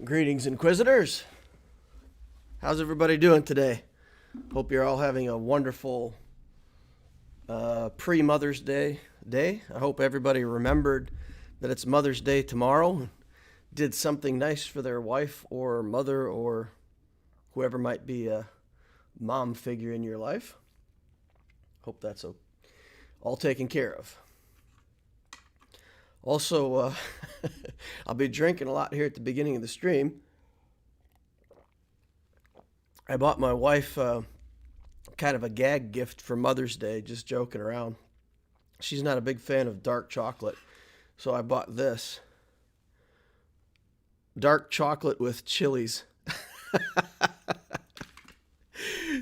Greetings, Inquisitors. How's everybody doing today? Hope you're all having a wonderful pre-Mother's Day. I hope everybody remembered that it's Mother's Day tomorrow. Did something nice for their wife or mother or whoever might be a mom figure in your life. Hope that's all taken care of. Also, I'll be drinking a lot here at the beginning of the stream. I bought my wife kind of a gag gift for Mother's Day, just joking around. She's not a big fan of dark chocolate, so I bought this. Dark chocolate with chilies.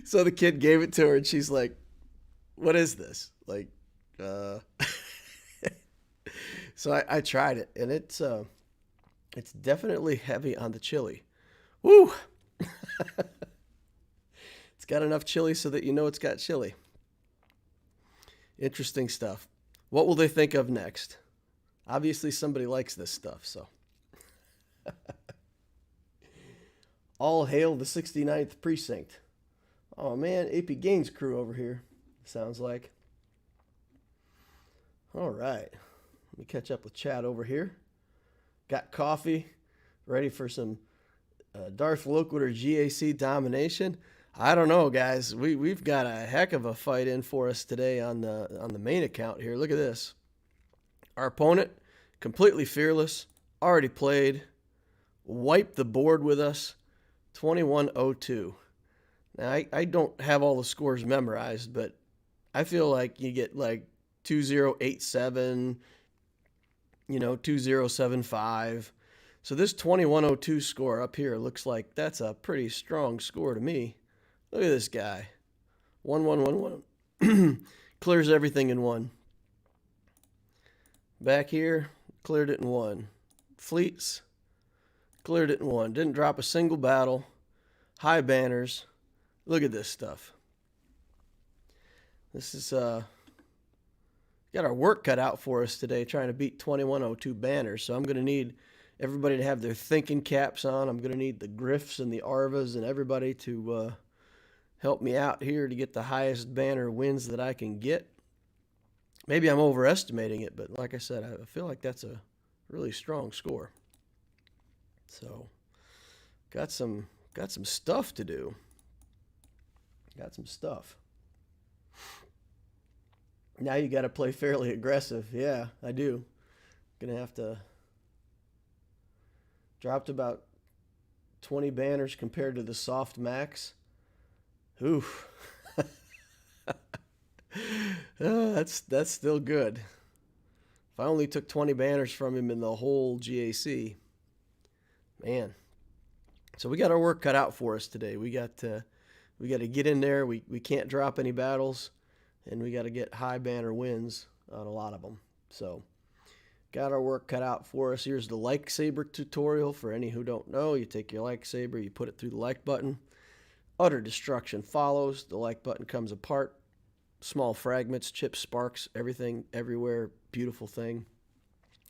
So the kid gave it to her, and she's like, what is this? So I tried it, and it's definitely heavy on the chili. Woo! It's got enough chili so that you know it's got chili. Interesting stuff. What will they think of next? Obviously, somebody likes this stuff, so. All hail the 69th Precinct. Oh, man, AP Gaines crew over here, sounds like. All right. Let me catch up with chat over here. Got coffee, ready for some Darth Loquitur GAC domination. I don't know, guys. We've got a heck of a fight in for us today on the main account here. Look at this. Our opponent, completely fearless, already played, wiped the board with us, 21-02. Now, I don't have all the scores memorized, but I feel like you get like 2087, 2075. So this 2102 score up here looks like that's a pretty strong score to me. Look at this guy. 1111. Clears everything in one. Back here, cleared it in one. Fleets, cleared it in one. Didn't drop a single battle. High banners. Look at this stuff. This is got our work cut out for us today trying to beat 2102 banners. So I'm going to need everybody to have their thinking caps on. I'm going to need the Griffs and the Arvas and everybody to help me out here to get the highest banner wins that I can get. Maybe I'm overestimating it, but like I said, I feel like that's a really strong score. So got some stuff to do. Got some stuff. Now you got to play fairly aggressive. Yeah, I do. Gonna have to. Dropped about 20 banners compared to the soft max. Oof. That's still good. If I only took 20 banners from him in the whole GAC, man. So we got our work cut out for us today. We got to get in there. We can't drop any battles. And we got to get high banner wins on a lot of them. So, got our work cut out for us. Here's the lightsaber tutorial for any who don't know. You take your lightsaber, you put it through the like button. Utter destruction follows. The like button comes apart. Small fragments, chips, sparks, everything, everywhere. Beautiful thing.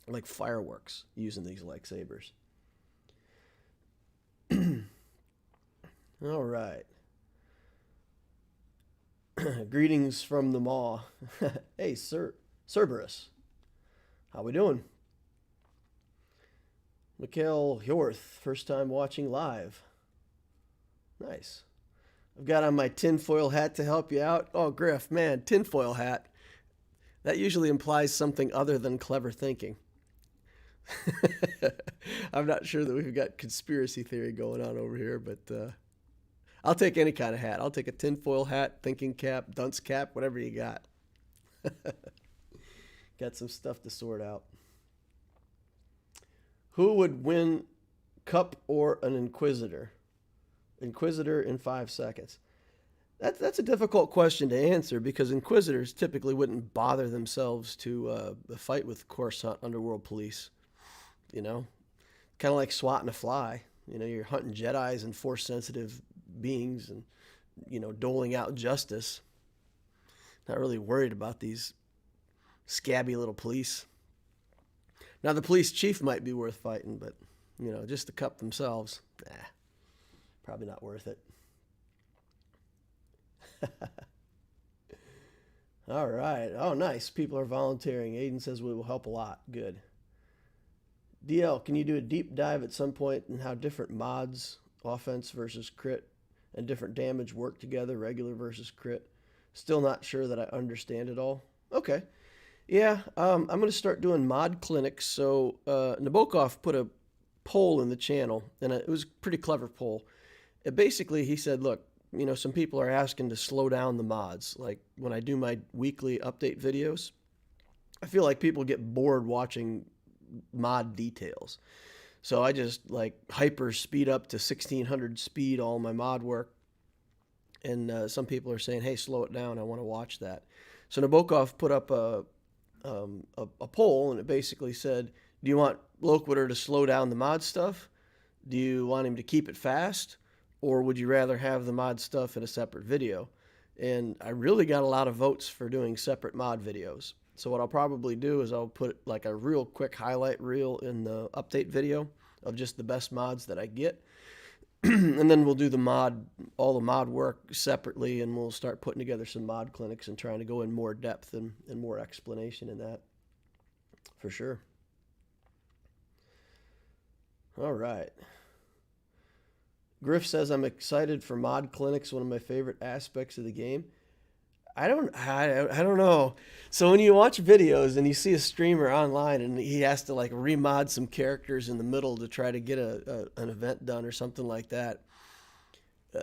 Like fireworks using these lightsabers. All right. Greetings from the Maw. Hey, Cerberus. How we doing? Mikhail Hjorth, first time watching live. Nice. I've got on my tinfoil hat to help you out. Oh, Griff, man, tinfoil hat. That usually implies something other than clever thinking. I'm not sure that we've got conspiracy theory going on over here, but I'll take any kind of hat. I'll take a tinfoil hat, thinking cap, dunce cap, whatever you got. Got some stuff to sort out. Who would win Cup or an Inquisitor? Inquisitor in 5 seconds. That's a difficult question to answer because Inquisitors typically wouldn't bother themselves to fight with Coruscant Underworld Police. Kind of like swatting a fly. You're hunting Jedis and Force-sensitive beings and, doling out justice. Not really worried about these scabby little police. Now, the police chief might be worth fighting, but, just the cup themselves, probably not worth it. All right. Oh, nice. People are volunteering. Aiden says we will help a lot. Good. DL, can you do a deep dive at some point in how different mods, offense versus crit, and different damage work together, regular versus crit? Still not sure that I understand it all. Okay. Yeah, I'm going to start doing mod clinics. So Nabokov put a poll in the channel, and it was a pretty clever poll. Basically, he said, look, some people are asking to slow down the mods. Like when I do my weekly update videos, I feel like people get bored watching mod details. So I just like hyper speed up to 1600 speed all my mod work. And some people are saying, hey, slow it down. I want to watch that. So Nabokov put up a poll, and it basically said, do you want Loquitur to slow down the mod stuff? Do you want him to keep it fast? Or would you rather have the mod stuff in a separate video? And I really got a lot of votes for doing separate mod videos. So what I'll probably do is I'll put like a real quick highlight reel in the update video of just the best mods that I get. And then we'll do all the mod work separately, and we'll start putting together some mod clinics and trying to go in more depth and more explanation in that. For sure. All right. Griff says, I'm excited for mod clinics, one of my favorite aspects of the game. I don't know. So when you watch videos and you see a streamer online and he has to like remod some characters in the middle to try to get an event done or something like that,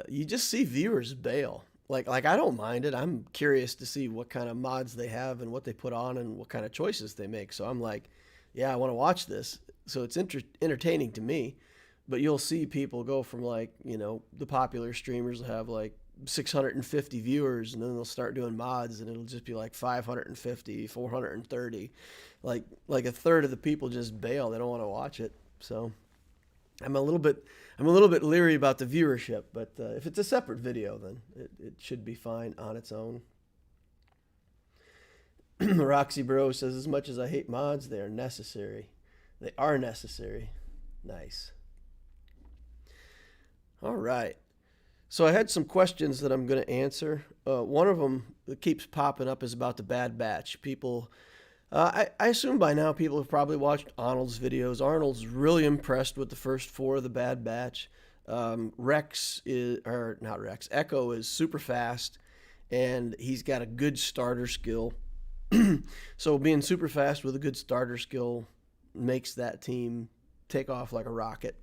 you just see viewers bail. Like I don't mind it. I'm curious to see what kind of mods they have and what they put on and what kind of choices they make. So I'm like, yeah, I want to watch this. So it's entertaining to me. But you'll see people go from like, the popular streamers will have like 650 viewers, and then they'll start doing mods and it'll just be like 550, 430. Like a third of the people just bail. They don't want to watch it. So I'm a little bit leery about the viewership, but if it's a separate video, then it should be fine on its own. Roxy Bro says, as much as I hate mods, they are necessary. They are necessary. Nice. All right. So I had some questions that I'm going to answer. One of them that keeps popping up is about the Bad Batch. People, I assume by now people have probably watched Arnold's videos. Arnold's really impressed with the first 4 of the Bad Batch. Echo is super fast, and he's got a good starter skill. So being super fast with a good starter skill makes that team take off like a rocket,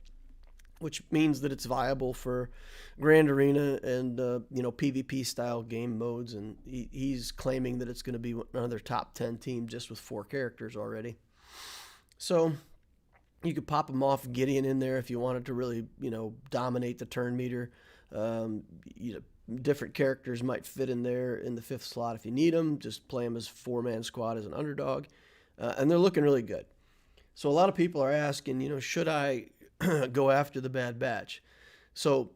which means that it's viable for Grand Arena and PvP style game modes. And he's claiming that it's going to be another top 10 team just with 4 characters already. So you could pop him off Gideon in there if you wanted to really dominate the turn meter. Different characters might fit in there in the 5th slot if you need them. Just play them as 4-man squad as an underdog, and they're looking really good. So a lot of people are asking, should I go after the Bad Batch? So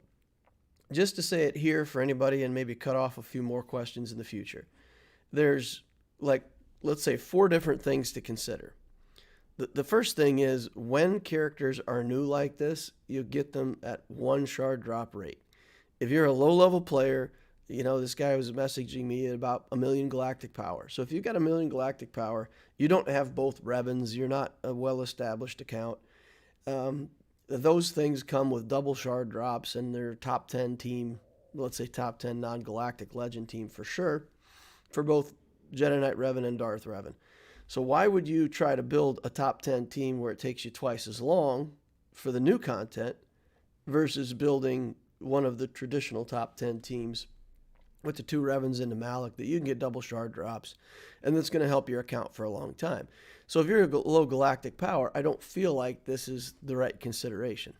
just to say it here for anybody and maybe cut off a few more questions in the future, there's let's say 4 different things to consider. The first thing is when characters are new like this, you get them at 1 shard drop rate. If you're a low-level player, this guy was messaging me at about 1 million galactic power. So if you've got 1 million galactic power, you don't have both Rebens, you're not a well-established account. Those things come with double shard drops, and they're top 10 team, let's say top 10 non-galactic legend team for sure, for both Jedi Knight Revan and Darth Revan. So why would you try to build a top 10 team where it takes you twice as long for the new content versus building one of the traditional top 10 teams with the 2 Revens and the Malak that you can get double shard drops, and that's going to help your account for a long time. So if you're a low galactic power, I don't feel like this is the right consideration.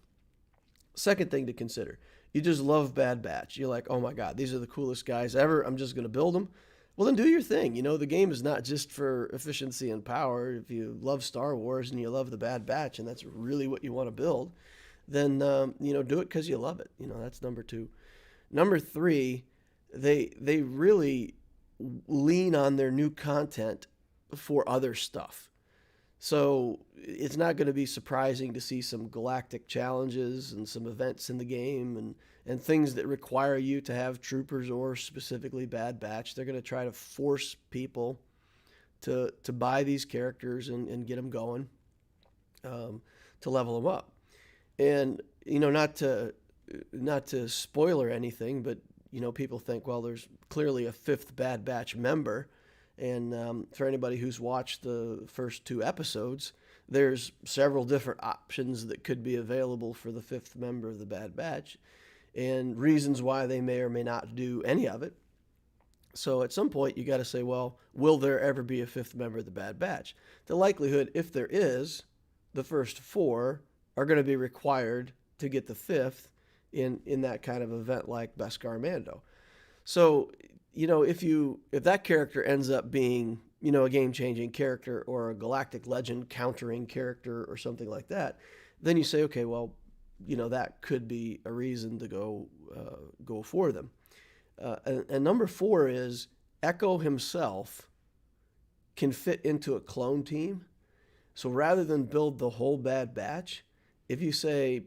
Second thing to consider, you just love Bad Batch. You're like, oh my God, these are the coolest guys ever. I'm just going to build them. Well, then do your thing. The game is not just for efficiency and power. If you love Star Wars and you love the Bad Batch and that's really what you want to build, then, do it because you love it. That's number 2. Number 3, they really lean on their new content for other stuff. So it's not going to be surprising to see some galactic challenges and some events in the game and things that require you to have troopers or specifically Bad Batch. They're going to try to force people to buy these characters and get them going, to level them up. And, not to spoiler anything, but, people think, well, there's clearly a 5th Bad Batch member. And for anybody who's watched the first 2 episodes, there's several different options that could be available for the 5th member of the Bad Batch and reasons why they may or may not do any of it. So at some point, you got to say, well, will there ever be a 5th member of the Bad Batch? The likelihood, if there is, the first 4 are going to be required to get the 5th in that kind of event like Beskar Mando. So, if that character ends up being, a game-changing character or a galactic legend countering character or something like that, then you say, okay, well, that could be a reason to go for them. And number 4 is Echo himself can fit into a clone team. So rather than build the whole Bad Batch, if you say,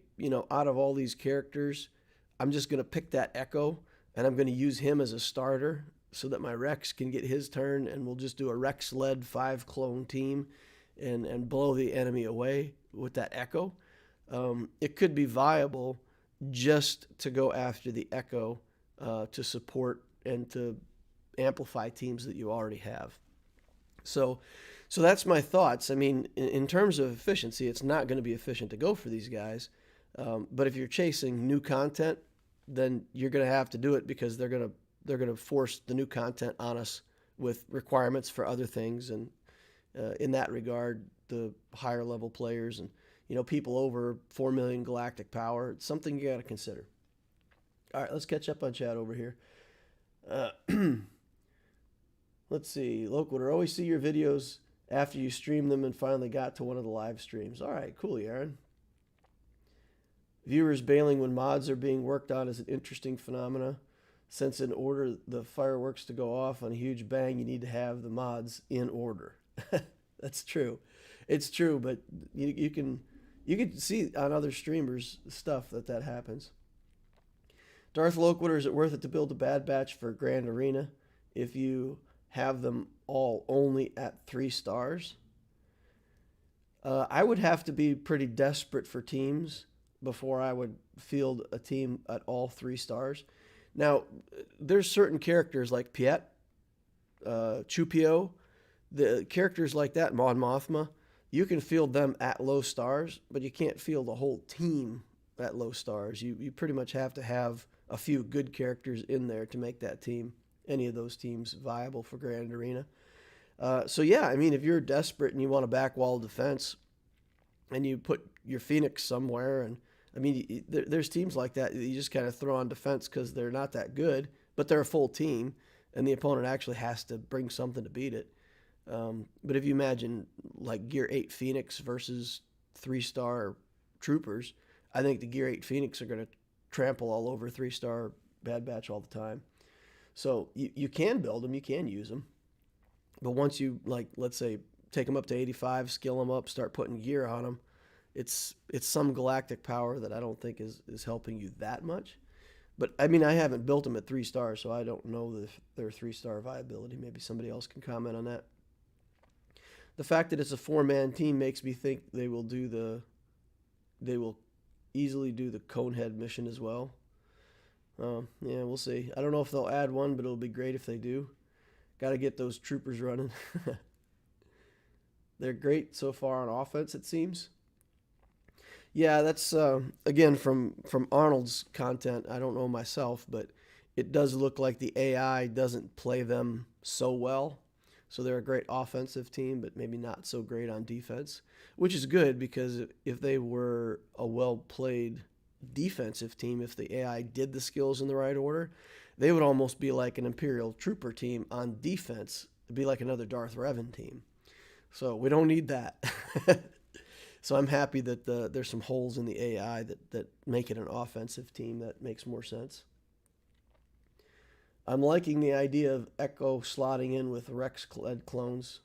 out of all these characters, I'm just going to pick that Echo and I'm going to use him as a starter so that my Rex can get his turn, and we'll just do a Rex-led 5 clone team and blow the enemy away with that Echo. It could be viable just to go after the Echo to support and to amplify teams that you already have. So that's my thoughts. I mean, in terms of efficiency, it's not going to be efficient to go for these guys. But if you're chasing new content, then you're going to have to do it because they're going to force the new content on us with requirements for other things. And in that regard, the higher level players and people over 4 million galactic power, it's something you got to consider. All right, let's catch up on chat over here. Let's see. Loquitur, always see your videos after you stream them and finally got to one of the live streams. All right, cool, Aaron. Viewers bailing when mods are being worked on is an interesting phenomena. Since in order the fireworks to go off on a huge bang, you need to have the mods in order. That's true. It's true, but you can see on other streamers stuff that happens. Darth Loquitur, is it worth it to build a Bad Batch for Grand Arena if you have them all only at 3 stars? I would have to be pretty desperate for teams before I would field a team at all 3 stars. Now, there's certain characters like Piet, Chupio, the characters like that, Mon Mothma, you can field them at low stars, but you can't field a whole team at low stars. You pretty much have to have a few good characters in there to make that team, any of those teams, viable for Grand Arena. So yeah, I mean, if you're desperate and you want a back wall defense and you put your Phoenix somewhere, and I mean, there's teams like that you just kind of throw on defense because they're not that good, but they're a full team, and the opponent actually has to bring something to beat it. But if you imagine like Gear 8 Phoenix versus 3-star Troopers, I think the Gear 8 Phoenix are going to trample all over 3-star Bad Batch all the time. So you can build them, you can use them. But once you, like, let's say, take them up to 85, skill them up, start putting gear on them, it's some galactic power that I don't think is helping you that much. But, I mean, I haven't built them at 3 stars, so I don't know if they're 3-star viability. Maybe somebody else can comment on that. The fact that it's a 4-man team makes me think they will easily do the Conehead mission as well. Yeah, we'll see. I don't know if they'll add one, but it'll be great if they do. Got to get those troopers running. They're great so far on offense, it seems. Yeah, that's, again, from Arnold's content. I don't know myself, but it does look like the AI doesn't play them so well. So they're a great offensive team, but maybe not so great on defense, which is good because if they were a well-played defensive team, if the AI did the skills in the right order, they would almost be like an Imperial Trooper team on defense. It'd be like another Darth Revan team. So we don't need that. So I'm happy that there's some holes in the AI that make it an offensive team. That makes more sense. I'm liking the idea of Echo slotting in with Rex-led clones.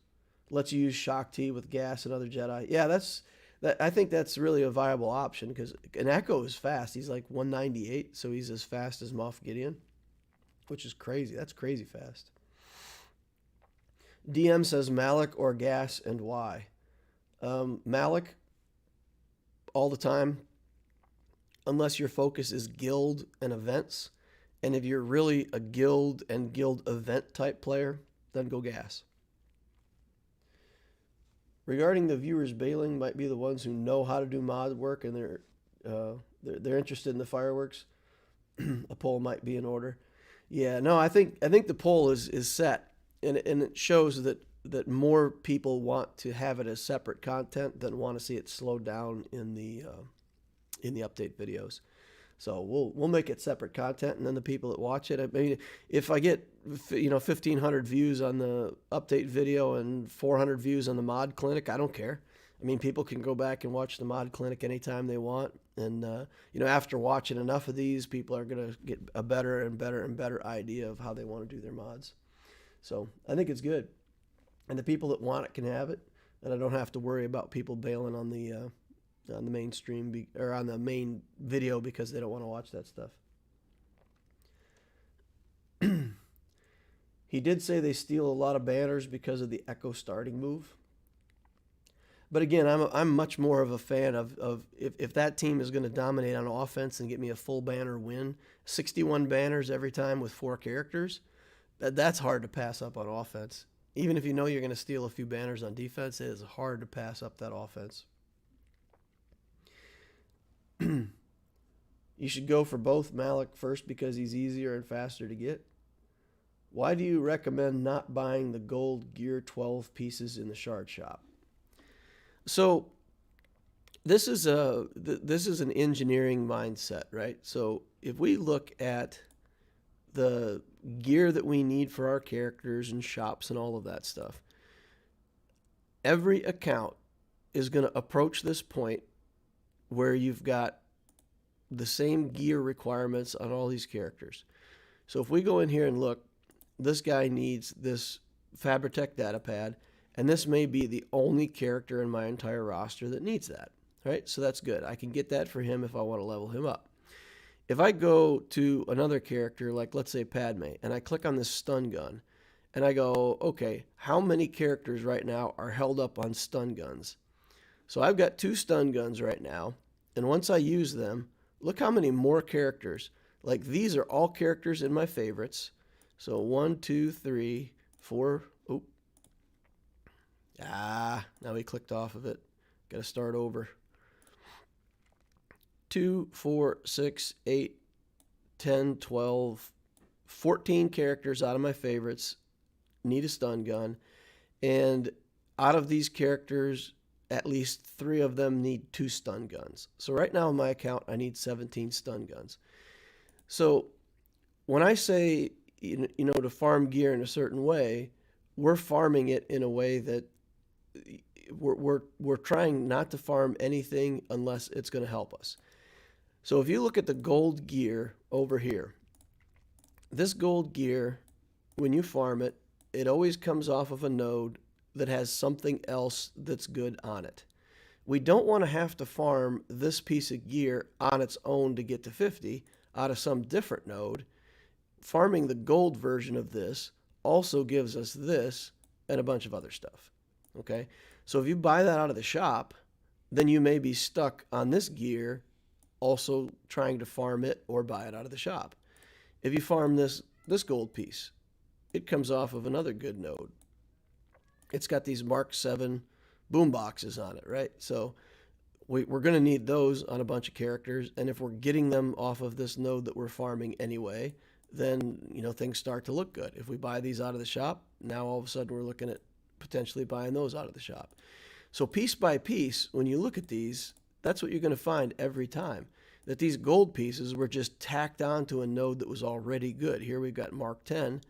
lets you use shock T with gas and other Jedi. Yeah, I think that's really a viable option because an Echo is fast. He's like 198, so he's as fast as Moff Gideon, which is crazy. That's crazy fast. DM says Malik or gas and why. Malik, all the time, unless your focus is guild and events. And if you're really a guild and guild event type player, then go gas. Regarding the viewers bailing, might be the ones who know how to do mod work and they're interested in the fireworks. A poll might be in order. Yeah, no, I think the poll is set, and it shows that more people want to have it as separate content than want to see it slowed down in the update videos. So we'll make it separate content, and then the people that watch it, I mean, if I get 1,500 views on the update video and 400 views on the mod clinic, I don't care. I mean, people can go back and watch the mod clinic anytime they want, and after watching enough of these, people are gonna get a better and better and better idea of how they want to do their mods. So I think it's good, and the people that want it can have it, and I don't have to worry about people bailing on the mainstream or on the main video because they don't want to watch that stuff. He did say they steal a lot of banners because of the Echo starting move. But again, I'm much more of a fan of if that team is going to dominate on offense and get me a full banner win, 61 banners every time with 4 characters, that's hard to pass up on offense. Even if you know you're going to steal a few banners on defense, it is hard to pass up that offense. You should go for both Malik first because he's easier and faster to get. Why do you recommend not buying the gold gear 12 pieces in the shard shop? So this is an engineering mindset, right? So if we look at the gear that we need for our characters and shops and all of that stuff, every account is going to approach this point where you've got the same gear requirements on all these characters. So if we go in here and look, this guy needs this Fabritech data pad, and this may be the only character in my entire roster that needs that, right? So that's good. I can get that for him if I want to level him up. If I go to another character, like let's say Padme, and I click on this stun gun, and I go, okay, how many characters right now are held up on stun guns? So I've got 2 stun guns right now, and once I use them, look how many more characters. Like these are all characters in my favorites. So 1, 2, 3, 4. Oh. Now he clicked off of it. Got to start over. 2, 4, 6, 8, 10, 12, 14 characters out of my favorites need a stun gun. And out of these characters, at least 3 of them need 2 stun guns. So right now in my account, I need 17 stun guns. So when I say, to farm gear in a certain way, we're farming it in a way that we're trying not to farm anything unless it's going to help us. So if you look at the gold gear over here, this gold gear, when you farm it, it always comes off of a node that has something else that's good on it. We don't want to have to farm this piece of gear on its own to get to 50 out of some different node. Farming the gold version of this also gives us this and a bunch of other stuff. Okay? So if you buy that out of the shop, then you may be stuck on this gear also trying to farm it or buy it out of the shop. If you farm this gold piece, it comes off of another good node. It's got these Mark VII boom boxes on it, right? So we're going to need those on a bunch of characters, and if we're getting them off of this node that we're farming anyway, then things start to look good. If we buy these out of the shop, now all of a sudden we're looking at potentially buying those out of the shop. So piece by piece, when you look at these, that's what you're going to find every time, that these gold pieces were just tacked onto a node that was already good. Here we've got Mark X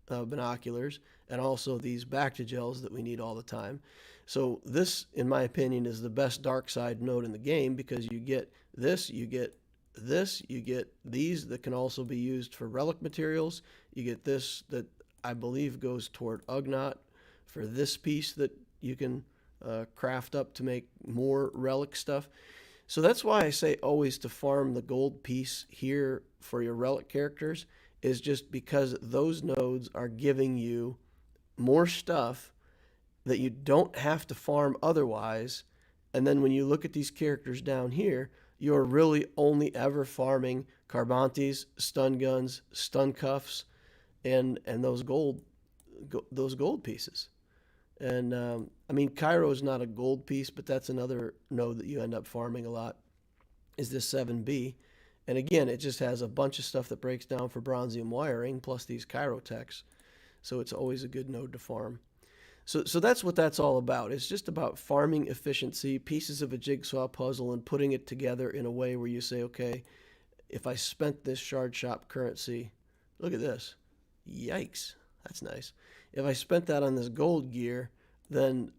binoculars and also these Bacta-gels that we need all the time. So this, in my opinion, is the best dark side node in the game because you get this, you get this, you get these that can also be used for relic materials. You get this that I believe goes toward Ugnaught for this piece that you can craft up to make more relic stuff. So that's why I say always to farm the gold piece here for your relic characters, is just because those nodes are giving you more stuff that you don't have to farm otherwise. And then when you look at these characters down here, you're really only ever farming Carbantes, stun guns, stun cuffs, and those gold pieces. And I mean, Cairo is not a gold piece, but that's another node that you end up farming a lot, is this 7B. And again, it just has a bunch of stuff that breaks down for bronzium wiring, plus these Cairo techs. So it's always a good node to farm. So that's what that's all about. It's just about farming efficiency, pieces of a jigsaw puzzle, and putting it together in a way where you say, okay, if I spent this shard shop currency, look at this. Yikes. That's nice. If I spent that on this gold gear, then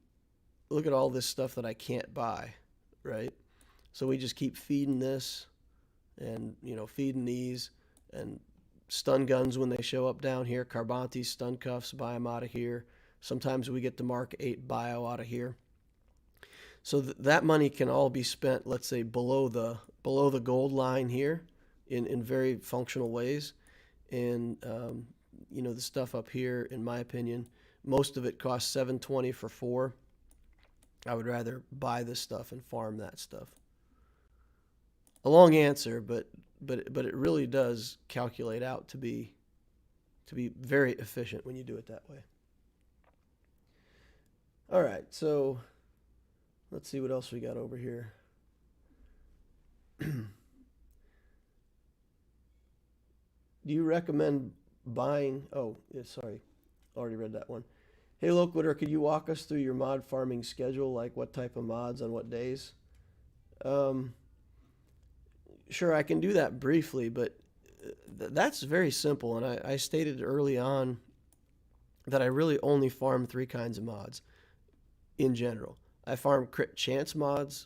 look at all this stuff that I can't buy, right? So we just keep feeding this and, feeding these, and stun guns when they show up down here, Carbantes, stun cuffs, buy them out of here. Sometimes we get the Mark 8 bio out of here. So that money can all be spent, let's say, below the gold line here in very functional ways. And, the stuff up here, in my opinion, most of it costs $7.20 for 4. I would rather buy this stuff and farm that stuff. A long answer, but it really does calculate out to be very efficient when you do it that way. All right, so let's see what else we got over here. Do you recommend buying? Oh, yeah, sorry, already read that one. Hey, Loquitur, could you walk us through your mod farming schedule, like what type of mods on what days? Sure, I can do that briefly, but that's very simple. And I stated early on that I really only farm 3 kinds of mods in general. I farm crit chance mods,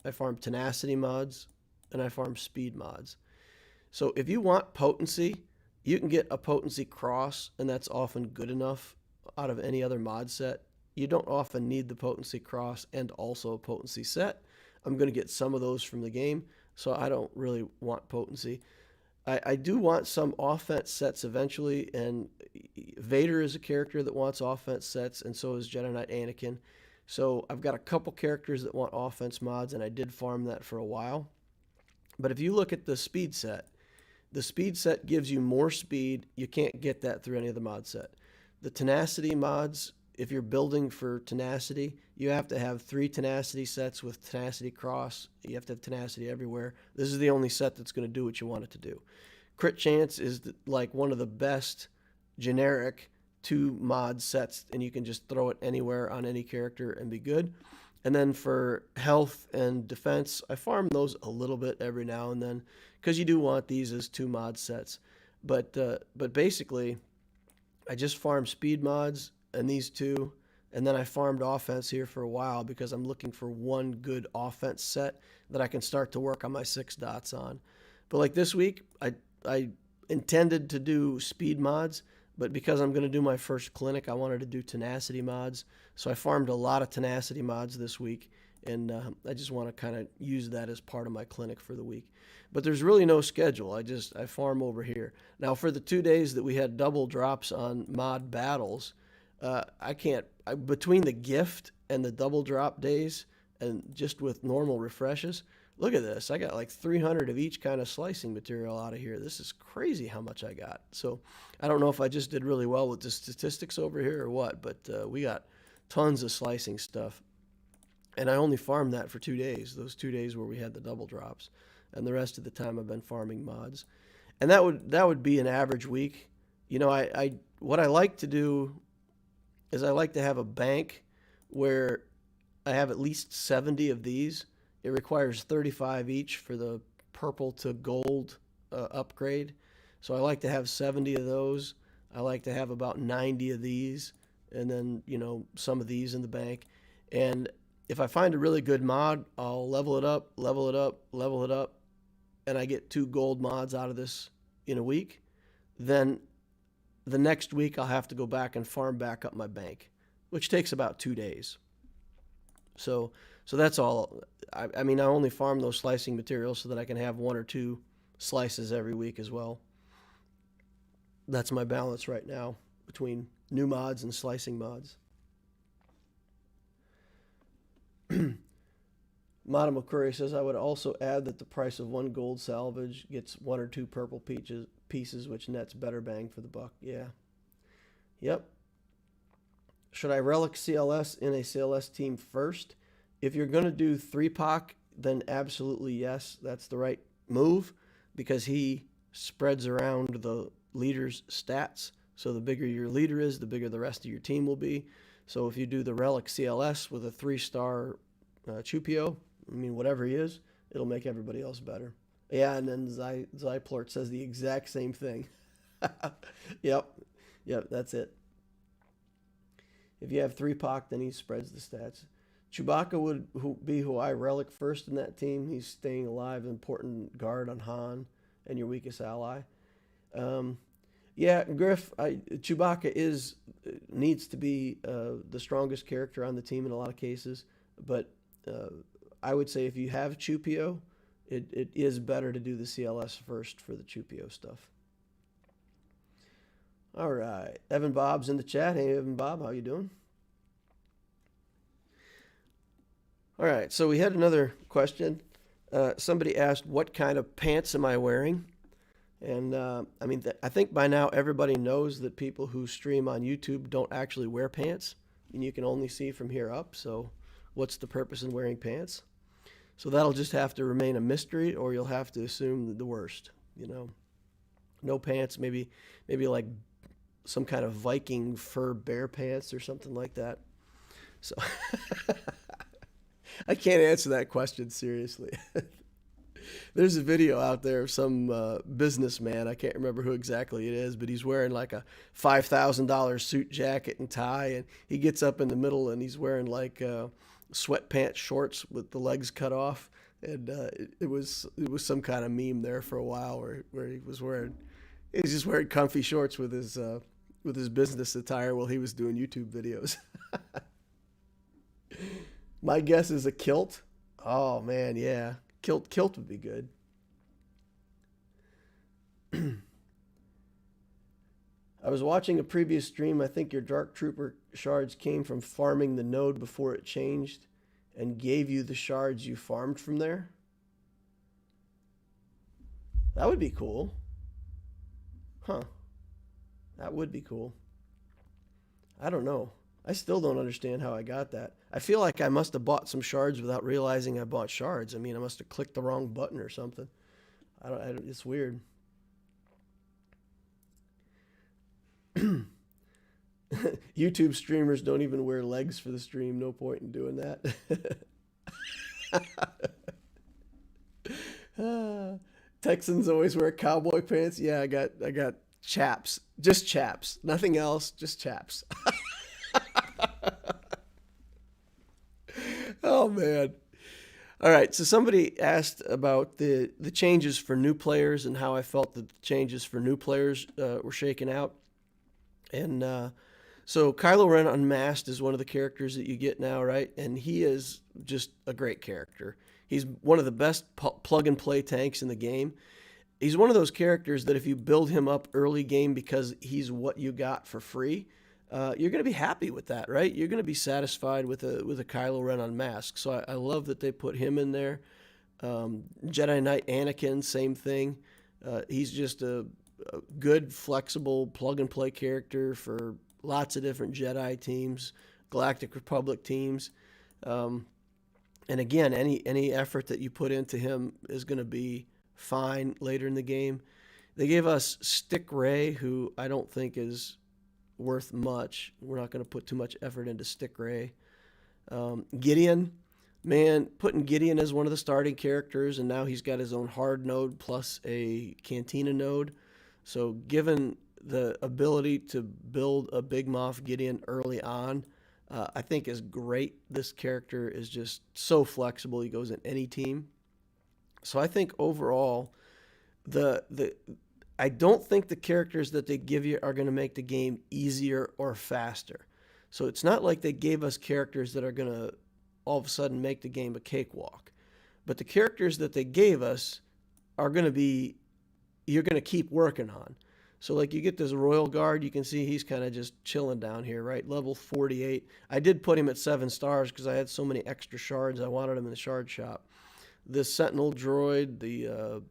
I farm tenacity mods, and I farm speed mods. So if you want potency, you can get a potency cross, and that's often good enough out of any other mod set. You don't often need the potency cross and also a potency set. I'm going to get some of those from the game, so I don't really want potency. I do want some offense sets eventually, and Vader is a character that wants offense sets, and so is Jedi Knight Anakin. So I've got a couple characters that want offense mods, and I did farm that for a while. But if you look at the speed set gives you more speed. You can't get that through any other mod set. The tenacity mods, if you're building for tenacity, you have to have 3 tenacity sets with tenacity cross. You have to have tenacity everywhere. This is the only set that's going to do what you want it to do. Crit chance is like one of the best generic 2 mod sets, and you can just throw it anywhere on any character and be good. And then for health and defense, I farm those a little bit every now and then because you do want these as 2 mod sets. But basically, I just farm speed mods and these 2, and then I farmed offense here for a while because I'm looking for one good offense set that I can start to work on my 6 dots on. But like this week, I intended to do speed mods, but because I'm going to do my first clinic, I wanted to do tenacity mods. So I farmed a lot of tenacity mods this week, and I just want to kind of use that as part of my clinic for the week. But there's really no schedule. I farm over here. Now, for the 2 days that we had double drops on mod battles, between the gift and the double drop days, and just with normal refreshes, look at this. I got like 300 of each kind of slicing material out of here. This is crazy how much I got. So I don't know if I just did really well with the statistics over here or what, but we got tons of slicing stuff. And I only farmed that for 2 days, those 2 days where we had the double drops. And the rest of the time I've been farming mods. And that would be an average week. What I like to do is I like to have a bank where I have at least 70 of these. It requires 35 each for the purple to gold upgrade. So I like to have 70 of those. I like to have about 90 of these, and then, some of these in the bank. And if I find a really good mod, I'll level it up, and I get 2 gold mods out of this in a week. Then the next week I'll have to go back and farm back up my bank, which takes about 2 days. So that's all. I mean, I only farm those slicing materials so that I can have 1 or 2 slices every week as well. That's my balance right now between new mods and slicing mods. Madam McCurry says, I would also add that the price of 1 gold salvage gets 1 or 2 purple pieces, which nets better bang for the buck. Yeah. Yep. Should I relic CLS in a CLS team first? If you're going to do 3-Pac, then absolutely yes, that's the right move, because he spreads around the leader's stats. So the bigger your leader is, the bigger the rest of your team will be. So if you do the relic CLS with a 3-star Chupio, I mean, whatever he is, it'll make everybody else better. Yeah, and then Zyplort says the exact same thing. Yep, that's it. If you have 3-Pac, then he spreads the stats. Chewbacca would be who I relic first in that team. He's staying alive, important guard on Han, and your weakest ally. Yeah, Griff, Chewbacca needs to be the strongest character on the team in a lot of cases, but I would say if you have Chupio, it is better to do the CLS first for the Chupio stuff. All right, Evan Bob's in the chat. Hey, Evan Bob, how you doing? All right, so we had another question. Somebody asked, what kind of pants am I wearing? And I mean, I think by now everybody knows that people who stream on YouTube don't actually wear pants, and you can only see from here up. So what's the purpose in wearing pants? So that'll just have to remain a mystery, or you'll have to assume the worst, you know. No pants, maybe like some kind of Viking fur bear pants or something like that. So I can't answer that question seriously. There's a video out there of some businessman. I can't remember who exactly it is, but he's wearing like a $5,000 suit jacket and tie, and he gets up in the middle and he's wearing like sweatpants shorts with the legs cut off. And it was some kind of meme there for a while where he's just wearing comfy shorts with his business attire while he was doing YouTube videos. My guess is a kilt. Oh man, yeah. Kilt would be good. I was watching a previous stream. I think your Dark Trooper shards came from farming the node before it changed and gave you the shards you farmed from there. That would be cool. Huh. That would be cool. I don't know. I still don't understand how I got that. I feel like I must have bought some shards without realizing I bought shards. I mean, I must have clicked the wrong button or something. It's weird. YouTube streamers don't even wear legs for the stream. No point in doing that. Texans always wear cowboy pants. Yeah, I got chaps. Just chaps. Nothing else, just chaps. Oh man. All right, so somebody asked about the changes for new players and how I felt that the changes for new players were shaken out. And so Kylo Ren Unmasked is one of the characters that you get now, right? And he is just a great character. He's one of the best plug-and-play tanks in the game. He's one of those characters that if you build him up early game because he's what you got for free, you're going to be happy with that, right? You're going to be satisfied with a Kylo Ren Unmasked. So I love that they put him in there. Jedi Knight Anakin, same thing. He's just a good, flexible, plug-and-play character for lots of different Jedi teams, Galactic Republic teams. And again, any effort that you put into him is going to be fine later in the game. They gave us Stick Ray, who I don't think is worth much. We're not going to put too much effort into Stick Ray. Gideon, man, putting Gideon as one of the starting characters, and now he's got his own hard node plus a Cantina node. So given the ability to build a Big Moff Gideon early on, I think is great. This character is just so flexible. He goes in any team. So I think overall, I don't think the characters that they give you are going to make the game easier or faster. So it's not like they gave us characters that are going to all of a sudden make the game a cakewalk. But the characters that they gave us are going to be, you're going to keep working on. So like you get this Royal Guard, you can see he's kind of just chilling down here, right? Level 48. I did put him at 7 stars because I had so many extra shards. I wanted him in the shard shop. This Sentinel droid, the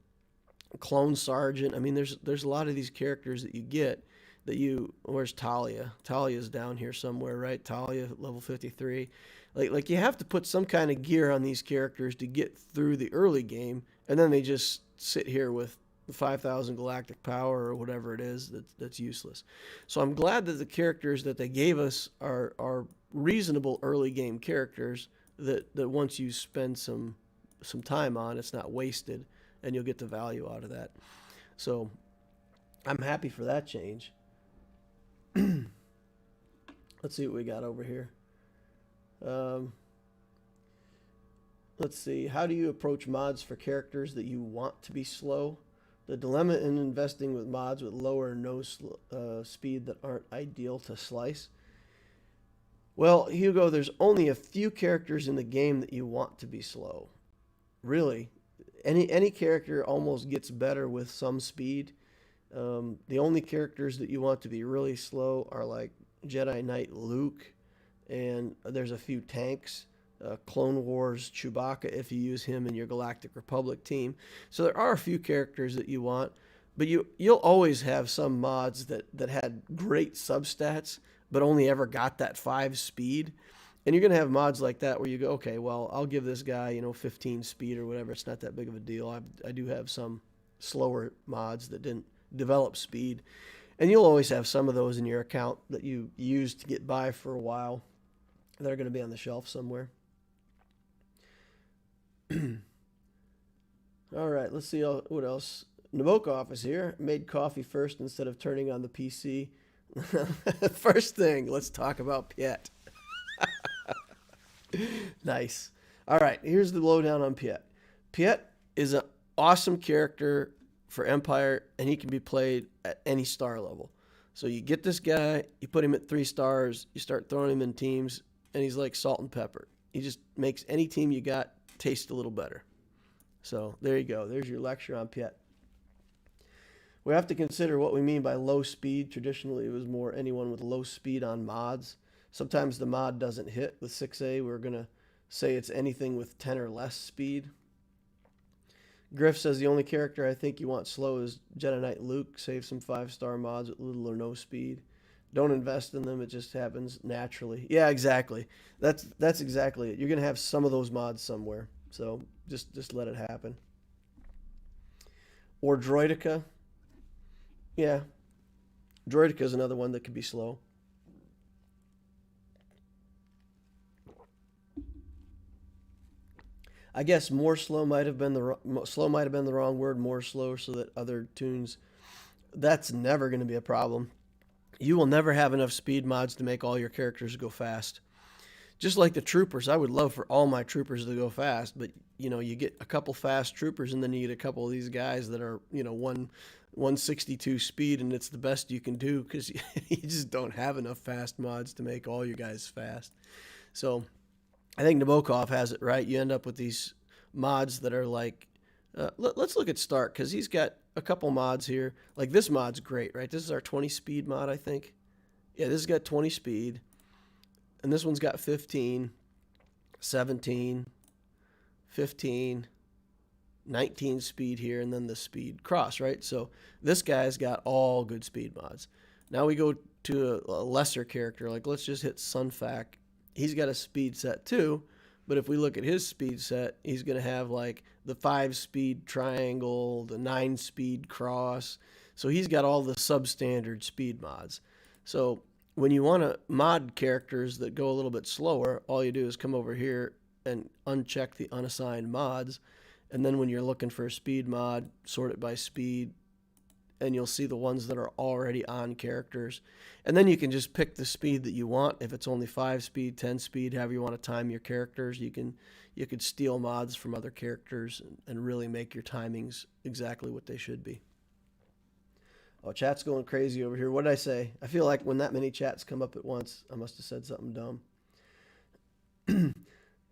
Clone Sergeant. I mean, there's a lot of these characters that you get that you, where's Talia? Talia's down here somewhere, right? Talia, level 53. Like you have to put some kind of gear on these characters to get through the early game, and then they just sit here with the 5,000 galactic power or whatever it is that's useless. So I'm glad that the characters that they gave us are reasonable early game characters that once you spend some time on, it's not wasted, and you'll get the value out of that. So I'm happy for that change. Let's see what we got over here. Let's see. How do you approach mods for characters that you want to be slow? The dilemma in investing with mods with low or no speed that aren't ideal to slice. Well, Hugo, there's only a few characters in the game that you want to be slow. Really. Any character almost gets better with some speed. The only characters that you want to be really slow are like Jedi Knight Luke, and there's a few tanks. Clone Wars Chewbacca if you use him in your Galactic Republic team. So there are a few characters that you want, but you'll always have some mods that had great substats but only ever got that 5 speed. And you're going to have mods like that where you go, okay, well, I'll give this guy, 15 speed or whatever. It's not that big of a deal. I do have some slower mods that didn't develop speed. And you'll always have some of those in your account that you used to get by for a while that are going to be on the shelf somewhere. All right, let's see what else. Nabokov is here. Made coffee first instead of turning on the PC. First thing, let's talk about Piet. Nice. All right, here's the lowdown on Piet. Piet is an awesome character for Empire, and he can be played at any star level. So you get this guy, you put him at 3 stars, you start throwing him in teams, and he's like salt and pepper. He just makes any team you got taste a little better. So there you go. There's your lecture on Piet. We have to consider what we mean by low speed. Traditionally, it was more anyone with low speed on mods. Sometimes the mod doesn't hit with 6A. We're going to say it's anything with 10 or less speed. Griff says the only character I think you want slow is Jedi Knight Luke. Save some 5-star mods with little or no speed. Don't invest in them. It just happens naturally. Yeah, exactly. That's exactly it. You're going to have some of those mods somewhere. So just let it happen. Or Droidica. Yeah. Droidica is another one that could be slow. I guess more slow might have been the wrong word. More slow, so that other tunes. That's never going to be a problem. You will never have enough speed mods to make all your characters go fast. Just like the troopers, I would love for all my troopers to go fast, but you get a couple fast troopers, and then you get a couple of these guys that are 162 speed, and it's the best you can do because you just don't have enough fast mods to make all your guys fast. So I think Nabokov has it right. You end up with these mods that are like, let's look at Stark, because he's got a couple mods here. Like this mod's great, right? This is our 20 speed mod, I think. Yeah, this has got 20 speed. And this one's got 15, 17, 15, 19 speed here, and then the speed cross, right? So this guy's got all good speed mods. Now we go to a lesser character. Like let's just hit Sunfac. He's got a speed set too, but if we look at his speed set, he's going to have like the 5-speed triangle, the 9-speed cross. So he's got all the substandard speed mods. So when you want to mod characters that go a little bit slower, all you do is come over here and uncheck the unassigned mods. And then when you're looking for a speed mod, sort it by speed, and you'll see the ones that are already on characters. And then you can just pick the speed that you want. If it's only 5 speed, 10 speed, however you want to time your characters, you could steal mods from other characters and really make your timings exactly what they should be. Oh, chat's going crazy over here. What did I say? I feel like when that many chats come up at once, I must have said something dumb.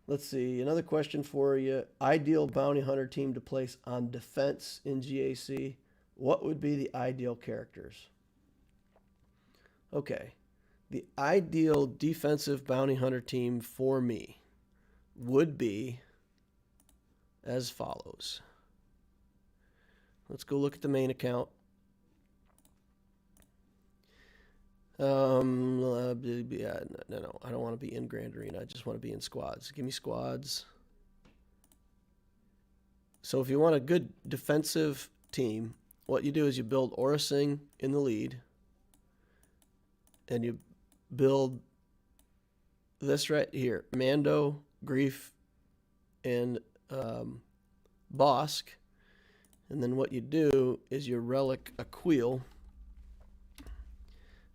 Let's see. Another question for you. Ideal bounty hunter team to place on defense in GAC. What would be the ideal characters? Okay. The ideal defensive bounty hunter team for me would be as follows. Let's go look at the main account. Yeah, no, I don't want to be in Grand Arena. I just want to be in squads. Give me squads. So if you want a good defensive team, what you do is you build Aura Singh in the lead, and you build this right here: Mando, Grief, and Bosk. And then what you do is you relic a Queel,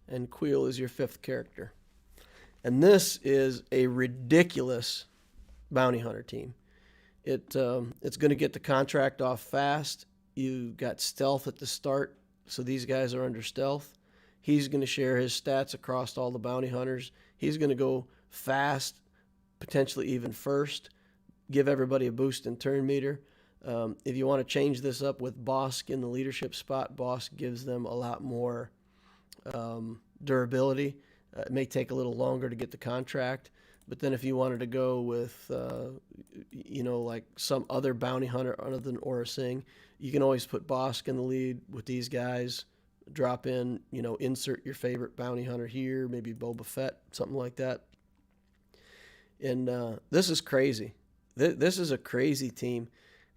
and Queel is your 5th character. And this is a ridiculous bounty hunter team. It's going to get the contract off fast. You got stealth at the start, so these guys are under stealth. He's going to share his stats across all the bounty hunters. He's going to go fast, potentially even first, give everybody a boost in turn meter. If you want to change this up with Bosk in the leadership spot, Bosk gives them a lot more durability. It may take a little longer to get the contract, but then if you wanted to go with, like some other bounty hunter other than Aura Singh, you can always put Bosk in the lead with these guys. Drop in, insert your favorite bounty hunter here, maybe Boba Fett, something like that. And this is crazy. This is a crazy team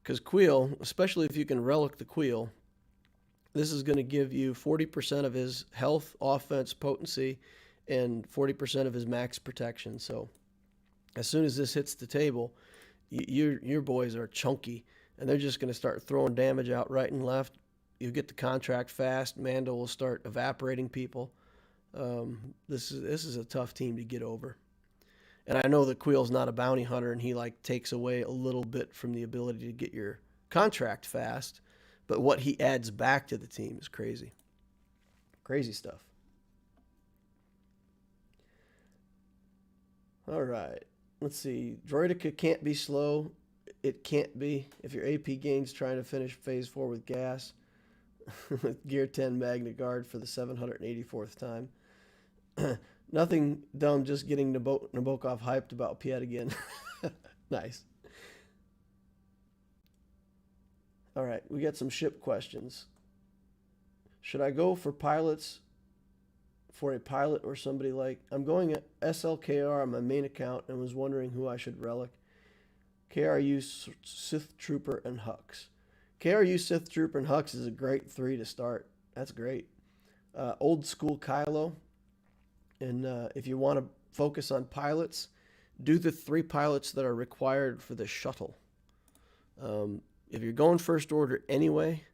because Queel, especially if you can relic the Queel, this is going to give you 40% of his health, offense, potency, and 40% of his max protection. So as soon as this hits the table, your boys are chunky, and they're just going to start throwing damage out right and left. You get the contract fast. Mando will start evaporating people. This is a tough team to get over. And I know that Queel's not a bounty hunter, and he takes away a little bit from the ability to get your contract fast. But what he adds back to the team is crazy. Crazy stuff. All right. Let's see. Droideka can't be slow. It can't be. If your AP gain's trying to finish Phase 4 with gas, with Gear 10 Magna Guard for the 784th time. Nothing dumb, just getting Nabokov hyped about Piet again. Nice. All right, we got some ship questions. Should I go for pilots, for a pilot or somebody like... I'm going at SLKR on my main account and was wondering who I should relic. KRU, Sith Trooper, and Hux. KRU, Sith Trooper, and Hux is a great 3 to start. That's great. Old school Kylo. And if you want to focus on pilots, do the 3 pilots that are required for the shuttle. If you're going First Order anyway,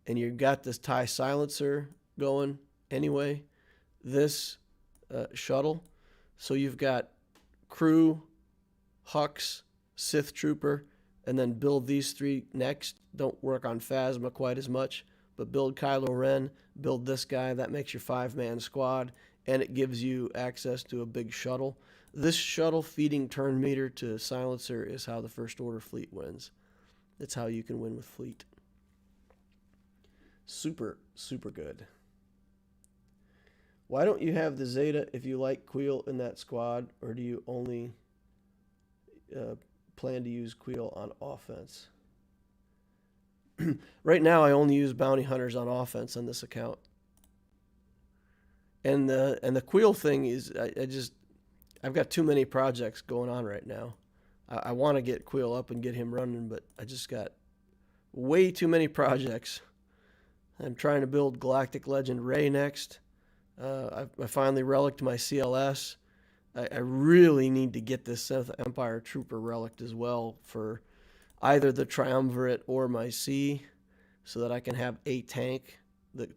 and you've got this TIE silencer going anyway, this shuttle, so you've got crew, Hux, Sith Trooper, and then build these 3 next. Don't work on Phasma quite as much, but build Kylo Ren, build this guy. That makes your 5-man squad, and it gives you access to a big shuttle. This shuttle feeding turn meter to silencer is how the First Order fleet wins. It's how you can win with fleet. Super, super good. Why don't you have the Zeta if you like Queel in that squad, or do you only plan to use Queel on offense? Right now, I only use bounty hunters on offense on this account. And the Queel thing is, I've got too many projects going on right now. I want to get Queel up and get him running, but I just got way too many projects. I'm trying to build Galactic Legend Rey next. I finally reliced my CLS. I really need to get this Sith Empire Trooper relict as well for either the Triumvirate or my C, so that I can have a tank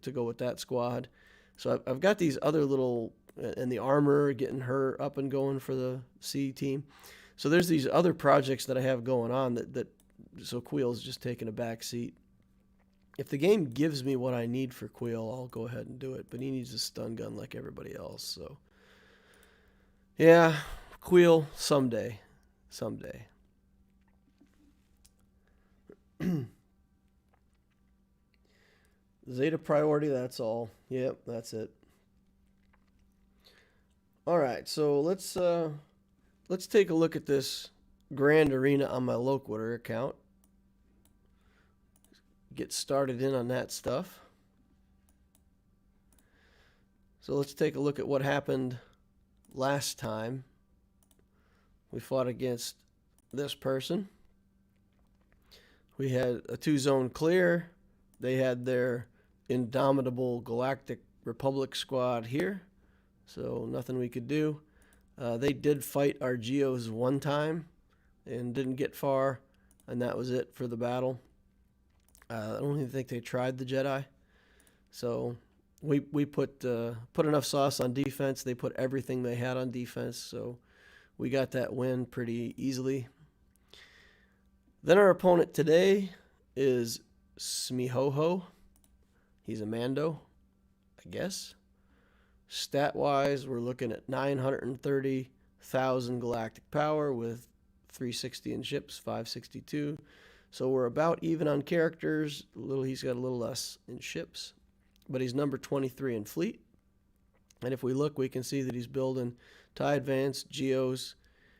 to go with that squad. So I've got these other little, and the armor, getting her up and going for the C team. So there's these other projects that I have going on so Queel's just taking a back seat. If the game gives me what I need for Queel, I'll go ahead and do it. But he needs a stun gun like everybody else. So yeah, Queel someday. someday. Zeta priority, that's all. Yep, that's it. All right, so let's take a look at this Grand Arena on my Loquitur account. Get started in on that stuff. So let's take a look at what happened last time we fought against this person. We had a 2-zone clear. They had their indomitable Galactic Republic squad here, so nothing we could do. They did fight our Geos one time and didn't get far, and that was it for the battle. I don't even think they tried the Jedi. So we put enough sauce on defense. They put everything they had on defense, so we got that win pretty easily. Then our opponent today is Smihoho. He's a Mando, I guess. Stat-wise, we're looking at 930,000 galactic power with 360 in ships, 562. So we're about even on characters. He's got a little less in ships, but he's number 23 in fleet. And if we look, we can see that he's building TIE Advanced, Geos.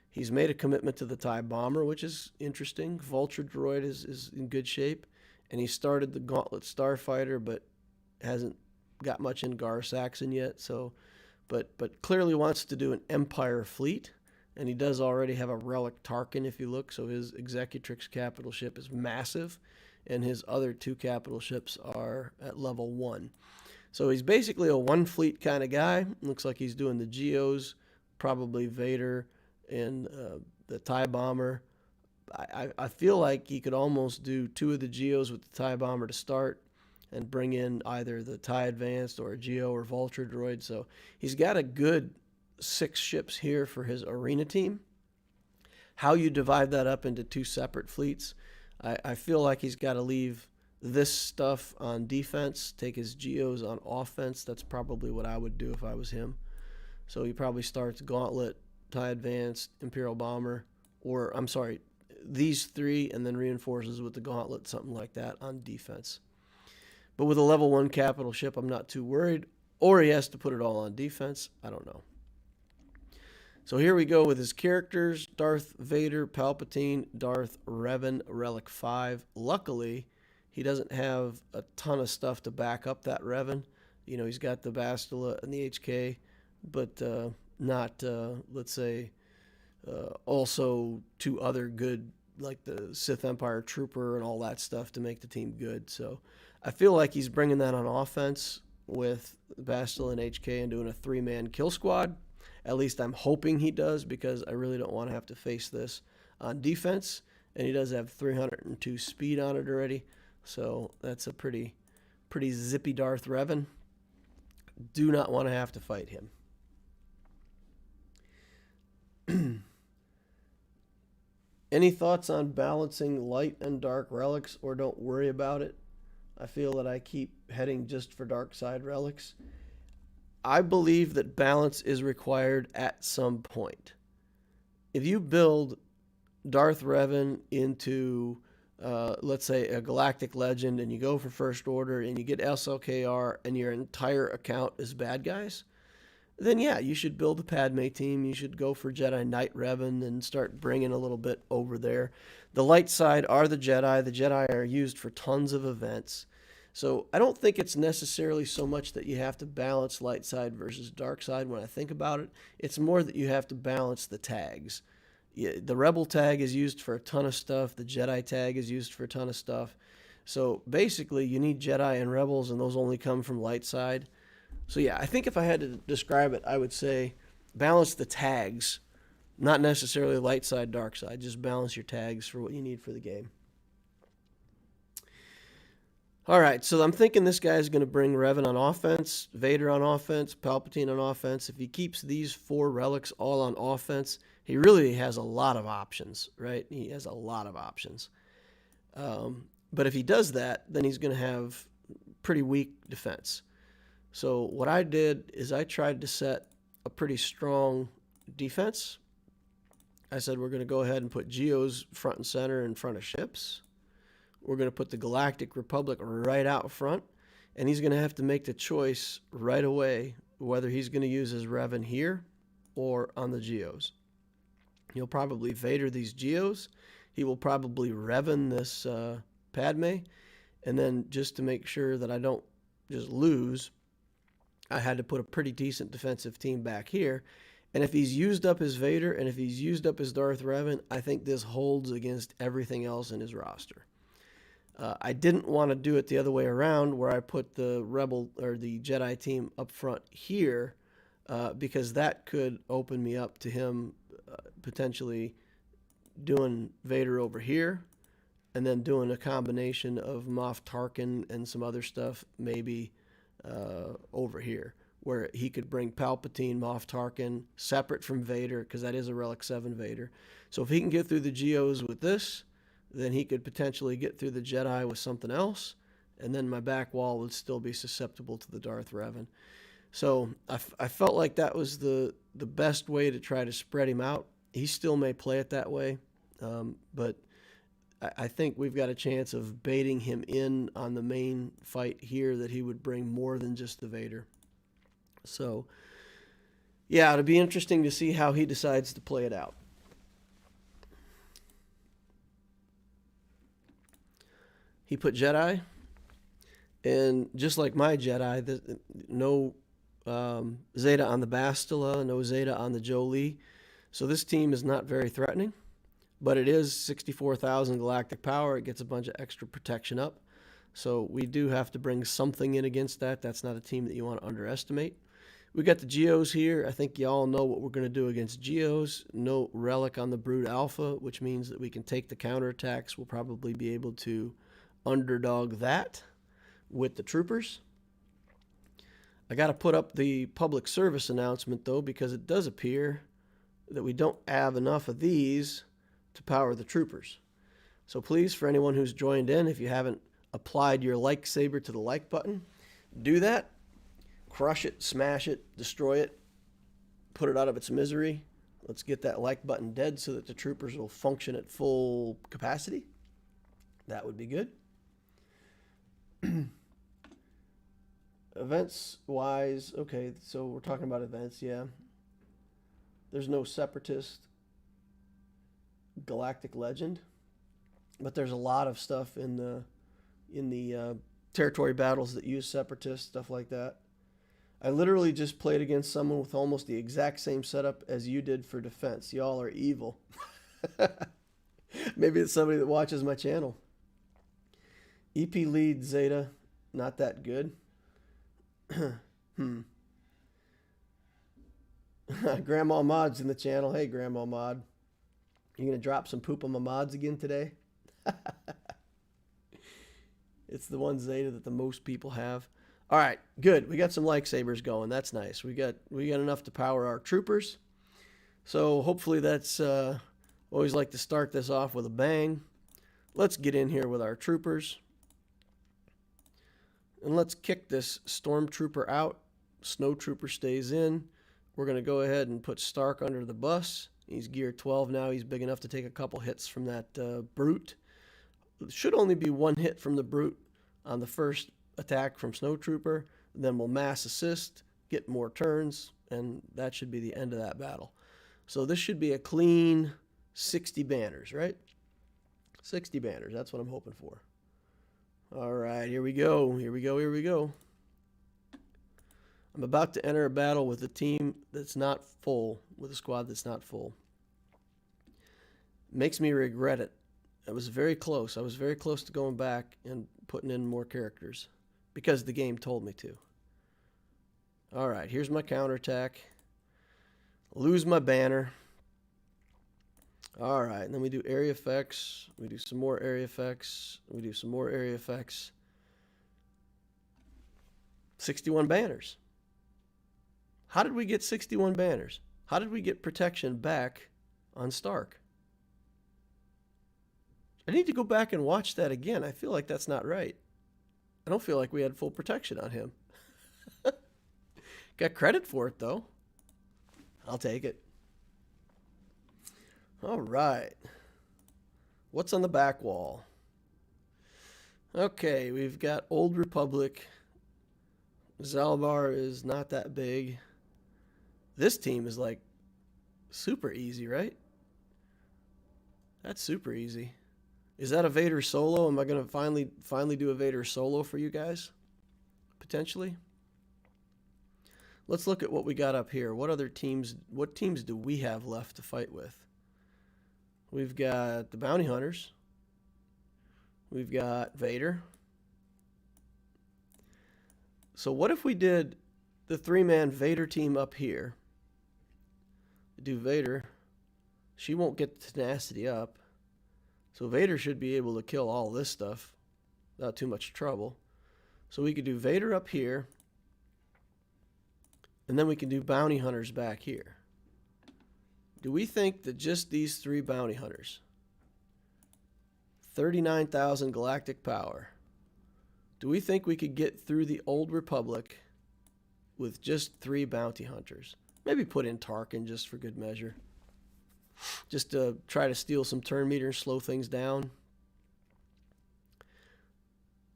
He's made a commitment to the TIE Bomber, which is interesting. Vulture Droid is in good shape. And he started the Gauntlet Starfighter, but hasn't got much in Gar Saxon yet. So, but clearly wants to do an Empire fleet. And he does already have a Relic Tarkin, if you look. So his Executrix capital ship is massive. And his other 2 capital ships are at level 1. So he's basically a one fleet kind of guy. Looks like he's doing the Geos, probably Vader, and the TIE Bomber. I feel like he could almost do 2 of the Geos with the TIE Bomber to start and bring in either the TIE Advanced or a Geo or Vulture Droid. So he's got a good 6 ships here for his arena team. How you divide that up into 2 separate fleets, I feel like he's got to leave this stuff on defense, take his Geos on offense. That's probably what I would do if I was him. So he probably starts Gauntlet, TIE Advanced, Imperial Bomber, or I'm sorry, these 3, and then reinforces with the Gauntlet, something like that on defense. But with a level 1 capital ship, I'm not too worried. Or he has to put it all on defense. I don't know. So here we go with his characters. Darth Vader, Palpatine, Darth Revan, Relic 5. Luckily, he doesn't have a ton of stuff to back up that Revan. You know, he's got the Bastila and the HK, but not, let's say, also 2 other good, like the Sith Empire Trooper and all that stuff to make the team good. So I feel like he's bringing that on offense with Bastila and HK and doing a 3-man kill squad. At least I'm hoping he does, because I really don't want to have to face this on defense. And he does have 302 speed on it already. So that's a pretty zippy Darth Revan. Do not want to have to fight him. Any thoughts on balancing light and dark relics, or don't worry about it? I feel that I keep heading just for dark side relics. I believe that balance is required at some point. If you build Darth Revan into, let's say, a Galactic Legend, and you go for First Order, and you get SLKR, and your entire account is bad guys, then yeah, you should build a Padme team. You should go for Jedi Knight Revan and start bringing a little bit over there. The light side are the Jedi. The Jedi are used for tons of events. So I don't think it's necessarily so much that you have to balance light side versus dark side when I think about it. It's more that you have to balance the tags. The Rebel tag is used for a ton of stuff. The Jedi tag is used for a ton of stuff. So basically you need Jedi and Rebels, and those only come from light side. So yeah, I think if I had to describe it, I would say balance the tags, not necessarily light side, dark side. Just balance your tags for what you need for the game. All right, so I'm thinking this guy is going to bring Revan on offense, Vader on offense, Palpatine on offense. If he keeps these 4 relics all on offense, he really has a lot of options, right? He has a lot of options. But if he does that, then he's going to have pretty weak defense. So what I did is I tried to set a pretty strong defense. I said we're going to go ahead and put Geos front and center in front of ships. We're going to put the Galactic Republic right out front. And he's going to have to make the choice right away whether he's going to use his Revan here or on the Geos. He'll probably Vader these Geos. He will probably Revan this Padme. And then just to make sure that I don't just lose, I had to put a pretty decent defensive team back here. And if he's used up his Vader and if he's used up his Darth Revan, I think this holds against everything else in his roster. I didn't want to do it the other way around where I put the Rebel or the Jedi team up front here because that could open me up to him potentially doing Vader over here and then doing a combination of Moff Tarkin and some other stuff maybe over here where he could bring Palpatine, Moff Tarkin separate from Vader because that is a Relic 7 Vader. So if he can get through the Geos with this, then he could potentially get through the Jedi with something else, and then my back wall would still be susceptible to the Darth Revan. So I felt like that was the best way to try to spread him out. He still may play it that way, but I think we've got a chance of baiting him in on the main fight here that he would bring more than just the Vader. So, yeah, it'll be interesting to see how he decides to play it out. He put Jedi, and just like my Jedi, no Zeta on the Bastila, no Zeta on the Jolie. So this team is not very threatening, but it is 64,000 galactic power. It gets a bunch of extra protection up. So we do have to bring something in against that. That's not a team that you want to underestimate. We got the Geos here. I think y'all know what we're going to do against Geos. No Relic on the Brood Alpha, which means that we can take the counterattacks. We'll probably be able to underdog that with the troopers. I got to put up the public service announcement though, because it does appear that we don't have enough of these to power the troopers. So please, for anyone who's joined in, if you haven't applied your like saber to the like button, do that. Crush it, smash it, destroy it, put it out of its misery. Let's get that like button dead so that the troopers will function at full capacity. That would be good. Events wise, okay, so we're talking about events, yeah. There's no Separatist Galactic Legend, but there's a lot of stuff in the territory battles that use Separatists, stuff like that. I literally just played against someone with almost the exact same setup as you did for defense. Y'all are evil. Maybe it's somebody that watches my channel. EP lead Zeta, not that good. Grandma Mod's in the channel. Hey, Grandma Mod. You gonna drop some poop on my mods again today? It's the one Zeta that the most people have. All right, good. We got some lightsabers going. That's nice. We got enough to power our troopers. So hopefully that's always like to start this off with a bang. Let's get in here with our troopers. And let's kick this stormtrooper out. Snowtrooper stays in. We're going to go ahead and put Stark under the bus. He's gear 12 now. He's big enough to take a couple hits from that brute. It should only be one hit from the brute on the first attack from Snowtrooper. Then we'll mass assist, get more turns, and that should be the end of that battle. So this should be a clean 60 banners, right? 60 banners. That's what I'm hoping for. All right, here we go. Here we go. Here we go. I'm about to enter a battle with a team that's not full, with a squad that's not full. Makes me regret it. I was very close. I was very close to going back and putting in more characters because the game told me to. All right, here's my counterattack. Lose my banner. All right, and then we do area effects. We do some more area effects. We do some more area effects. 61 banners. How did we get 61 banners? How did we get protection back on Stark? I need to go back and watch that again. I feel like that's not right. I don't feel like we had full protection on him. Got credit for it, though. I'll take it. All right. What's on the back wall? Okay, we've got Old Republic. Zalbar is not that big. This team is like super easy, right? That's super easy. Is that a Vader solo? Am I going to finally do a Vader solo for you guys? Potentially. Let's look at what we got up here. What teams do we have left to fight with? We've got the Bounty Hunters. We've got Vader. So what if we did the 3-man Vader team up here? Do Vader. She won't get the tenacity up. So Vader should be able to kill all this stuff without too much trouble. So we could do Vader up here. And then we can do Bounty Hunters back here. Do we think that just these 3 Bounty Hunters, 39,000 galactic power, do we think we could get through the Old Republic with just 3 Bounty Hunters? Maybe put in Tarkin just for good measure. Just to try to steal some turn meter and slow things down.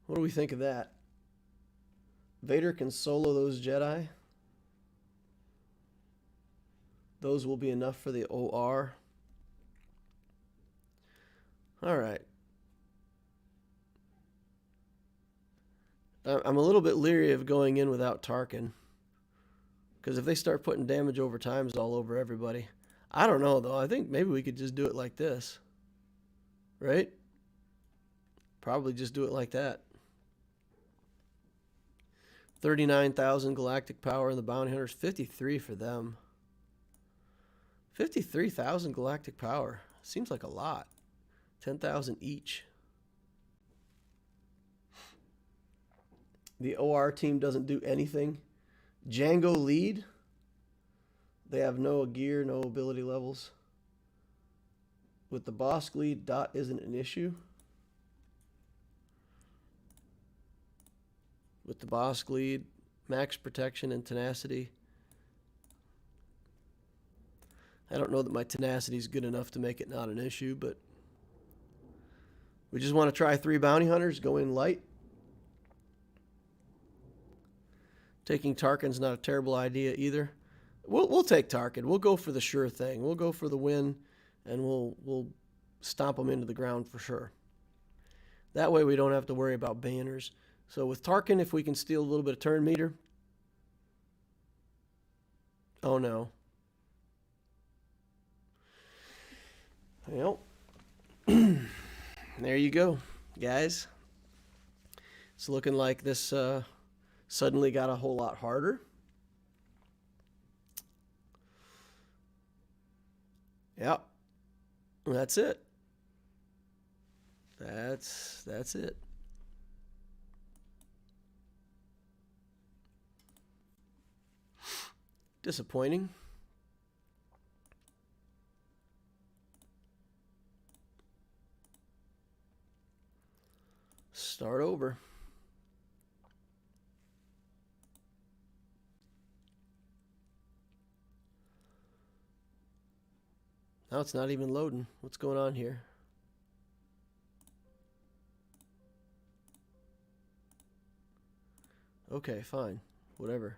What do we think of that? Vader can solo those Jedi. Those will be enough for the OR. All right. I'm a little bit leery of going in without Tarkin. Because if they start putting damage over times all over everybody. I don't know, though. I think maybe we could just do it like this. Right? Probably just do it like that. 39,000 galactic power in the Bounty Hunters. 53 for them. 53,000 galactic power. Seems like a lot. 10,000 each. The OR team doesn't do anything. Django lead. They have no gear, no ability levels. With the Bosk lead, dot isn't an issue. With the Bosk lead, max protection and tenacity. I don't know that my tenacity is good enough to make it not an issue, but we just want to try 3 Bounty Hunters, go in light. Taking Tarkin's not a terrible idea either. We'll take Tarkin. We'll go for the sure thing. We'll go for the win, and we'll stomp them into the ground for sure. That way we don't have to worry about banners. So with Tarkin, if we can steal a little bit of turn meter. Oh no. Well, there you go, guys. It's looking like this suddenly got a whole lot harder. Yep. That's it. That's it. Disappointing. Start over. Now it's not even loading. What's going on here? Okay, fine. Whatever.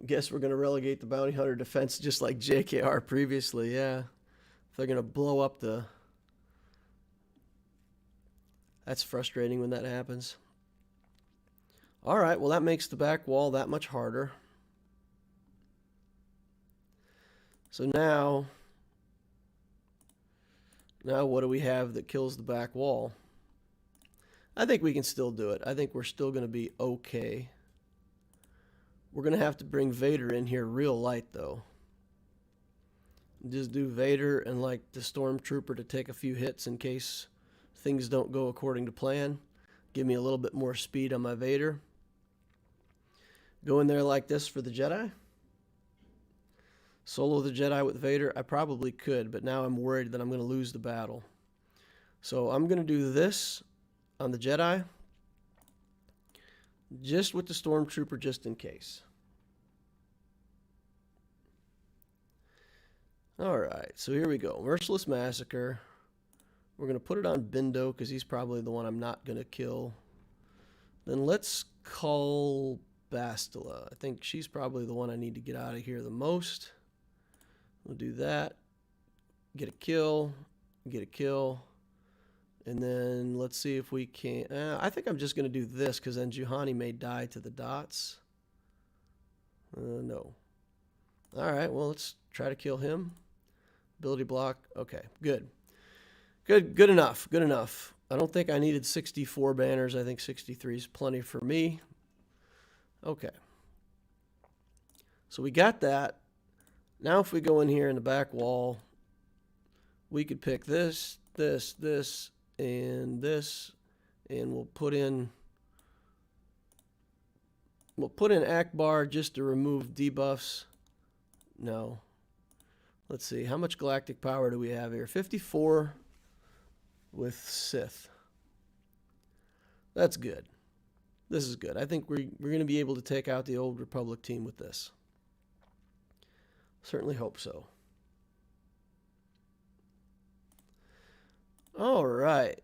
Guess we're going to relegate the Bounty Hunter defense just like JKR previously, yeah. They're going to blow up the... That's frustrating when that happens. All right, well, that makes the back wall that much harder. So now what do we have that kills the back wall? I think we can still do it. I think we're still going to be okay. We're going to have to bring Vader in here real light, though. Just do Vader and like the Stormtrooper to take a few hits in case things don't go according to plan. Give me a little bit more speed on my Vader. Go in there like this for the Jedi. Solo the Jedi with Vader. I probably could, but now I'm worried that I'm going to lose the battle. So I'm going to do this on the Jedi. Just with the Stormtrooper, just in case. All right, so here we go. Merciless Massacre. We're going to put it on Bindo because he's probably the one I'm not going to kill. Then let's call Bastila. I think she's probably the one I need to get out of here the most. We'll do that. Get a kill. Get a kill. And then let's see if we can... I think I'm just going to do this because then Juhani may die to the dots. No. All right, well, let's try to kill him. Ability block. Okay, good. Good enough. Good enough. I don't think I needed 64 banners. I think 63 is plenty for me. Okay. So we got that. Now if we go in here in the back wall, we could pick this, this, this, and this, and we'll put in Akbar just to remove debuffs. No. Let's see, how much galactic power do we have here? 54 with Sith. That's good. This is good. I think we're going to be able to take out the Old Republic team with this. Certainly hope so. All right.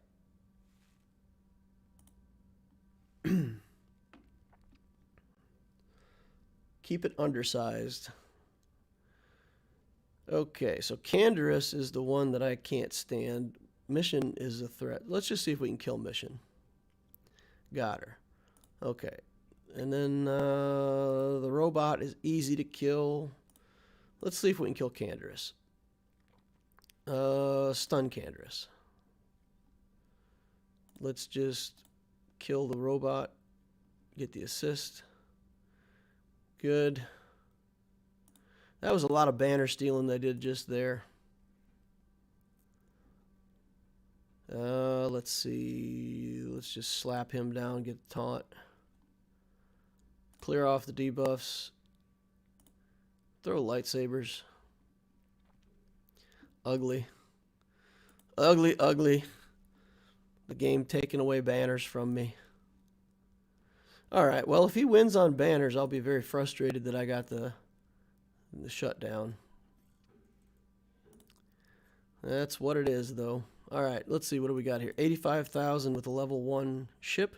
Keep it undersized. Okay, so Canderous is the one that I can't stand. Mission is a threat. Let's just see if we can kill Mission. Got her. Okay. And then the robot is easy to kill. Let's see if we can kill Canderous. Stun Canderous. Let's just kill the robot. Get the assist. Good. That was a lot of banner stealing they did just there. Let's see. Let's just slap him down, get the taunt. Clear off the debuffs. Throw lightsabers. Ugly. Ugly, ugly. The game taking away banners from me. Alright, well, if he wins on banners, I'll be very frustrated that I got the shutdown. That's what it is, though. Alright, let's see. What do we got here? 85,000 with a level 1 ship.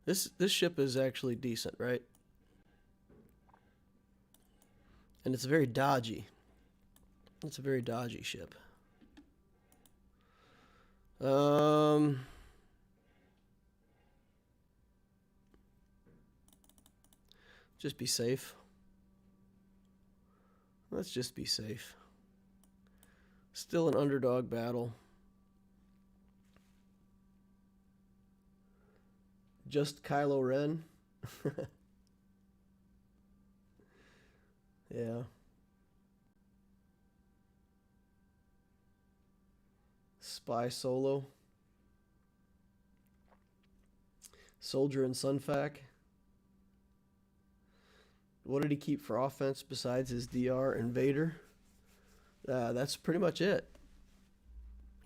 This ship is actually decent, right? And it's very dodgy. It's a very dodgy ship. Just be safe. Let's just be safe. Still an underdog battle. Just Kylo Ren. Yeah. Spy Solo. Soldier and Sunfac. What did he keep for offense besides his DR and Vader? That's pretty much it.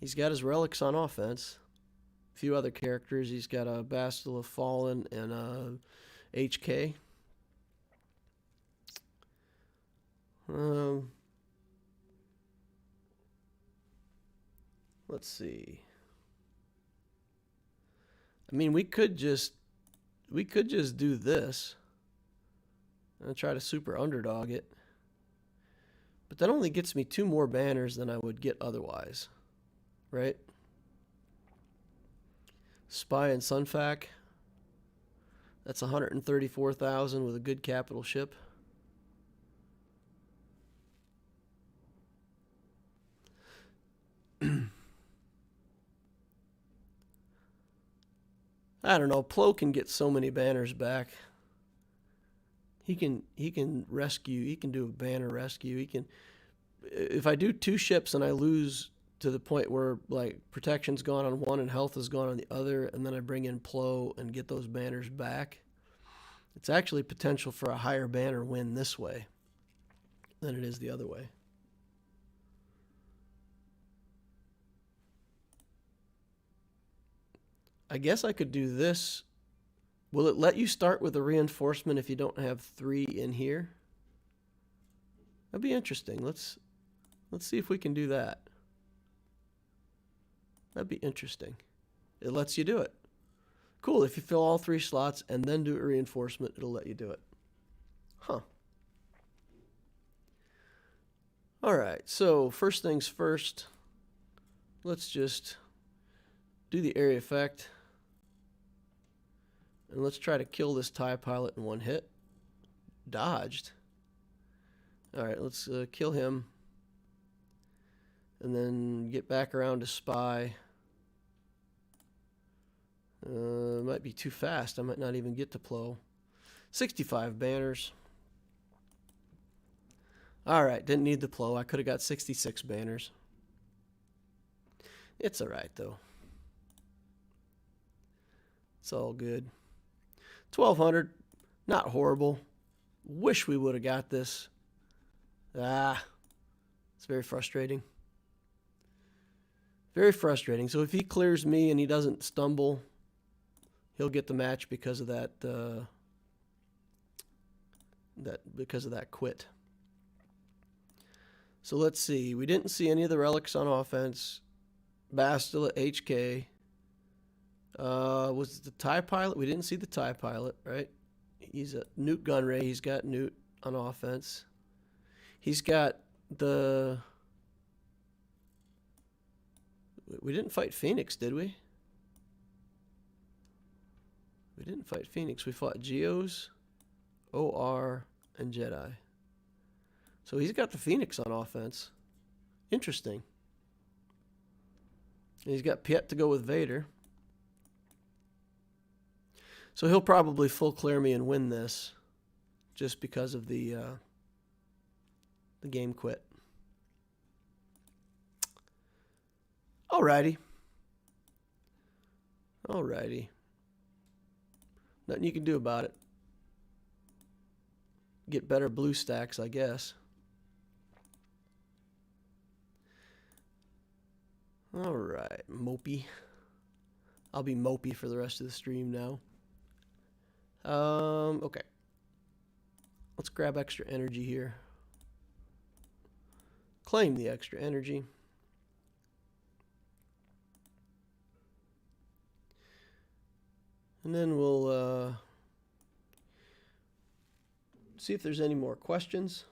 He's got his relics on offense. A few other characters. He's got a Bastila Fallen and a HK. Let's see. I mean, we could just do this and try to super underdog it. But that only gets me 2 more banners than I would get otherwise. Right? Spy and Sunfac. That's 134,000 with a good capital ship. I don't know. Plo can get so many banners back. He can rescue. He can do a banner rescue. He can. If I do 2 ships and I lose to the point where like protection's gone on one and health is gone on the other, and then I bring in Plo and get those banners back, it's actually potential for a higher banner win this way than it is the other way. I guess I could do this Will it let you start with a reinforcement if you don't have 3 in here? That'd be interesting. Let's see if we can do that. That'd be interesting. It lets you do it. Cool. If you fill all 3 slots and then do a reinforcement, it'll let you do it. Huh. All right. So first things first, let's just do the area effect. And let's try to kill this TIE pilot in 1 hit. Dodged. All right, let's kill him. And then get back around to spy. Might be too fast. I might not even get to plow. 65 banners. All right, didn't need the plow. I could have got 66 banners. It's all right, though. It's all good. 1,200, not horrible. Wish we would have got this. It's very frustrating. Very frustrating. So if he clears me and he doesn't stumble, he'll get the match because of that. Because of that quit. So let's see. We didn't see any of the relics on offense. Bastila, HK. Was it the TIE pilot? We didn't see the TIE pilot, right? He's a Newt Gunray. He's got Newt on offense. He's got the... We didn't fight Phoenix, did we? We didn't fight Phoenix. We fought Geos, OR, and Jedi. So he's got the Phoenix on offense. Interesting. And he's got Piet to go with Vader. So he'll probably full clear me and win this just because of the game quit. Alrighty. Alrighty. Nothing you can do about it. Get better blue stacks, I guess. Alright, mopey. I'll be mopey for the rest of the stream now. Okay. Let's grab extra energy here. Claim the extra energy. And then we'll see if there's any more questions.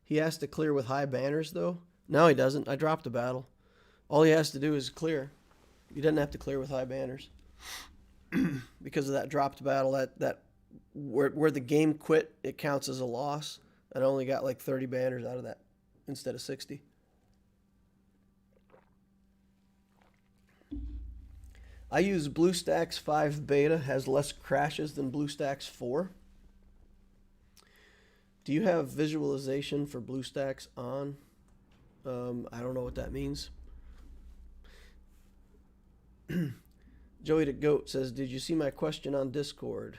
He has to clear with high banners, though. No, he doesn't. I dropped the battle. All he has to do is clear. He doesn't have to clear with high banners. Because of that dropped battle, that where the game quit, it counts as a loss. And I only got like 30 banners out of that instead of 60. I use BlueStacks 5 beta, has less crashes than BlueStacks 4. Do you have visualization for BlueStacks on? I don't know what that means. Joey the Goat says, did you see my question on Discord?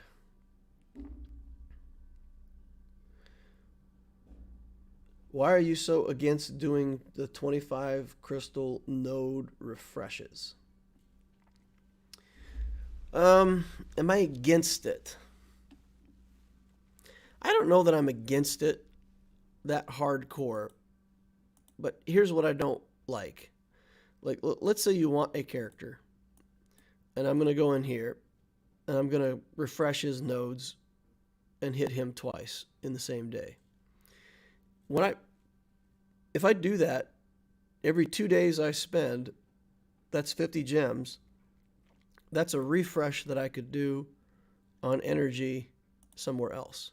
Why are you so against doing the 25 crystal node refreshes? Am I against it? I don't know that I'm against it that hardcore, but here's what I don't like. Like, let's say you want a character, and I'm going to go in here, and I'm going to refresh his nodes and hit him twice in the same day. If I do that, every 2 days I spend, that's 50 gems. That's a refresh that I could do on energy somewhere else.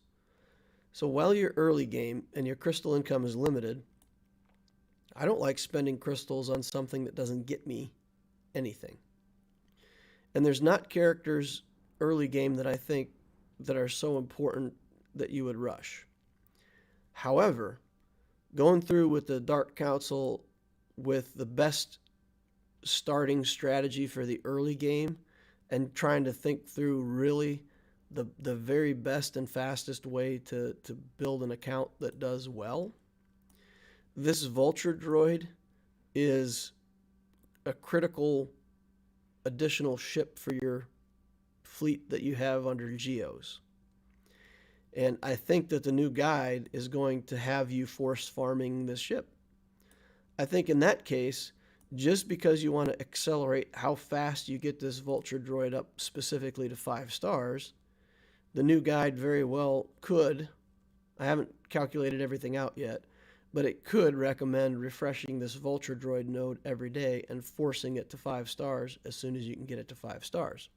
So while you're early game and your crystal income is limited, I don't like spending crystals on something that doesn't get me anything. And there's not characters early game that I think that are so important that you would rush. However, going through with the Dark Council with the best starting strategy for the early game and trying to think through really the very best and fastest way to build an account that does well. This Vulture droid is a critical additional ship for your fleet that you have under Geos. And I think that the new guide is going to have you force farming this ship. I think in that case, just because you want to accelerate how fast you get this Vulture droid up specifically to 5 stars, the new guide very well could, I haven't calculated everything out yet, but it could recommend refreshing this Vulture droid node every day and forcing it to 5 stars as soon as you can get it to 5 stars.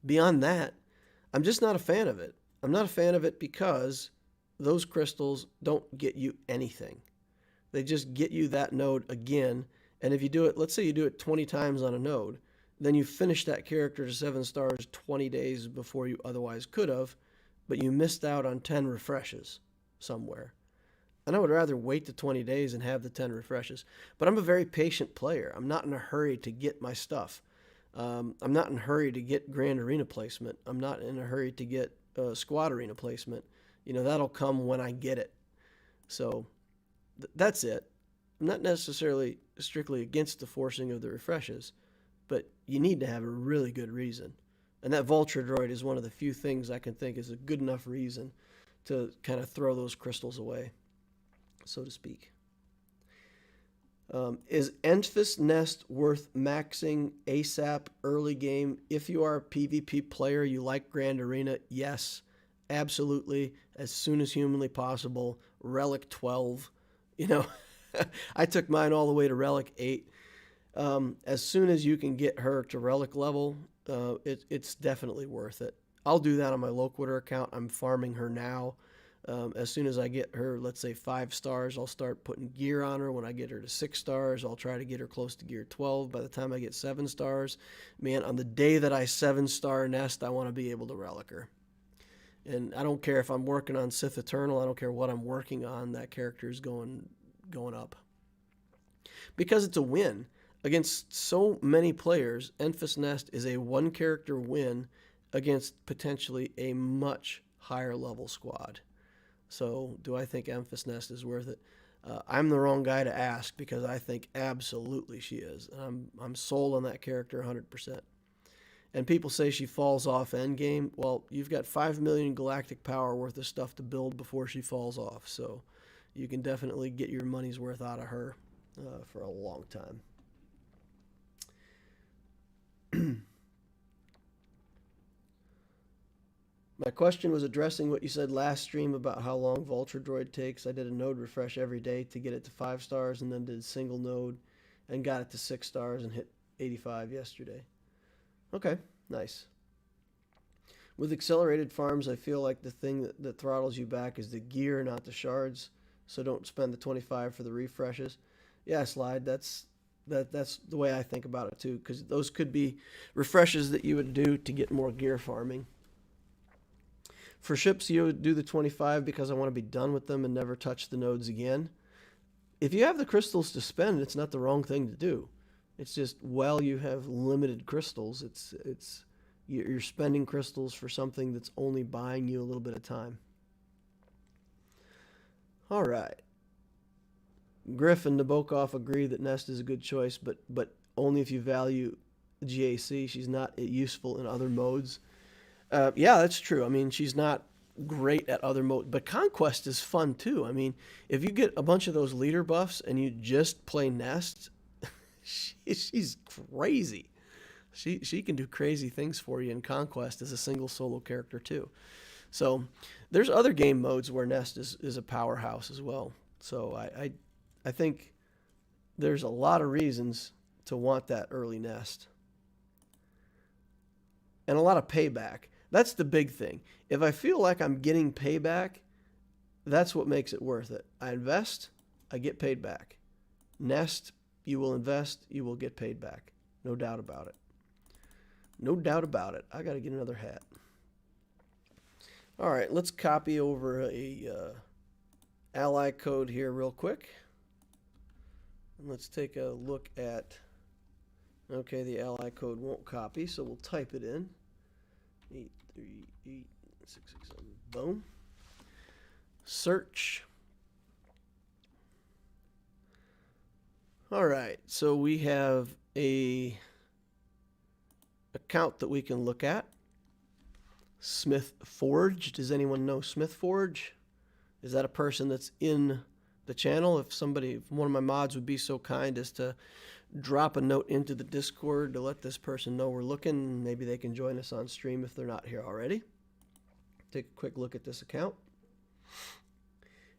Beyond that, I'm just not a fan of it. I'm not a fan of it because those crystals don't get you anything. They just get you that node again, and if you do it, let's say you do it 20 times on a node, then you finish that character to 7 stars 20 days before you otherwise could have, but you missed out on 10 refreshes somewhere. And I would rather wait the 20 days and have the 10 refreshes. But I'm a very patient player. I'm not in a hurry to get my stuff. I'm not in a hurry to get Grand Arena placement. I'm not in a hurry to get Squad Arena placement. You know, that'll come when I get it. So that's it. I'm not necessarily strictly against the forcing of the refreshes, but you need to have a really good reason. And that Vulture droid is one of the few things I can think is a good enough reason to kind of throw those crystals away, so to speak. Is Enfys Nest worth maxing ASAP early game? If you are a PvP player, you like Grand Arena, yes, absolutely, as soon as humanly possible. Relic 12, you know, I took mine all the way to Relic 8. As soon as you can get her to Relic level, it's definitely worth it. I'll do that on my Loquitur account. I'm farming her now. As soon as I get her, let's say 5 stars, I'll start putting gear on her. When I get her to 6 stars, I'll try to get her close to gear 12. By the time I get 7 stars, man, on the day that I 7-star nest, I want to be able to relic her. And I don't care if I'm working on Sith Eternal. I don't care what I'm working on. That character is going up. Because it's a win. Against so many players, Enfys Nest is a 1-character win against potentially a much higher level squad. So do I think Enfys Nest is worth it? I'm the wrong guy to ask because I think absolutely she is. And I'm sold on that character 100%. And people say she falls off endgame. Well, you've got 5 million galactic power worth of stuff to build before she falls off. So you can definitely get your money's worth out of her for a long time. My question was addressing what you said last stream about how long Vulture Droid takes. I did a node refresh every day to get it to 5 stars and then did a single node and got it to 6 stars and hit 85 yesterday. Okay, nice. With accelerated farms, I feel like the thing that throttles you back is the gear, not the shards. So don't spend the 25 for the refreshes. Yeah, Slide, that's the way I think about it too, because those could be refreshes that you would do to get more gear farming. For ships, you would do the 25 because I want to be done with them and never touch the nodes again. If you have the crystals to spend, it's not the wrong thing to do. It's just, well, you have limited crystals. You're spending crystals for something that's only buying you a little bit of time. All right. Griff and Nabokov agree that Nest is a good choice, but only if you value GAC. She's not useful in other modes. Yeah, that's true. I mean, she's not great at other modes, but Conquest is fun too. I mean, if you get a bunch of those leader buffs and you just play Nest, she's crazy. She can do crazy things for you in Conquest as a single solo character too. So there's other game modes where Nest is a powerhouse as well. So I think there's a lot of reasons to want that early Nest. And a lot of payback. That's the big thing. If I feel like I'm getting payback, that's what makes it worth it. I invest, I get paid back. Nest, you will invest, you will get paid back. No doubt about it. No doubt about it. I got to get another hat. All right, let's copy over a ally code here real quick. And let's take a look at, okay, the ally code won't copy, so we'll type it in. 838667. Boom. Search. All right, so we have a account that we can look at. Smithforge. Does anyone know Smithforge? Is that a person that's in the channel? If one of my mods would be so kind as to drop a note into the Discord to let this person know we're looking, maybe they can join us on stream if they're not here already. Take a quick look at this account.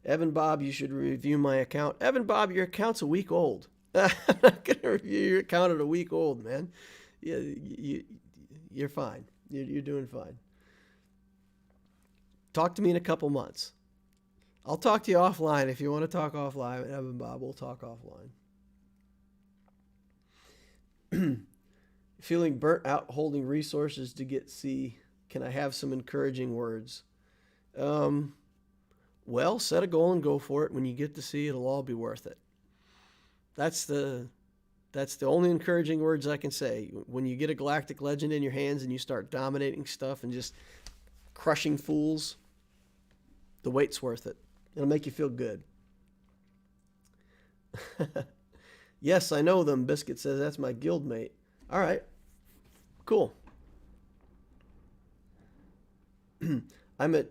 Evan Bob, you should review my account. Evan Bob, your account's a week old. I'm not going to review your account at a week old, man. Yeah, you're fine. You're doing fine. Talk to me in a couple months. I'll talk to you offline. If you want to talk offline, Evan Bob, we'll talk offline. Feeling burnt out holding resources to get C. Can I have some encouraging words? Well, set a goal and go for it. When you get to C, it'll all be worth it. That's the only encouraging words I can say. When you get a Galactic Legend in your hands and you start dominating stuff and just crushing fools, the wait's worth it. It'll make you feel good. Yes, I know them. Biscuit says that's my guild mate. All right. Cool. I'm at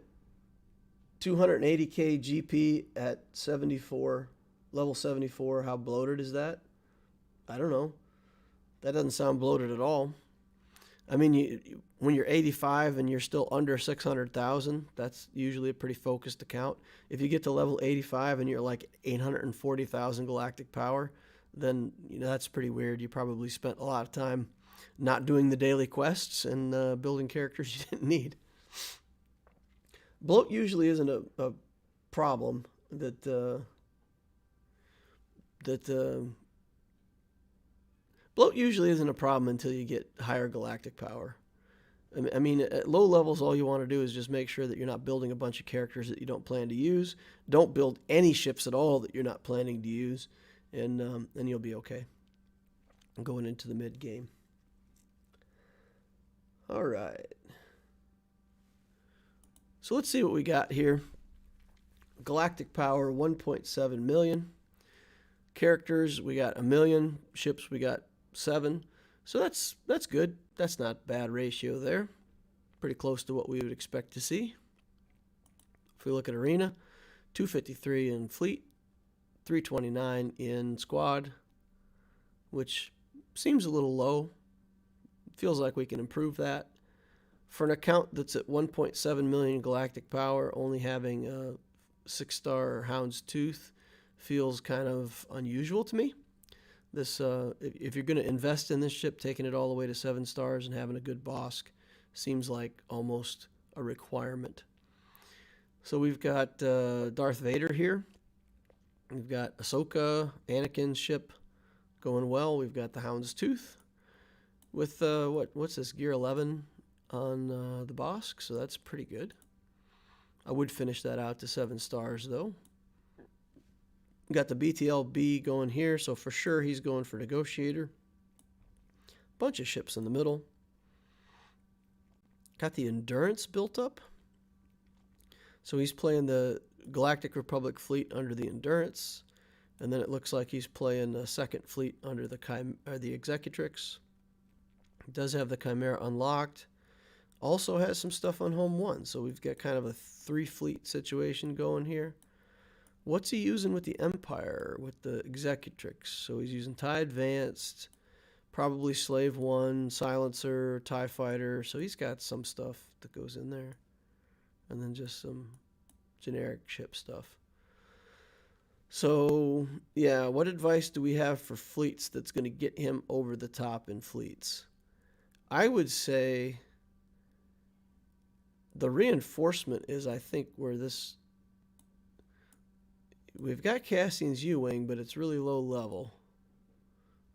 280k GP at 74, level 74. How bloated is that? I don't know. That doesn't sound bloated at all. I mean, when you're 85 and you're still under 600,000, that's usually a pretty focused account. If you get to level 85 and you're like 840,000 galactic power, then that's pretty weird. You probably spent a lot of time not doing the daily quests and building characters you didn't need. Bloat usually isn't a problem bloat usually isn't a problem until you get higher galactic power. I mean, at low levels, all you want to do is just make sure that you're not building a bunch of characters that you don't plan to use. Don't build any ships at all that you're not planning to use, and you'll be okay going into the mid game. All right. So let's see what we got here. Galactic power, 1.7 million. Characters, we got 1 million. Ships, we got 7. So that's good. That's not a bad ratio there. Pretty close to what we would expect to see. If we look at arena, 253 in fleet, 329 in squad, which seems a little low. Feels like we can improve that. For an account that's at 1.7 million galactic power, only having a 6-star Hound's Tooth feels kind of unusual to me. This, if you're going to invest in this ship, taking it all the way to 7 stars and having a good Bosk seems like almost a requirement. So we've got Darth Vader here. We've got Ahsoka, Anakin's ship going well. We've got the Hound's Tooth with what's this, gear 11 on the Bosk, so that's pretty good. I would finish that out to 7 stars though. Got the BTLB going here, so for sure he's going for Negotiator. Bunch of ships in the middle. Got the Endurance built up. So he's playing the Galactic Republic fleet under the Endurance. And then it looks like he's playing the second fleet under the Executrix. He does have the Chimera unlocked. Also has some stuff on Home 1. So we've got kind of a 3-fleet situation going here. What's he using with the Empire, with the Executrix? So he's using TIE Advanced, probably Slave 1, Silencer, TIE Fighter. So he's got some stuff that goes in there. And then just some generic ship stuff. So, yeah, what advice do we have for fleets that's going to get him over the top in fleets? I would say the reinforcement is, I think, where this... We've got Cassian's U-Wing, but it's really low level.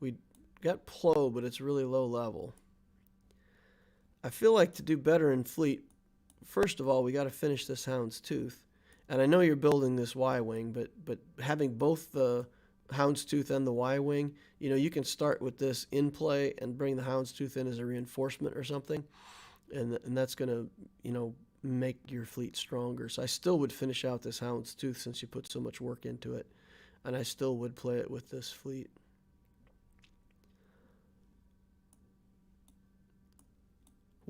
We got Plo, but it's really low level. I feel like to do better in fleet, first of all, we got to finish this Hound's Tooth. And I know you're building this Y-Wing, but having both the Hound's Tooth and the Y-Wing, you can start with this in play and bring the Hound's Tooth in as a reinforcement or something. And that's going to, make your fleet stronger. So I still would finish out this Hound's Tooth since you put so much work into it. And I still would play it with this fleet.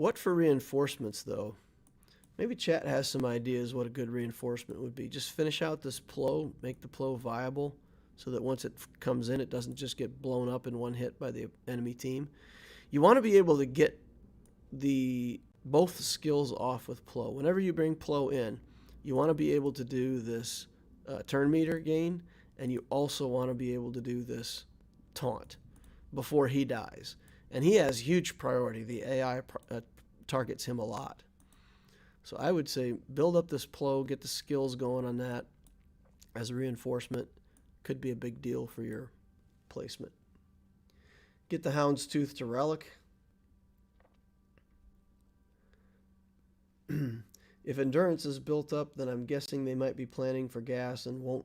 What for reinforcements, though? Maybe chat has some ideas what a good reinforcement would be. Just finish out this Plo, make the Plo viable, so that once it comes in, it doesn't just get blown up in one hit by the enemy team. You want to be able to get both skills off with Plo. Whenever you bring Plo in, you want to be able to do this turn meter gain, and you also want to be able to do this taunt before he dies. And he has huge priority. The AI targets him a lot. So I would say build up this Plo, get the skills going on that as a reinforcement. Could be a big deal for your placement. Get the Houndstooth to Relic. If Endurance is built up, then I'm guessing they might be planning for gas and won't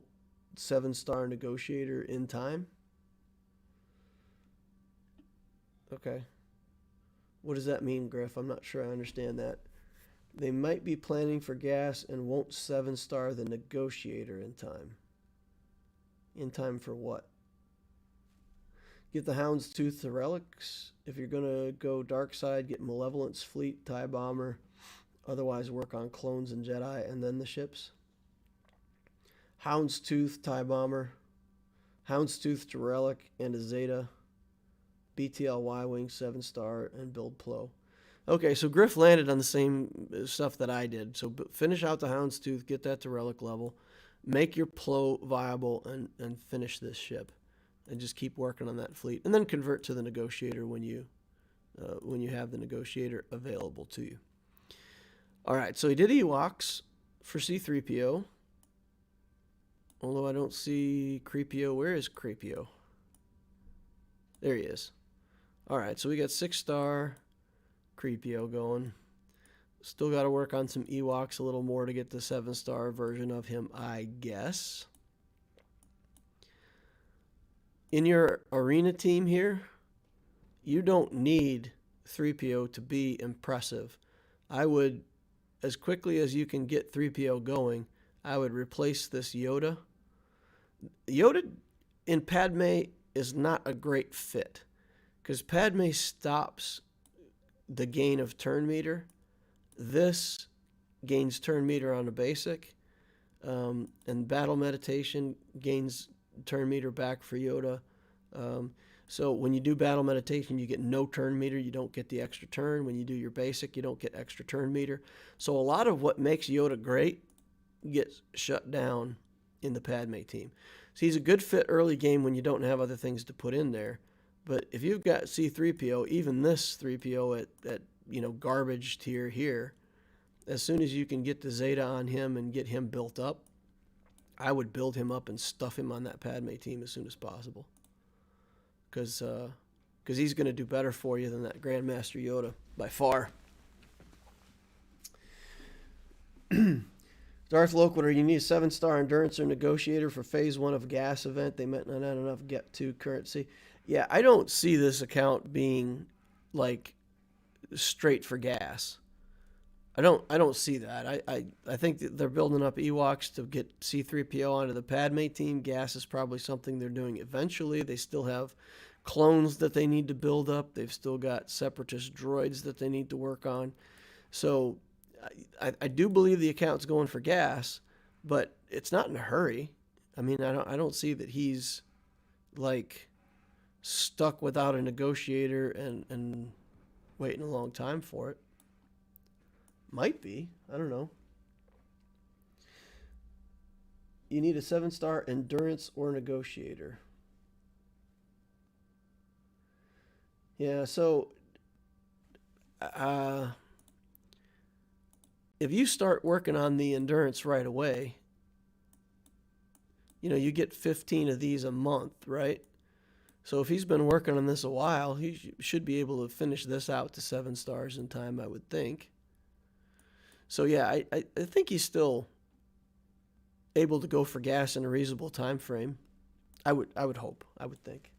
7-star Negotiator in time. Okay. What does that mean, Griff? I'm not sure I understand that. They might be planning for gas and won't 7-star the Negotiator in time. In time for what? Get the Houndstooth to Relics. If you're going to go dark side, get Malevolence Fleet, TIE Bomber. Otherwise, work on clones and Jedi and then the ships. Houndstooth, TIE Bomber. Houndstooth to Relic and a Zeta. BTL Y-Wing 7-star and build Plo. Okay, so Griff landed on the same stuff that I did. So finish out the Houndstooth, get that to Relic level. Make your Plo viable and finish this ship. And just keep working on that fleet. And then convert to the Negotiator when you have the Negotiator available to you. All right, so he did Ewoks for C-3PO. Although I don't see Creepio. Where is Creepio? There he is. All right, so we got 6-star Creepio going. Still got to work on some Ewoks a little more to get the 7-star version of him, I guess. In your arena team here, you don't need 3PO to be impressive. I would, as quickly as you can get 3PO going, I would replace this Yoda. Yoda in Padme is not a great fit because Padme stops the gain of turn meter. This gains turn meter on a basic, and battle meditation gains turn meter back for Yoda. So when you do battle meditation, you get no turn meter. You don't get the extra turn. When you do your basic, you don't get extra turn meter. So a lot of what makes Yoda great gets shut down in the Padme team. So he's a good fit early game when you don't have other things to put in there. But if you've got C-3PO, even this 3PO at garbage tier here, as soon as you can get the Zeta on him and get him built up, I would build him up and stuff him on that Padme team as soon as possible. Because he's going to do better for you than that Grandmaster Yoda by far. Darth Loquitur, you need a 7-star Endurance or Negotiator for Phase 1 of Gas event. They might not have enough Get to currency. Yeah, I don't see this account being like straight for gas. I don't see that. I think that they're building up Ewoks to get C-3PO onto the Padme team. Gas is probably something they're doing eventually. They still have clones that they need to build up. They've still got Separatist droids that they need to work on. So I do believe the account's going for gas, but it's not in a hurry. I mean, I don't see that he's like stuck without a Negotiator and waiting a long time for it. Might be. I don't know. You need a 7-star Endurance or Negotiator. Yeah, so if you start working on the Endurance right away, you get 15 of these a month, right? So if he's been working on this a while, he should be able to finish this out to 7 stars in time, I would think. So yeah, I think he's still able to go for gas in a reasonable time frame. I would hope. I would think.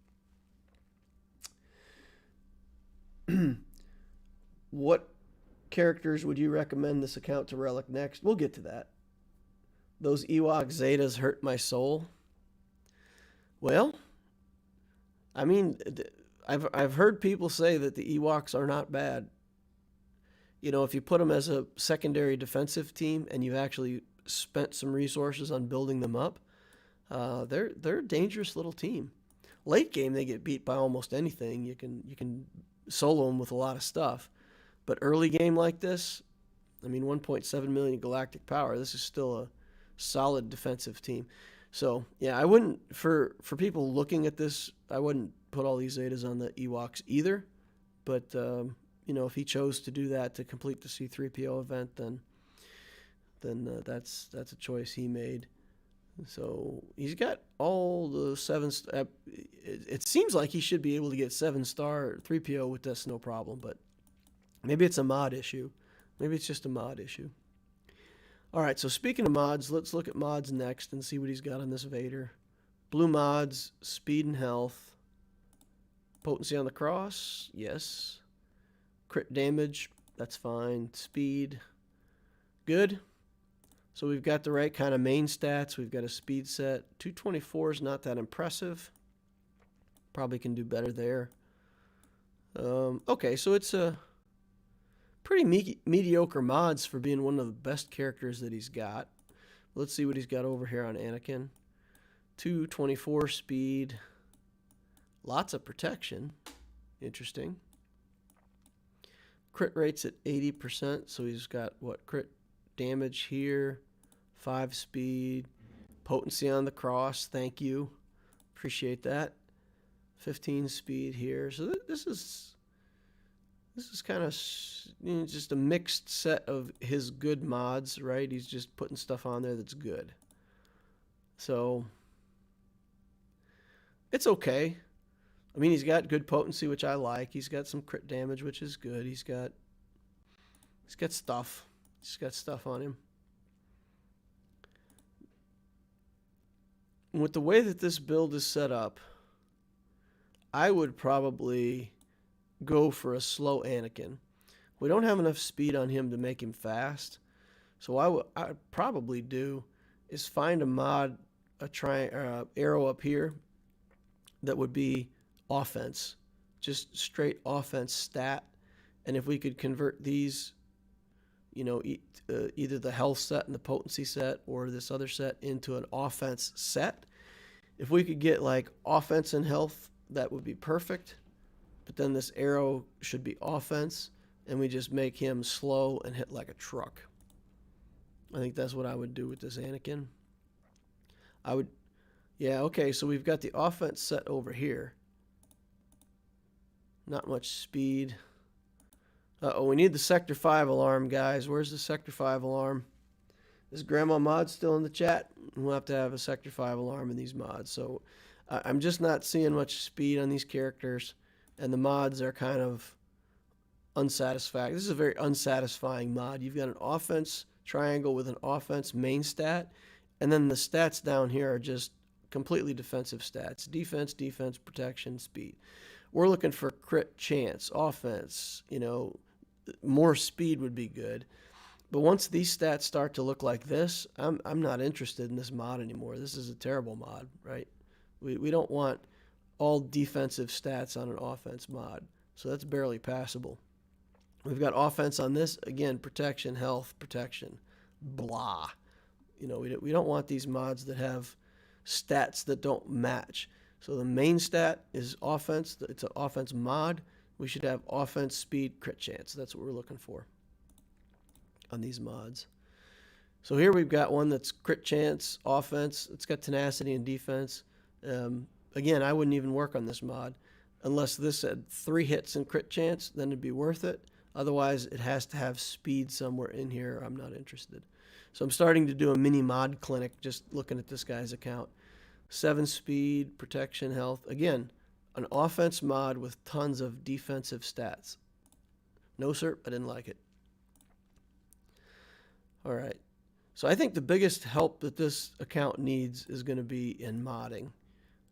What characters would you recommend this account to Relic next? We'll get to that. Those Ewok Zetas hurt my soul. Well, I mean, I've heard people say that the Ewoks are not bad. you know, if you put them as a secondary defensive team and you've actually spent some resources on building them up, they're a dangerous little team. Late game, they get beat by almost anything. You can solo them with a lot of stuff. But early game like this, I mean, 1.7 million galactic power. This is still a solid defensive team. So yeah, I wouldn't, for people looking at this, I wouldn't put all these Zetas on the Ewoks either. But you know, if he chose to do that to complete the C-3PO event, then that's a choice he made. So he's got all the 7. It seems like he should be able to get 7-star 3PO with this no problem, but maybe it's a mod issue. Maybe it's just a mod issue. All right, so speaking of mods, let's look at mods next and see what he's got on this Vader. Blue mods, speed and health. Potency on the cross, yes. Crit damage, that's fine. Speed, good. So we've got the right kind of main stats. We've got a speed set. 224 is not that impressive. Probably can do better there. Okay, so it's a pretty mediocre mods for being one of the best characters that he's got. Let's see what he's got over here on Anakin. 224 speed. Lots of protection. Interesting. Crit rate's at 80%, so he's got what? Crit damage here. 5 speed. Potency on the cross. Thank you. Appreciate that. 15 speed here. So this is kind of, you know, just a mixed set of his good mods, right? He's just putting stuff on there that's good. So it's okay. I mean, he's got good potency, which I like. He's got some crit damage, which is good. He's got stuff. He's got stuff on him. With the way that this build is set up, I would probably go for a slow Anakin. We don't have enough speed on him to make him fast. So I'd probably do is find a mod, arrow up here that would be offense, just straight offense stat. And if we could convert these, you know, either the health set and the potency set or this other set into an offense set, if we could get like offense and health, that would be perfect. But then this arrow should be offense, and we just make him slow and hit like a truck. I think that's what I would do with this Anakin. Yeah, okay, so we've got the offense set over here. Not much speed. Uh-oh, we need the Sector 5 alarm, guys. Where's the Sector 5 alarm? Is Grandma Mod still in the chat? We'll have to have a Sector 5 alarm in these mods. So I'm just not seeing much speed on these characters, and the mods are kind of unsatisfactory. This is a very unsatisfying mod. You've got an offense triangle with an offense main stat, and then the stats down here are just completely defensive stats. Defense, defense, protection, speed. We're looking for crit chance, offense, you know, more speed would be good. But once these stats start to look like this, I'm not interested in this mod anymore. This is a terrible mod, right? We don't want all defensive stats on an offense mod. So that's barely passable. We've got offense on this. Again, protection, health, protection. Blah. You know, we don't want these mods that have stats that don't match. So the main stat is offense. It's an offense mod. We should have offense, speed, crit chance. That's what we're looking for on these mods. So here we've got one that's crit chance, offense. It's got tenacity and defense. Again, I wouldn't even work on this mod unless this had 3 hits and crit chance. Then it'd be worth it. Otherwise, it has to have speed somewhere in here. I'm not interested. So I'm starting to do a mini mod clinic just looking at this guy's account. 7 speed, protection, health. Again, an offense mod with tons of defensive stats. No, sir, I didn't like it. All right. So I think the biggest help that this account needs is going to be in modding.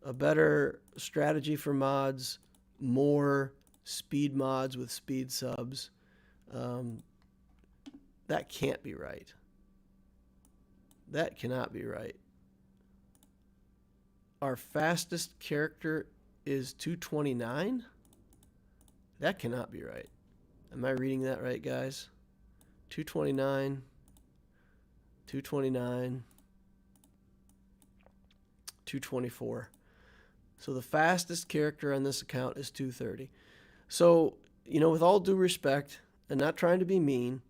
A better strategy for mods, more speed mods with speed subs. That can't be right. That cannot be right. Our fastest character is 229? That cannot be right. Am I reading that right, guys? 229, 229, 224. So the fastest character on this account is 230. So, you know, with all due respect, and not trying to be mean,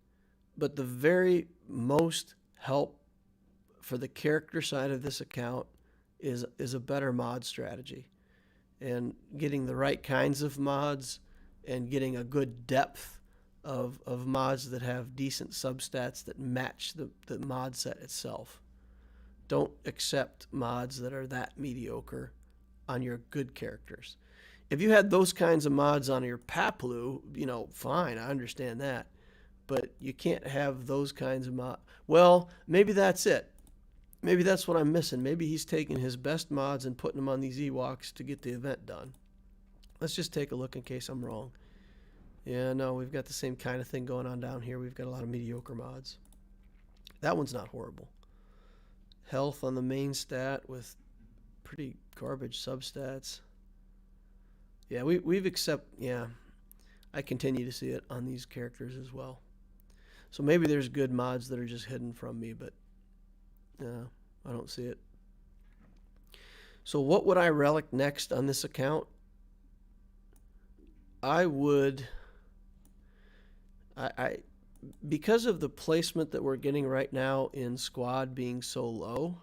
but the very most help for the character side of this account is a better mod strategy. And getting the right kinds of mods and getting a good depth of mods that have decent substats that match the mod set itself. Don't accept mods that are that mediocre on your good characters. If you had those kinds of mods on your Paplu, you know, fine, I understand that. But you can't have those kinds of mods. Well, maybe that's it. Maybe that's what I'm missing. Maybe he's taking his best mods and putting them on these Ewoks to get the event done. Let's just take a look in case I'm wrong. Yeah, no, we've got the same kind of thing going on down here. We've got a lot of mediocre mods. That one's not horrible. Health on the main stat with pretty garbage substats. Yeah, I continue to see it on these characters as well. So maybe there's good mods that are just hidden from me, but I don't see it. So what would I relic next on this account? Because of the placement that we're getting right now in squad being so low,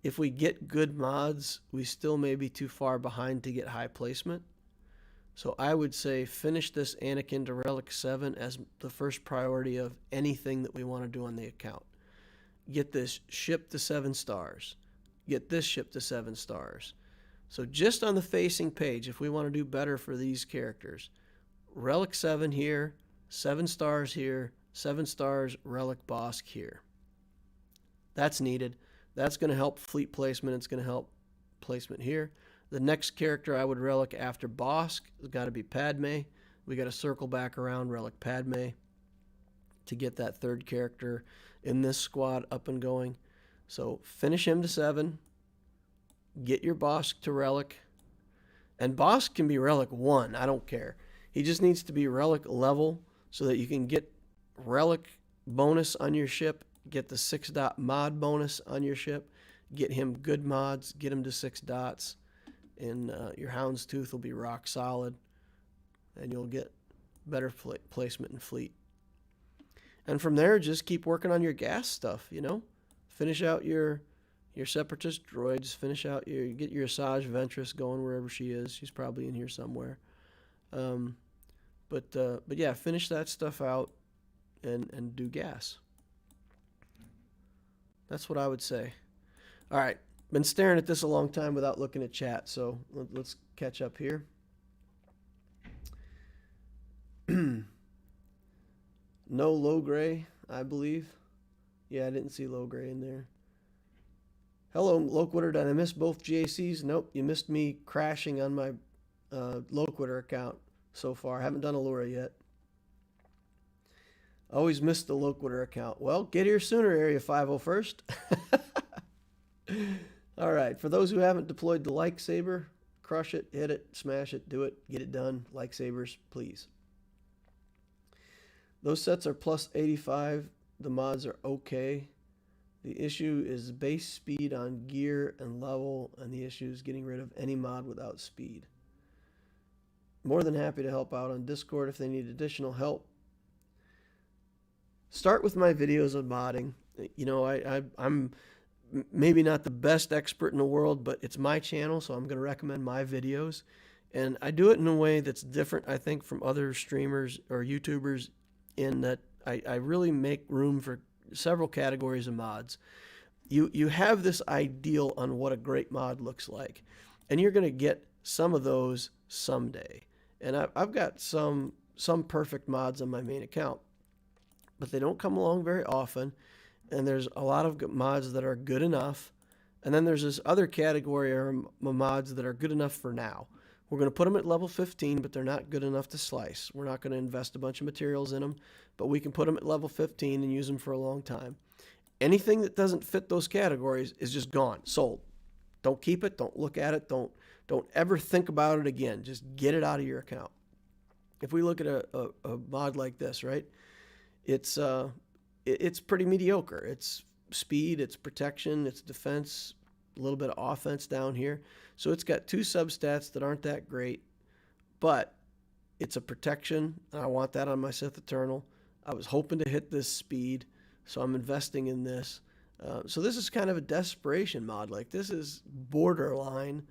if we get good mods, we still may be too far behind to get high placement. So I would say finish this Anakin to Relic 7 as the first priority of anything that we want to do on the account. Get this ship to 7 stars. Get this ship to 7 stars. So just on the facing page, if we want to do better for these characters, Relic 7 here, 7 stars here, 7 stars Relic Bosk here. That's needed. That's going to help fleet placement. It's going to help placement here. The next character I would relic after Bosk has got to be Padme. We got to circle back around relic Padme to get that third character in this squad up and going. So finish him to 7. Get your Bosk to relic. And Bosk can be relic 1. I don't care. He just needs to be relic level so that you can get relic bonus on your ship. Get the 6 dot mod bonus on your ship. Get him good mods. Get him to 6 dots. And your Houndstooth will be rock solid. And you'll get better placement in fleet. And from there, just keep working on your gas stuff, you know. Finish out your Separatist droids. Get your Asajj Ventress going wherever she is. She's probably in here somewhere. But yeah, finish that stuff out and do gas. That's what I would say. All right. Been staring at this a long time without looking at chat, so let's catch up here. No low gray, I believe. Yeah, I didn't see low gray in there. Hello, Loquitur. Did I miss both GACs? Nope, you missed me crashing on my Loquitur account so far. I haven't done ALEURA yet. Always missed the Loquitur account. Well, get here sooner, Area 501st. All right, for those who haven't deployed the lightsaber, crush it, hit it, smash it, do it, get it done. Lightsabers, please. Those sets are plus 85. The mods are okay. The issue is base speed on gear and level, and the issue is getting rid of any mod without speed. More than happy to help out on Discord if they need additional help. Start with my videos on modding. You know, I'm maybe not the best expert in the world, but it's my channel, so I'm going to recommend my videos. And I do it in a way that's different, I think, from other streamers or YouTubers, in that I really make room for several categories of mods. You have this ideal on what a great mod looks like, and you're going to get some of those someday. And I've got some perfect mods on my main account, but they don't come along very often. And there's a lot of mods that are good enough. And then there's this other category of mods that are good enough for now. We're going to put them at level 15, but they're not good enough to slice. We're not going to invest a bunch of materials in them, but we can put them at level 15 and use them for a long time. Anything that doesn't fit those categories is just gone, sold. Don't keep it. Don't look at it. Don't ever think about it again. Just get it out of your account. If we look at a mod like this, right? it's pretty mediocre. It's speed, it's protection, it's defense, a little bit of offense down here. So it's got two substats that aren't that great, but it's a protection, and I want that on my Sith Eternal. I was hoping to hit this speed, so I'm investing in this. So this is kind of a desperation mod. Like, this is borderline.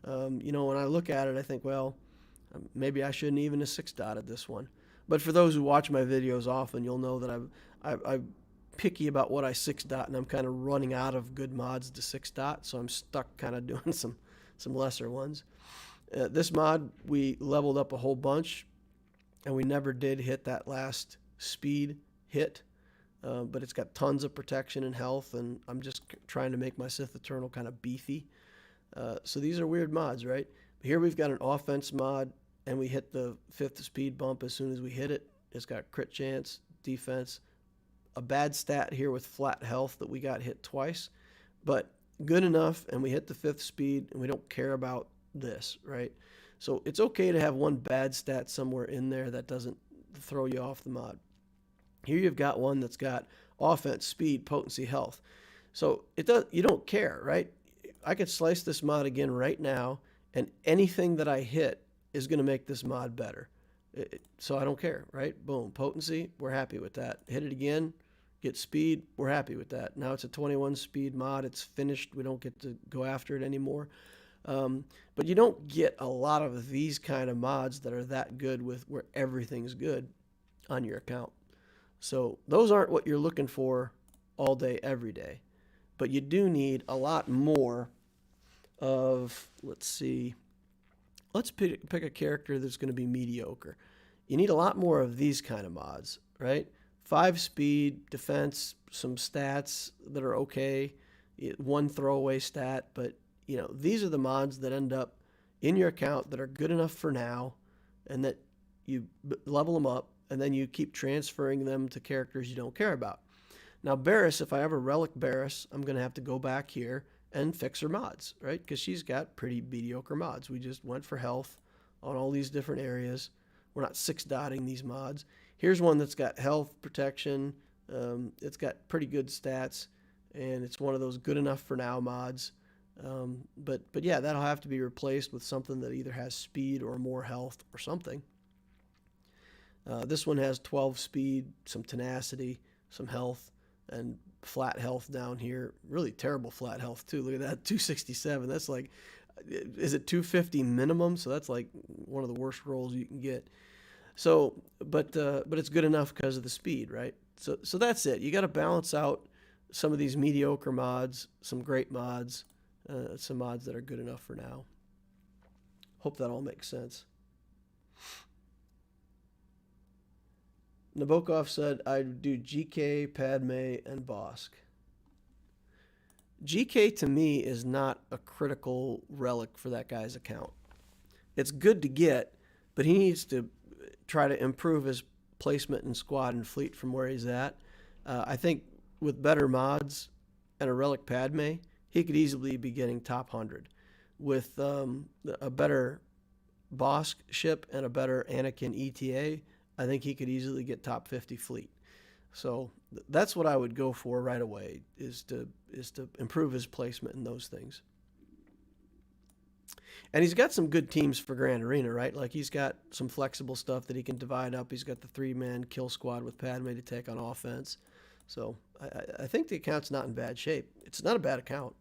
You know, when I look at it, I think, well, maybe I shouldn't even have 6-dotted this one. But for those who watch my videos often, you'll know that I'm picky about what I 6-dot, and I'm kind of running out of good mods to 6-dot, so I'm stuck kind of doing some lesser ones. This mod, we leveled up a whole bunch, and we never did hit that last speed hit, but it's got tons of protection and health, and I'm just trying to make my Sith Eternal kind of beefy. So these are weird mods, right? Here we've got an offense mod, and we hit the 5th speed bump as soon as we hit it. It's got crit chance, defense, a bad stat here with flat health that we got hit twice, but good enough, and we hit the 5th speed, and we don't care about this, right? So it's okay to have one bad stat somewhere in there that doesn't throw you off the mod. Here you've got one that's got offense, speed, potency, health. So you don't care, right? I could slice this mod again right now, and anything that I hit is going to make this mod better. So I don't care, right? Boom, potency, we're happy with that. Hit it again, get speed, we're happy with that. Now it's a 21 speed mod, it's finished, we don't get to go after it anymore. But you don't get a lot of these kind of mods that are that good with where everything's good on your account. So those aren't what you're looking for all day, every day. But you do need a lot more of, let's see, let's pick a character that's going to be mediocre. You need a lot more of these kind of mods, right? 5 speed, defense, some stats that are okay, one throwaway stat, but you know, these are the mods that end up in your account that are good enough for now, and that you level them up, and then you keep transferring them to characters you don't care about. Now, Barriss, if I ever relic Barriss, I'm going to have to go back here and fix her mods, right? Because she's got pretty mediocre mods. We just went for health on all these different areas. We're not 6-dotting these mods. Here's one that's got health, protection. It's got pretty good stats, and it's one of those good enough for now mods. But yeah, that'll have to be replaced with something that either has speed or more health or something. This one has 12 speed, some tenacity, some health, and flat health down here. Really terrible flat health too. Look at that, 267. That's like, is it 250 minimum? So that's like one of the worst rolls you can get. So, but it's good enough because of the speed, right? So that's it. You got to balance out some of these mediocre mods, some great mods, some mods that are good enough for now. Hope that all makes sense. Nabokov said, I'd do GK, Padme, and Bosk. GK to me is not a critical relic for that guy's account. It's good to get, but he needs to try to improve his placement in squad and fleet from where he's at. I think with better mods and a relic Padme, he could easily be getting top 100. With a better Bosk ship and a better Anakin ETA, I think he could easily get top 50 fleet. So that's what I would go for right away, is to improve his placement in those things. And he's got some good teams for Grand Arena, right? Like, he's got some flexible stuff that he can divide up. He's got the 3-man kill squad with Padme to take on offense. So I think the account's not in bad shape. It's not a bad account.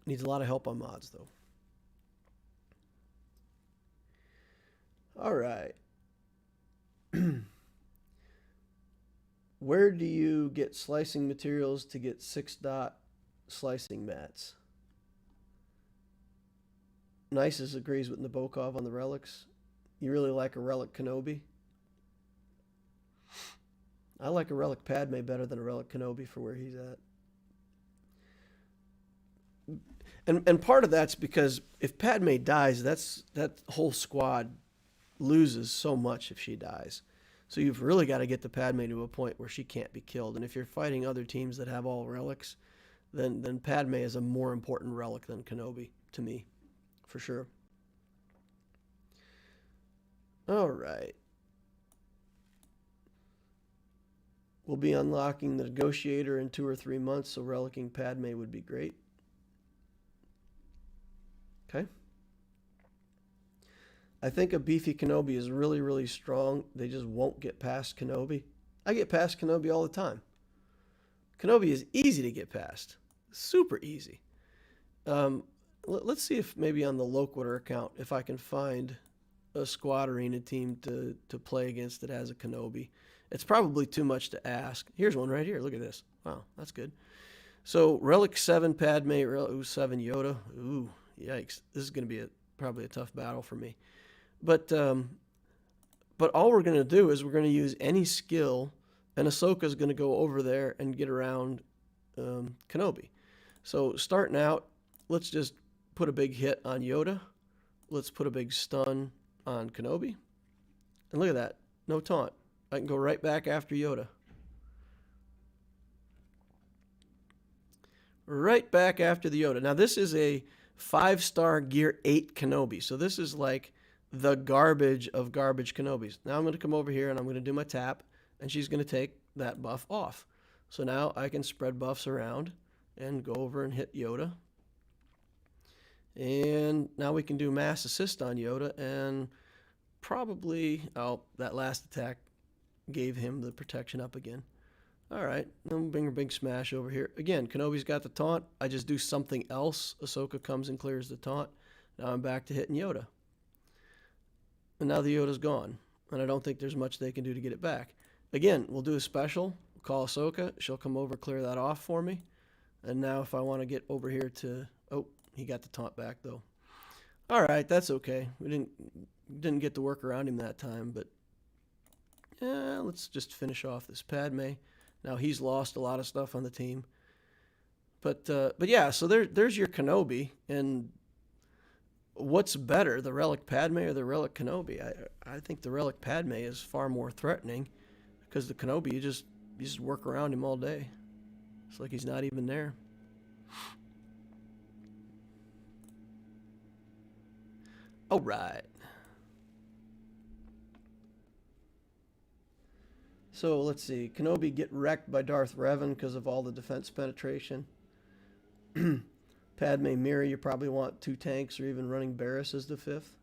Needs a lot of help on mods, though. All right. Where do you get slicing materials to get 6-dot slicing mats? Nices agrees with Nabokov on the relics. You really like a relic Kenobi? I like a relic Padme better than a relic Kenobi for where he's at. And part of that's because if Padme dies, that whole squad loses so much if she dies. So you've really got to get the Padme to a point where she can't be killed. And if you're fighting other teams that have all relics, then Padme is a more important relic than Kenobi to me, for sure. All right. We'll be unlocking the Negotiator in 2 or 3 months, so relicking Padme would be great. Okay. I think a beefy Kenobi is really, really strong. They just won't get past Kenobi. I get past Kenobi all the time. Kenobi is easy to get past. Super easy. Let's see if maybe on the Loquitur account, if I can find a squad arena team to play against that has a Kenobi. It's probably too much to ask. Here's one right here. Look at this. Wow, that's good. So Relic 7 Padme, Relic 7 Yoda. Ooh, yikes. This is going to be probably a tough battle for me. But all we're going to do is we're going to use any skill, and Ahsoka's going to go over there and get around Kenobi. So starting out, let's just put a big hit on Yoda. Let's put a big stun on Kenobi. And look at that. No taunt. I can go right back after Yoda. Right back after the Yoda. Now, this is a 5-star Gear 8 Kenobi. So this is like the garbage of garbage Kenobis. Now I'm going to come over here and I'm going to do my tap. And she's going to take that buff off. So now I can spread buffs around and go over and hit Yoda. And now we can do mass assist on Yoda, and probably, oh, that last attack gave him the protection up again. All right, then we'll bring a big smash over here. Again, Kenobi's got the taunt. I just do something else. Ahsoka comes and clears the taunt. Now I'm back to hitting Yoda. And now the Yoda's gone, and I don't think there's much they can do to get it back. Again, we'll do a special. We'll call Ahsoka. She'll come over, clear that off for me. And now if I want to get over here to... Oh, he got the taunt back, though. All right, that's okay. We didn't get to work around him that time, but yeah, let's just finish off this Padme. Now he's lost a lot of stuff on the team. But yeah, so there's your Kenobi. And what's better, the Relic Padme or the Relic Kenobi? I think the Relic Padme is far more threatening, because the Kenobi, you just work around him all day. It's like he's not even there. All right. So let's see. Kenobi get wrecked by Darth Revan because of all the defense penetration. Padme Mirror, you probably want 2 tanks or even running Barriss as the 5th.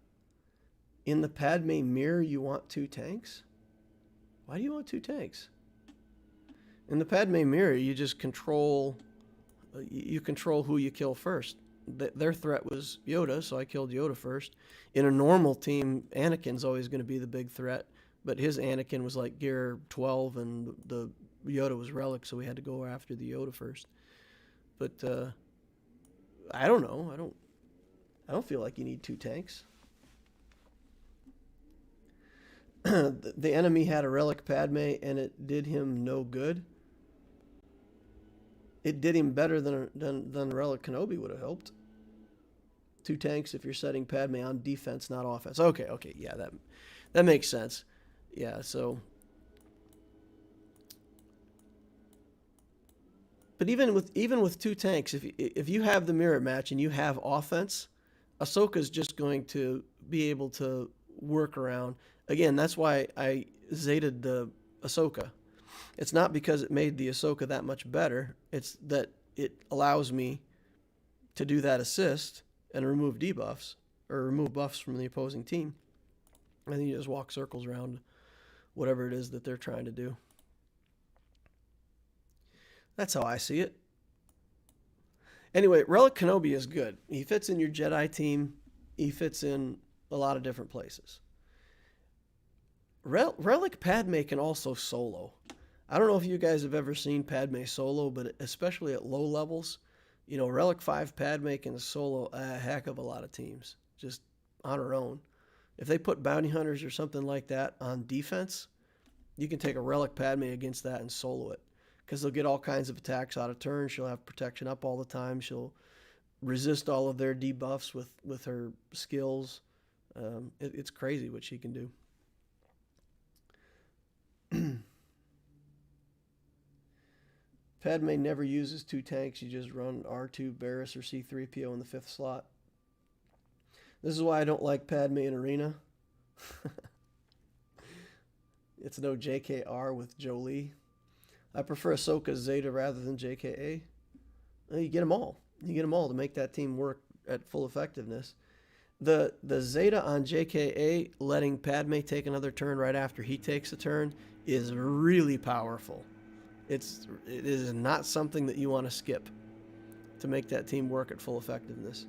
In the Padme Mirror, you want 2 tanks? Why do you want 2 tanks? In the Padme Mirror, you just control... You control who you kill first. Their threat was Yoda, so I killed Yoda first. In a normal team, Anakin's always going to be the big threat, but his Anakin was like Gear 12, and the Yoda was Relic, so we had to go after the Yoda first. But I don't know. I don't feel like you need 2 tanks. The enemy had a Relic Padme, and it did him no good. It did him better than Relic Kenobi would have helped. 2 tanks if you're setting Padme on defense, not offense. Okay, yeah, that makes sense. Yeah, so. But even with 2 tanks, if you have the mirror match and you have offense, Ahsoka's just going to be able to work around. Again, that's why I Zeta'd the Ahsoka. It's not because it made the Ahsoka that much better. It's that it allows me to do that assist and remove debuffs, or remove buffs from the opposing team. And then you just walk circles around whatever it is that they're trying to do. That's how I see it. Anyway, Relic Kenobi is good. He fits in your Jedi team. He fits in a lot of different places. Relic Padme can also solo. I don't know if you guys have ever seen Padme solo, but especially at low levels, you know, Relic 5 Padme can solo a heck of a lot of teams, just on her own. If they put bounty hunters or something like that on defense, you can take a Relic Padme against that and solo it, because they'll get all kinds of attacks out of turn. She'll have protection up all the time. She'll resist all of their debuffs with her skills. It's crazy what she can do. Padme never uses 2 tanks. You just run R2, Barriss, or C-3PO in the 5th slot. This is why I don't like Padme in Arena. It's no JKR with Jolie. I prefer Ahsoka Zeta rather than JKA. You get them all. You get them all to make that team work at full effectiveness. The Zeta on JKA letting Padme take another turn right after he takes a turn is really powerful. It is not something that you want to skip to make that team work at full effectiveness.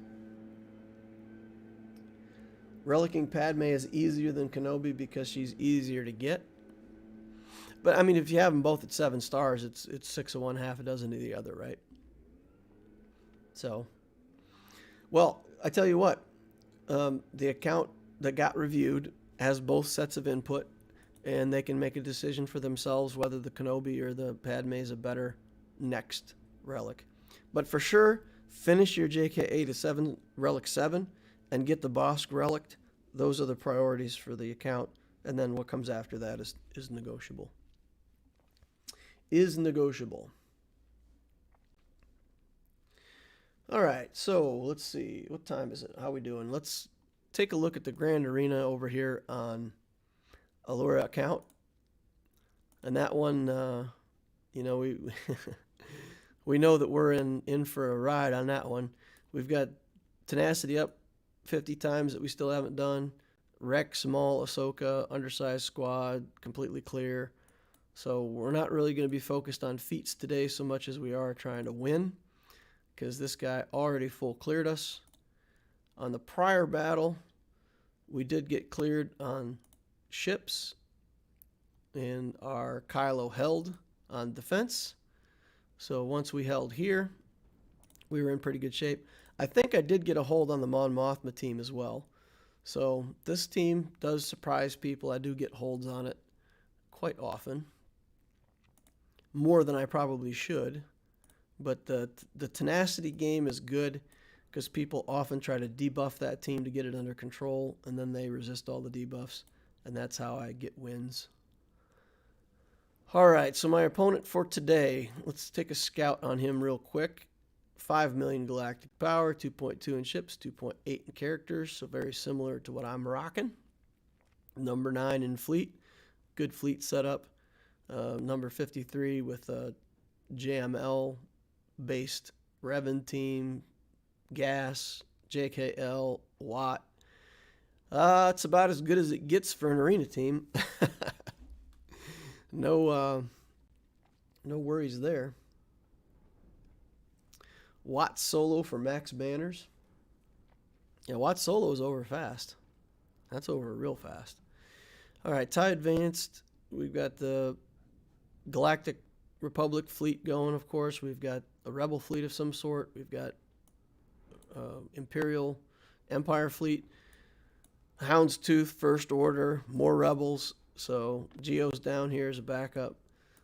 Relicking Padme is easier than Kenobi because she's easier to get. But I mean, if you have them both at 7 stars, it's 6 of one, half a dozen of the other, right? So, well, I tell you what, the account that got reviewed has both sets of input, and they can make a decision for themselves whether the Kenobi or the Padme is a better next relic. But for sure, finish your JK8 to 7 relic 7 and get the Bosk relic. Those are the priorities for the account, and then what comes after that is negotiable. Is negotiable. All right, so let's see. What time is it? How are we doing? Let's take a look at the Grand Arena over here on ALEURA account. And that one, you know, we we know that we're in for a ride on that one. We've got Tenacity up 50 times that we still haven't done. Wreck, Small, Ahsoka, Undersized Squad, completely clear. So we're not really going to be focused on feats today so much as we are trying to win, because this guy already full cleared us. On the prior battle, we did get cleared on ships, and our Kylo held on defense. So once we held here, we were in pretty good shape. I think I did get a hold on the Mon Mothma team as well. So this team does surprise people. I do get holds on it quite often, more than I probably should. But the tenacity game is good because people often try to debuff that team to get it under control, and then they resist all the debuffs, and that's how I get wins. All right, so my opponent for today, let's take a scout on him real quick. 5 million galactic power, 2.2 in ships, 2.8 in characters, so very similar to what I'm rocking. Number 9 in fleet, good fleet setup. Number 53 with a JML-based Revan team, gas, JKL, Watt. It's about as good as it gets for an arena team. No worries there. Watt solo for max banners. Yeah, Watt solo is over fast. That's over real fast. All right, TIE Advanced. We've got the Galactic Republic fleet going, of course. We've got a Rebel fleet of some sort. We've got Imperial Empire fleet. Houndstooth, First Order, more Rebels. So Geo's down here as a backup.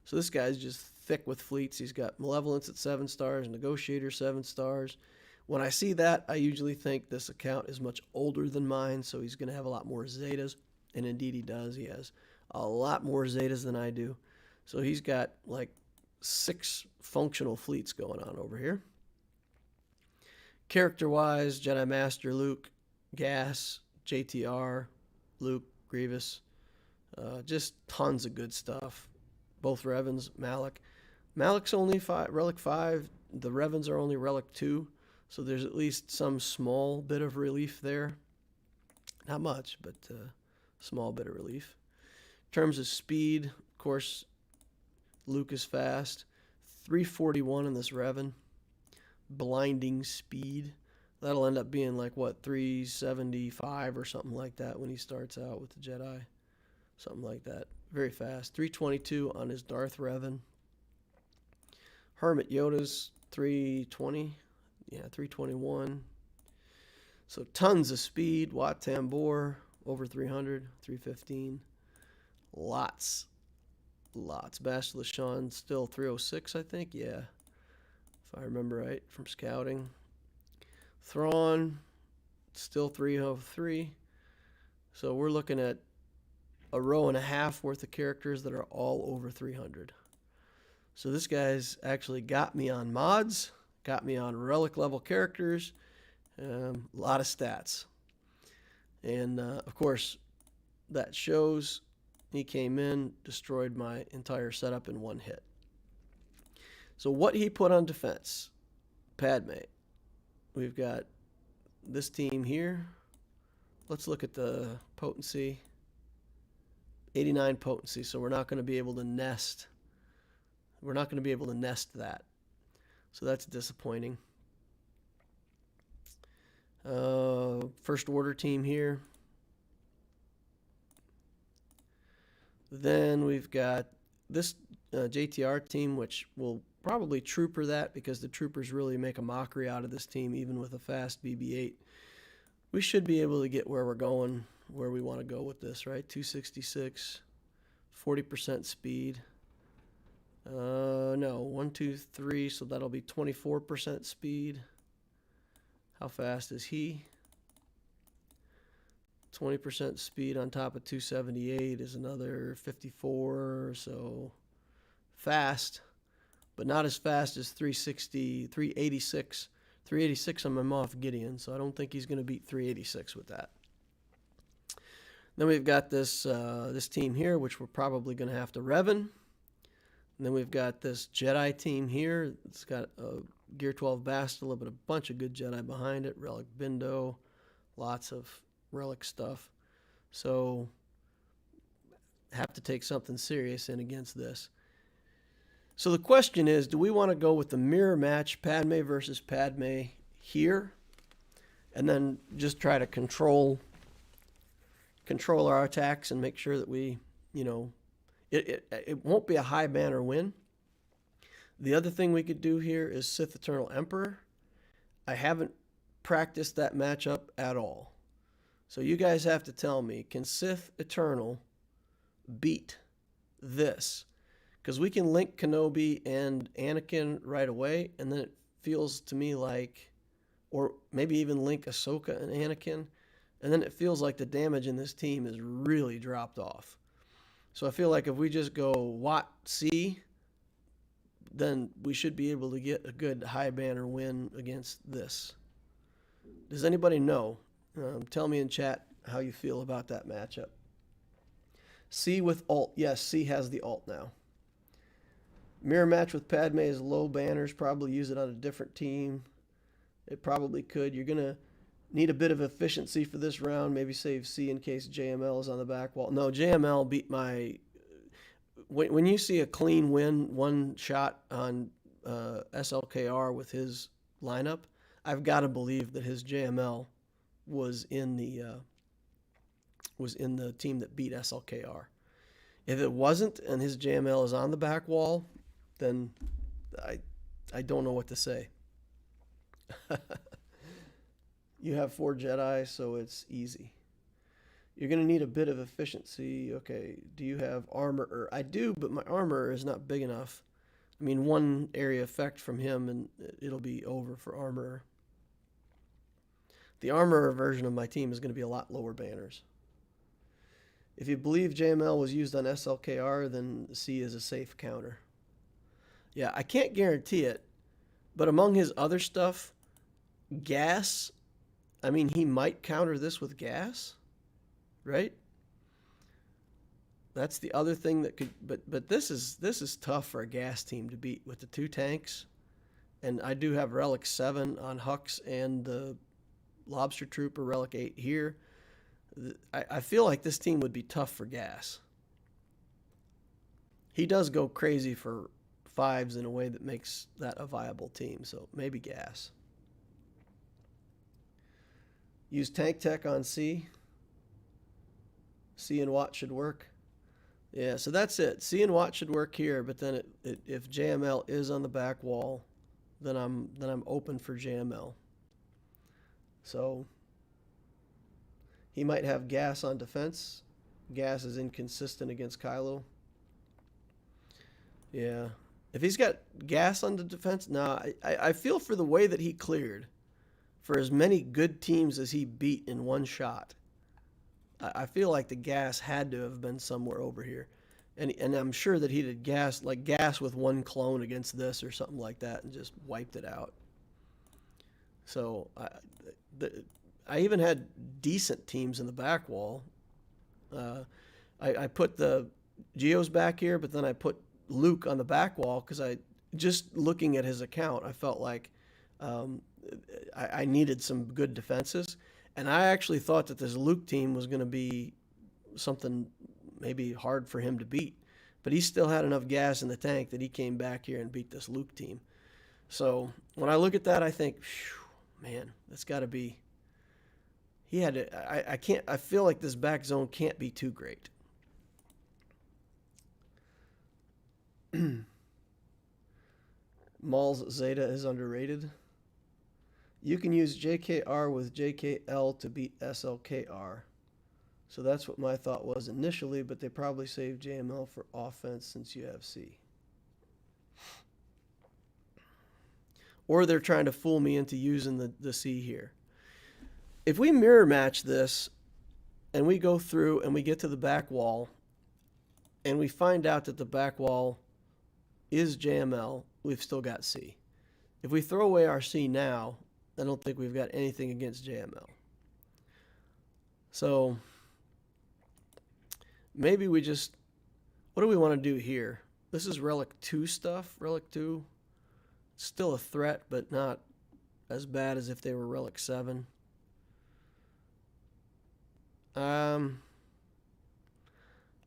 So this guy's just thick with fleets. He's got Malevolence at 7 stars, Negotiator 7 stars. When I see that, I usually think this account is much older than mine, so he's going to have a lot more Zetas. And indeed he does. He has a lot more Zetas than I do. So he's got like 6 functional fleets going on over here. Character-wise, Jedi Master Luke, Gas, JTR, Luke, Grievous. Just tons of good stuff. Both Revans, Malak. Malak's only Relic 5. The Revans are only Relic 2. So there's at least some small bit of relief there. Not much, but small bit of relief. In terms of speed, of course, Luke is fast. 341 in this Revan. Blinding speed. That'll end up being like, what, 375 or something like that when he starts out with the Jedi. Something like that. Very fast. 322 on his Darth Revan. Hermit Yoda's 320. Yeah, 321. So tons of speed. Wat Tambor, over 300. 315. Lots. Bastila Shan, still 306, I think. Yeah, if I remember right from scouting. Thrawn, still 303. So we're looking at a row and a half worth of characters that are all over 300. So this guy's actually got me on mods, got me on relic level characters, a lot of stats. And of course, that shows he came in, destroyed my entire setup in one hit. So what he put on defense, Padme. We've got this team here. Let's look at the potency. 89 potency, so we're not going to be able to nest. We're not going to be able to nest that. So that's disappointing. First order team here. Then we've got this JTR team, which will probably trooper that because the troopers really make a mockery out of this team, even with a fast BB-8. We should be able to get where we're going, where we want to go with this, right? 266, 40% speed. No, 1, 2, 3, so that'll be 24% speed. How fast is he? 20% speed on top of 278 is another 54, so fast, but not as fast as 360, 386. 386 on my Moff Gideon, so I don't think he's going to beat 386 with that. Then we've got this this team here, which we're probably going to have to Revan. And then we've got this Jedi team here. It's got a Gear 12 Bastila, but a bunch of good Jedi behind it. Relic Bindo, lots of relic stuff. So have to take something serious in against this. So the question is, do we want to go with the mirror match, Padme versus Padme here, and then just try to control our attacks and make sure that we, it won't be a high banner win. The other thing we could do here is Sith Eternal Emperor. I haven't practiced that matchup at all. So you guys have to tell me, can Sith Eternal beat this? Because we can link Kenobi and Anakin right away, and then it feels to me like, or maybe even link Ahsoka and Anakin, and then it feels like the damage in this team is really dropped off. So I feel like if we just go Wat C, then we should be able to get a good high banner win against this. Does anybody know? Tell me in chat how you feel about that matchup. C with alt. Yes, C has the alt now. Mirror match with Padme is low banners. Probably use it on a different team. It probably could. You're going to need a bit of efficiency for this round. Maybe save C in case JML is on the back wall. No, JML beat my... When you see a clean win, one shot on SLKR with his lineup, I've got to believe that his JML was in the team that beat SLKR. If it wasn't and his JML is on the back wall, then I don't know what to say. You have 4 Jedi, so it's easy. You're going to need a bit of efficiency. Okay, do you have armor? I do, but my armor is not big enough. I mean, one area effect from him, and it'll be over for armor. The armor version of my team is going to be a lot lower banners. If you believe JML was used on SLKR, then C is a safe counter. Yeah, I can't guarantee it, but among his other stuff, gas, I mean, he might counter this with gas, right? That's the other thing that could, but this is tough for a gas team to beat with the 2 tanks, and I do have Relic 7 on Hux and the Lobster Trooper Relic 8 here. I feel like this team would be tough for gas. He does go crazy for 5s in a way that makes that a viable team, so maybe gas. Use tank tech on C. C and Watt should work. Yeah, so that's it. C and Watt should work here, but then if JML is on the back wall, then I'm open for JML. So he might have gas on defense. Gas is inconsistent against Kylo. Yeah. If he's got gas on the defense, no, I feel for the way that he cleared, for as many good teams as he beat in one shot, I feel like the gas had to have been somewhere over here. And I'm sure that he did gas with one clone against this or something like that and just wiped it out. So I even had decent teams in the back wall. I put the Geos back here, but then I put Luke on the back wall because just looking at his account, I felt like I needed some good defenses. And I actually thought that this Luke team was going to be something maybe hard for him to beat. But he still had enough gas in the tank that he came back here and beat this Luke team. So when I look at that, I think, man, that's got to be. He had to. I can't. I feel like this back zone can't be too great. Maul's Zeta is underrated. You can use JKR with JKL to beat SLKR. So that's what my thought was initially, but they probably saved JML for offense since you have C. Or they're trying to fool me into using the C here. If we mirror match this and we go through and we get to the back wall and we find out that the back wall is JML, we've still got C. If we throw away our C now, I don't think we've got anything against JML. So maybe we just, what do we want to do here? This is Relic 2 stuff. Relic 2, still a threat, but not as bad as if they were Relic 7.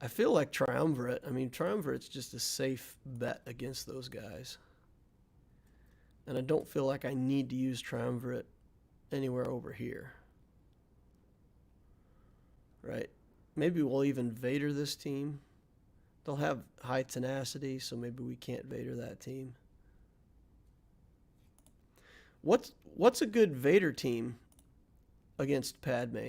I feel like Triumvirate. I mean, Triumvirate's just a safe bet against those guys. And I don't feel like I need to use Triumvirate anywhere over here. Right? Maybe we'll even Vader this team. They'll have high tenacity, so maybe we can't Vader that team. What's a good Vader team against Padme?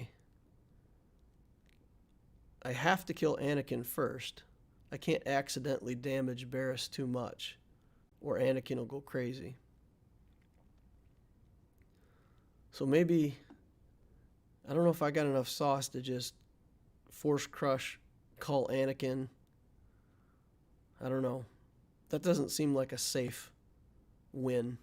I have to kill Anakin first. I can't accidentally damage Barriss too much, or Anakin will go crazy. So maybe, I don't know if I got enough sauce to just force crush, call Anakin. I don't know. That doesn't seem like a safe win.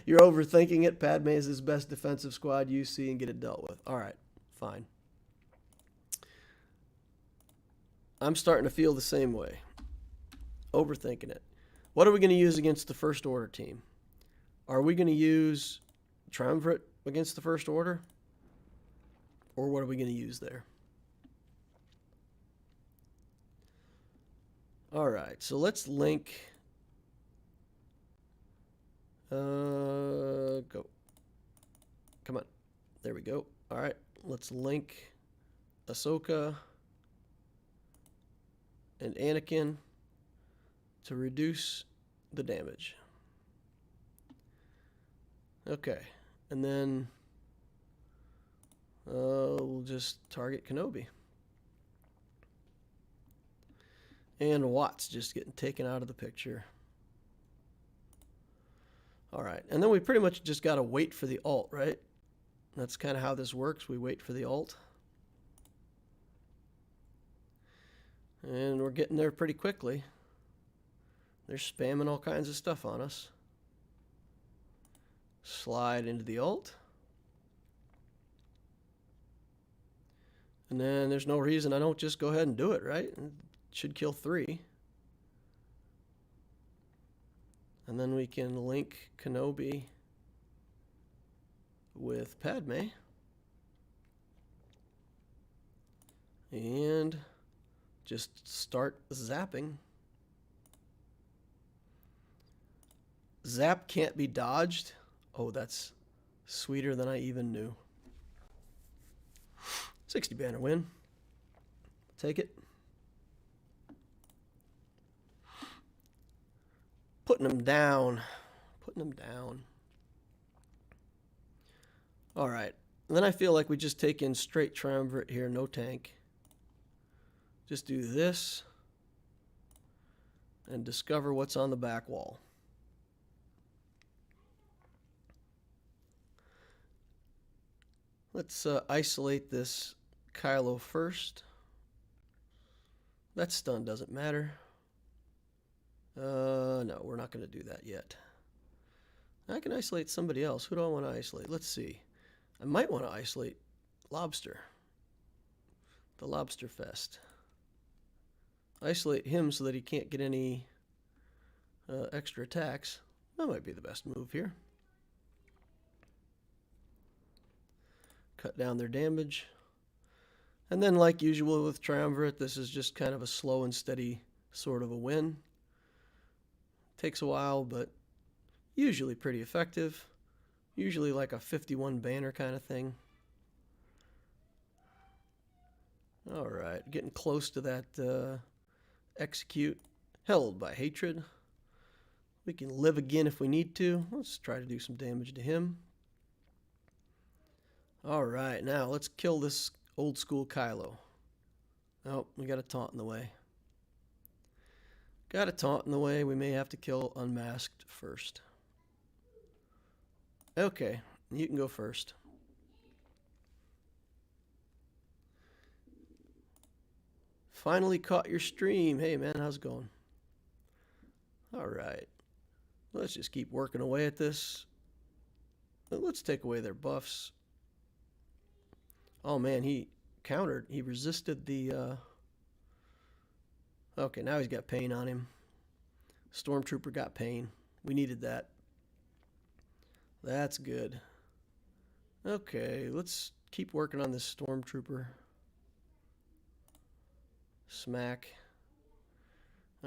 You're overthinking it. Padme is his best defensive squad. You see and get it dealt with. All right, fine. I'm starting to feel the same way. Overthinking it. What are we going to use against the First Order team? Are we going to use Triumvirate against the First Order? Or what are we going to use there? All right, so let's link. Go. Come on. There we go. All right, let's link Ahsoka and Anakin to reduce the damage. Okay, and then we'll just target Kenobi. And Watt's just getting taken out of the picture. All right, and then we pretty much just got to wait for the ult, right? That's kind of how this works. We wait for the ult. And we're getting there pretty quickly. They're spamming all kinds of stuff on us. Slide into the ult. And then there's no reason I don't just go ahead and do it, right? It should kill 3. And then we can link Kenobi with Padme. And just start zapping. Zap can't be dodged. Oh, that's sweeter than I even knew. 60 banner win. Take it. Putting them down. Putting them down. All right. And then I feel like we just take in straight Triumvirate here, no tank. Just do this. And discover what's on the back wall. Let's isolate this Kylo first. That stun doesn't matter. No, we're not going to do that yet. I can isolate somebody else. Who do I want to isolate? Let's see. I might want to isolate Lobster. The Lobster Fest. isolate him so that he can't get any extra attacks. That might be the best move here. Cut down their damage. And then, like usual with Triumvirate, this is just kind of a slow and steady sort of a win. Takes a while, but usually pretty effective. Usually like a 51 banner kind of thing. Alright, getting close to that execute. Held by hatred. We can live again if we need to. Let's try to do some damage to him. Alright, now let's kill this old school Kylo. Oh, we got a taunt in the way. Got a taunt in the way. We may have to kill Unmasked first. Okay, you can go first. Finally caught your stream. Hey man, how's it going? Alright. Let's just keep working away at this. Let's take away their buffs. Oh man, he countered. He resisted the... Okay, now he's got pain on him. Stormtrooper got pain. We needed that. That's good. Okay, let's keep working on this Stormtrooper. Smack.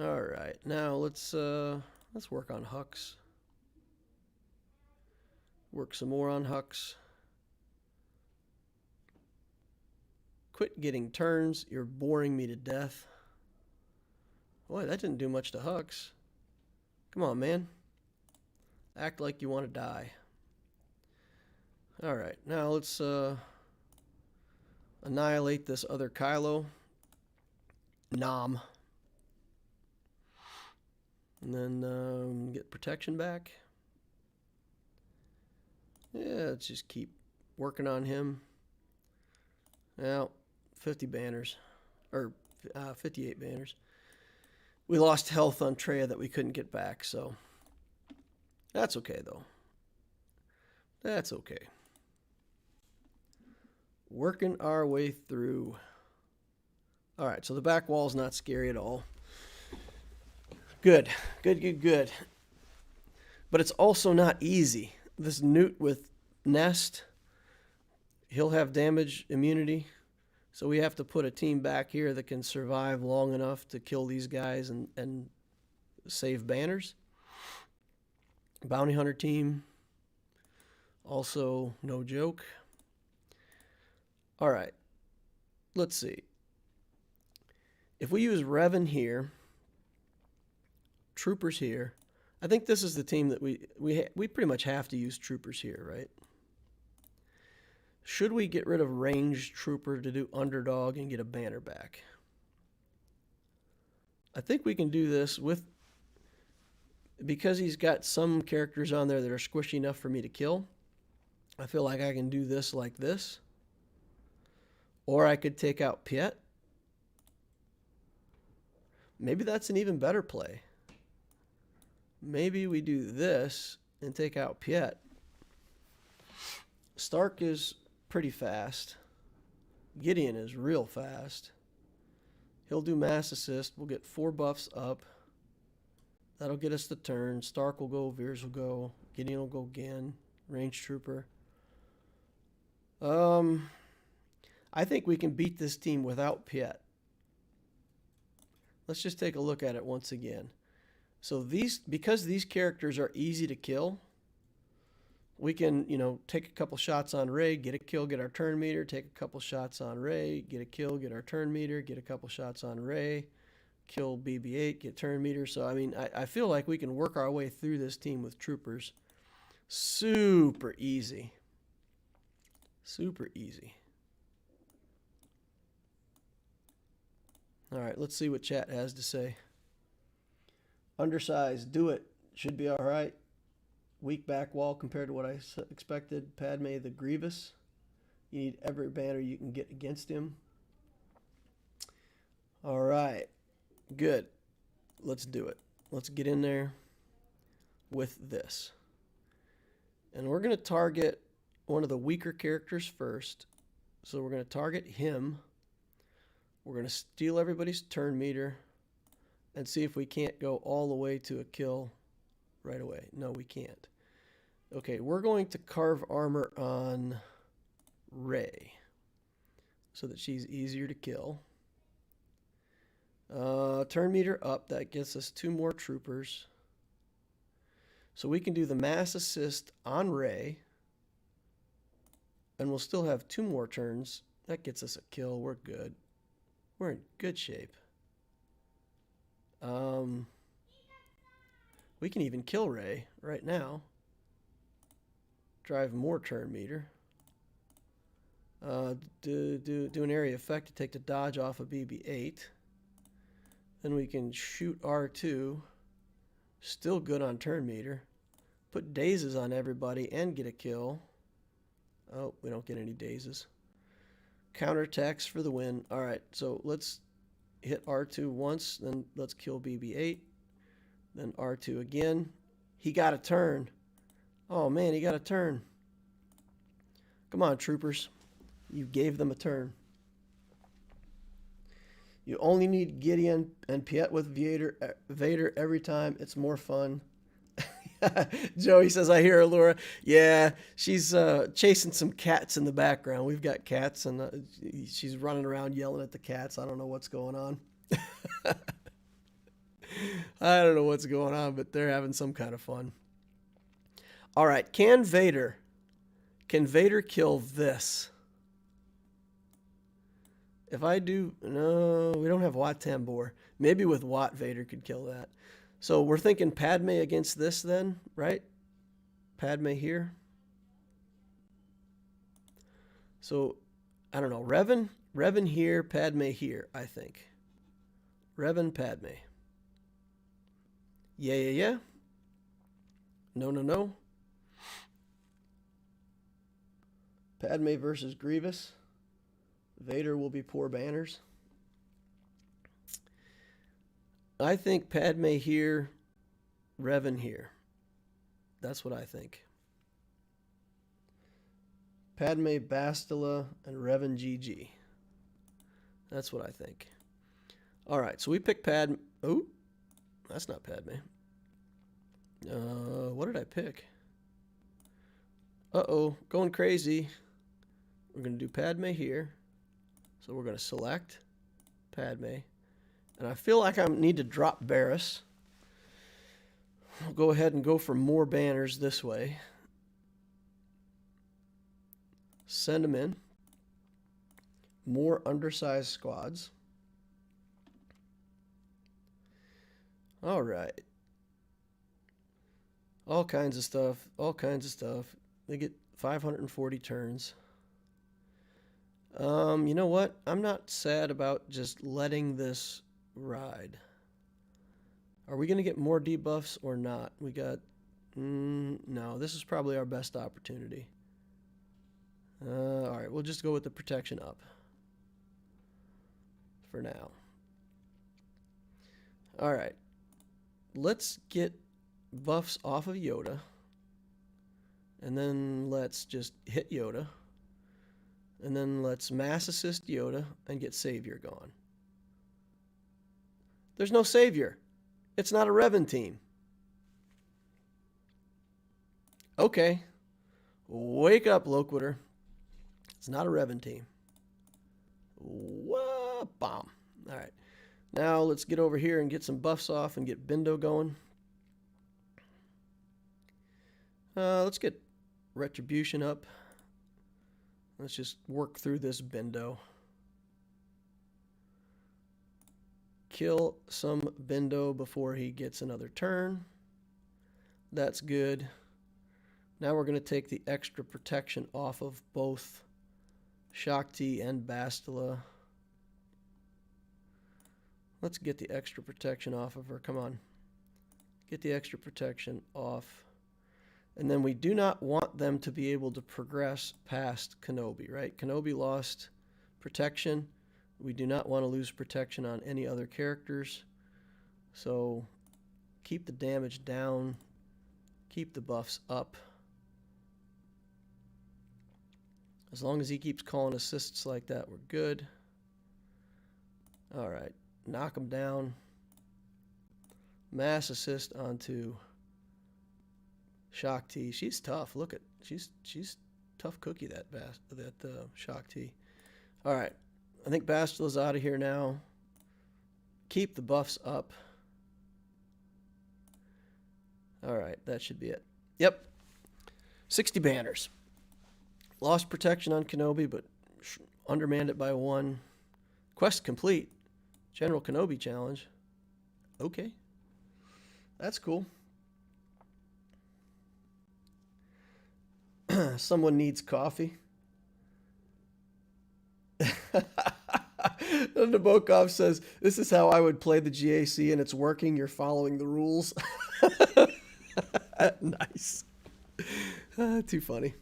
Alright, now let's work on Hux. Work some more on Hux. Quit getting turns. You're boring me to death. Boy, that didn't do much to Hux. Come on, man. Act like you want to die. Alright, now let's annihilate this other Kylo. Nom. And then get protection back. Yeah, let's just keep working on him. Now, 50 banners. Or 58 banners. We lost health on Traya that we couldn't get back, so that's okay, though. That's okay. Working our way through. Alright, so the back wall's not scary at all. Good. Good, good, good. But it's also not easy. This Newt with Nest, he'll have damage immunity. So we have to put a team back here that can survive long enough to kill these guys and save banners. Bounty Hunter team, also no joke. Alright, let's see. If we use Revan here, Troopers here, I think this is the team that we pretty much have to use Troopers here, right? Should we get rid of Ranged Trooper to do Underdog and get a banner back? I think we can do this with, because he's got some characters on there that are squishy enough for me to kill. I feel like I can do this like this. Or I could take out Piet. Maybe that's an even better play. Maybe we do this and take out Piet. Stark is pretty fast. Gideon is real fast. He'll do mass assist. We'll get 4 buffs up. That'll get us the turn. Stark will go. Veers will go. Gideon will go again. Range Trooper. I think we can beat this team without Piet. Let's just take a look at it once again. So because these characters are easy to kill, we can, take a couple shots on Rey, get a kill, get our turn meter, take a couple shots on Rey, get a kill, get our turn meter, get a couple shots on Rey, kill BB-8, get turn meter. So, I mean, I feel like we can work our way through this team with Troopers. Super easy. Super easy. All right, let's see what chat has to say. Undersized, do it. Should be all right. Weak back wall compared to what I expected. Padme the Grievous. You need every banner you can get against him. All right, good. Let's do it. Let's get in there with this. And we're going to target one of the weaker characters first. So we're going to target him. We're going to steal everybody's turn meter. and see if we can't go all the way to a kill right away. No, we can't. Okay, we're going to carve armor on Rey so that she's easier to kill. Turn meter up. That gets us 2 more troopers. So we can do the mass assist on Rey, and we'll still have 2 more turns. That gets us a kill. We're good. We're in good shape. We can even kill Rey right now. Drive more turn meter. Do an area effect to take the dodge off of BB-8. Then we can shoot R2. Still good on turn meter. Put dazes on everybody and get a kill. Oh, we don't get any dazes. Counterattacks for the win. Alright, so let's hit R2 once, then let's kill BB-8. Then R2 again. He got a turn. Oh man, he got a turn. Come on, troopers. You gave them a turn. You only need Gideon and Piet with Vader every time. It's more fun. Joey says, I hear ALEURA. Yeah, she's chasing some cats in the background. We've got cats, and she's running around yelling at the cats. I don't know what's going on. I don't know what's going on, but they're having some kind of fun. All right, can Vader kill this? If I do, no, we don't have Wat Tambor. Maybe with Wat, Vader could kill that. So we're thinking Padme against this then, right? Padme here. So, I don't know. Revan here, Padme here, I think. Revan, Padme. Yeah. No. Padme versus Grievous. Vader will be poor banners. I think Padme here, Revan here. That's what I think. Padme, Bastila, and Revan GG. That's what I think. All right, so we pick Padme. Oh, that's not Padme. What did I pick? Uh-oh, going crazy. We're going to do Padme here. So we're going to select Padme. And I feel like I need to drop Barriss. I'll go ahead and go for more banners this way. Send them in. More undersized squads. All right. All kinds of stuff. They get 540 turns. You know what? I'm not sad about just letting this ride. Are we going to get more debuffs or not? We got... no, this is probably our best opportunity. Alright, we'll just go with the protection up. For now. Alright. Let's get buffs off of Yoda. And then let's just hit Yoda. And then let's mass assist Yoda and get Savior gone. There's no Savior. It's not a Revan team. Okay. Wake up, Loquitur. It's not a Revan team. Whoa, bomb. All right. Now let's get over here and get some buffs off and get Bindo going. Let's get Retribution up. Let's just work through this Bindo. Kill some Bindo before he gets another turn. That's good. Now we're going to take the extra protection off of both Shakti and Bastila. Let's get the extra protection off of her. Come on. Get the extra protection off. And then we do not want them to be able to progress past Kenobi, right? Kenobi lost protection. We do not want to lose protection on any other characters. So keep the damage down. Keep the buffs up. As long as he keeps calling assists like that, we're good. All right. Knock him down. Mass assist onto Shock T. She's tough. Look at she's tough cookie, that Shock T. All right, I think Bastila's out of here now. Keep the buffs up. All right, that should be it. Yep, 60 banners. Lost protection on Kenobi, but undermanned it by 1. Quest complete. General Kenobi challenge. Okay, that's cool. Someone needs coffee. Nabokov says, this is how I would play the GAC and it's working. You're following the rules. Nice. Too funny.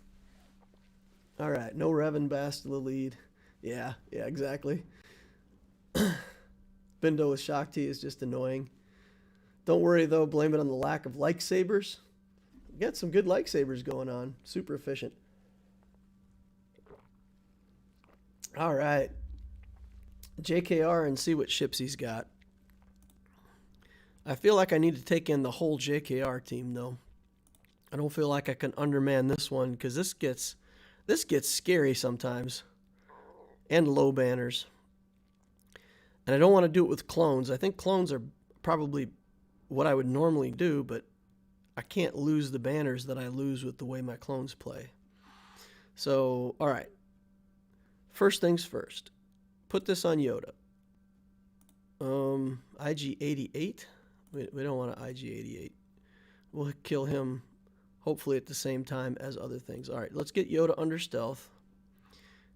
All right. No Revan Bastila lead. Yeah, exactly. Bindo with Shakti is just annoying. Don't worry, though. Blame it on the lack of lightsabers. Got some good lightsabers going on. Super efficient. All right. JKR and see what ships he's got. I feel like I need to take in the whole JKR team, though. I don't feel like I can underman this one because this gets scary sometimes. And low banners. And I don't want to do it with clones. I think clones are probably what I would normally do, but I can't lose the banners that I lose with the way my clones play. So, all right. First things first. Put this on Yoda. IG-88. We don't want an IG-88. We'll kill him hopefully at the same time as other things. All right, let's get Yoda under stealth.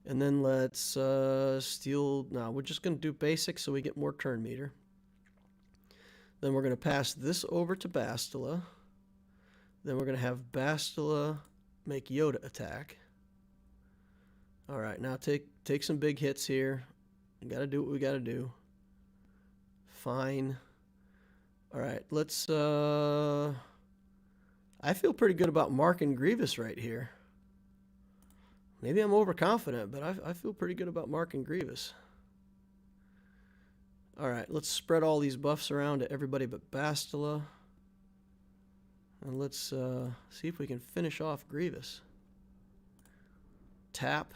And then let's steal... No, we're just going to do basic so we get more turn meter. Then we're going to pass this over to Bastila. Then we're going to have Bastila make Yoda attack. All right, now take some big hits here. We got to do what we got to do. Fine. All right, let's... I feel pretty good about marking Grievous right here. Maybe I'm overconfident, but I feel pretty good about marking Grievous. All right, let's spread all these buffs around to everybody but Bastila. And let's see if we can finish off Grievous. Tap.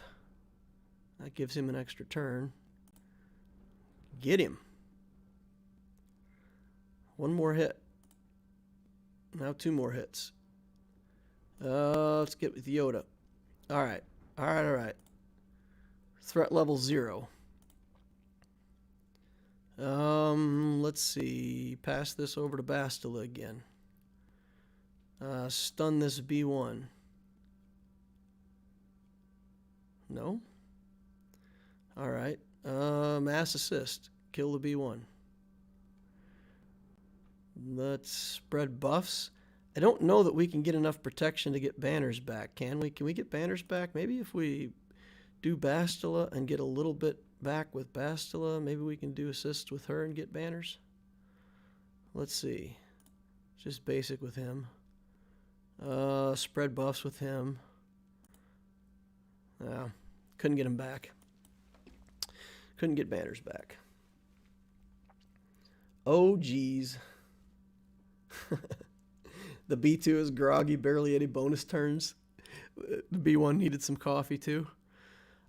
That gives him an extra turn. Get him. One more hit. Now 2 more hits. Let's get with Yoda. All right. Threat level 0. Let's see. Pass this over to Bastila again. Stun this B1. No? All right. Mass assist. Kill the B1. Let's spread buffs. I don't know that we can get enough protection to get banners back, can we? Can we get banners back? Maybe if we do Bastila and get a little bit back with Bastila, maybe we can do assists with her and get banners. Let's see. Just basic with him. Spread buffs with him. Couldn't get him back. Couldn't get banners back. Oh, geez. The B2 is groggy, barely any bonus turns. The B1 needed some coffee too.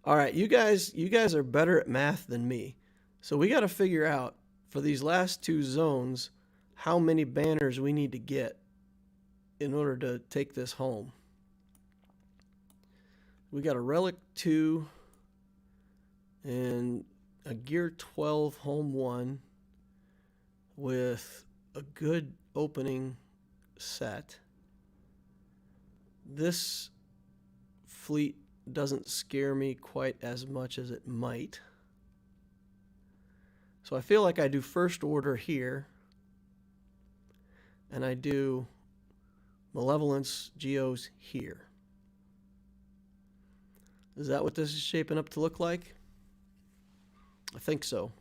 All right, you guys are better at math than me. So we got to figure out for these last 2 zones how many banners we need to get in order to take this home. We got a Relic 2 and a Gear 12 home 1 with a good opening set. This fleet doesn't scare me quite as much as it might. So I feel like I do first order here, and I do Malevolence Geos here. Is that what this is shaping up to look like? I think so.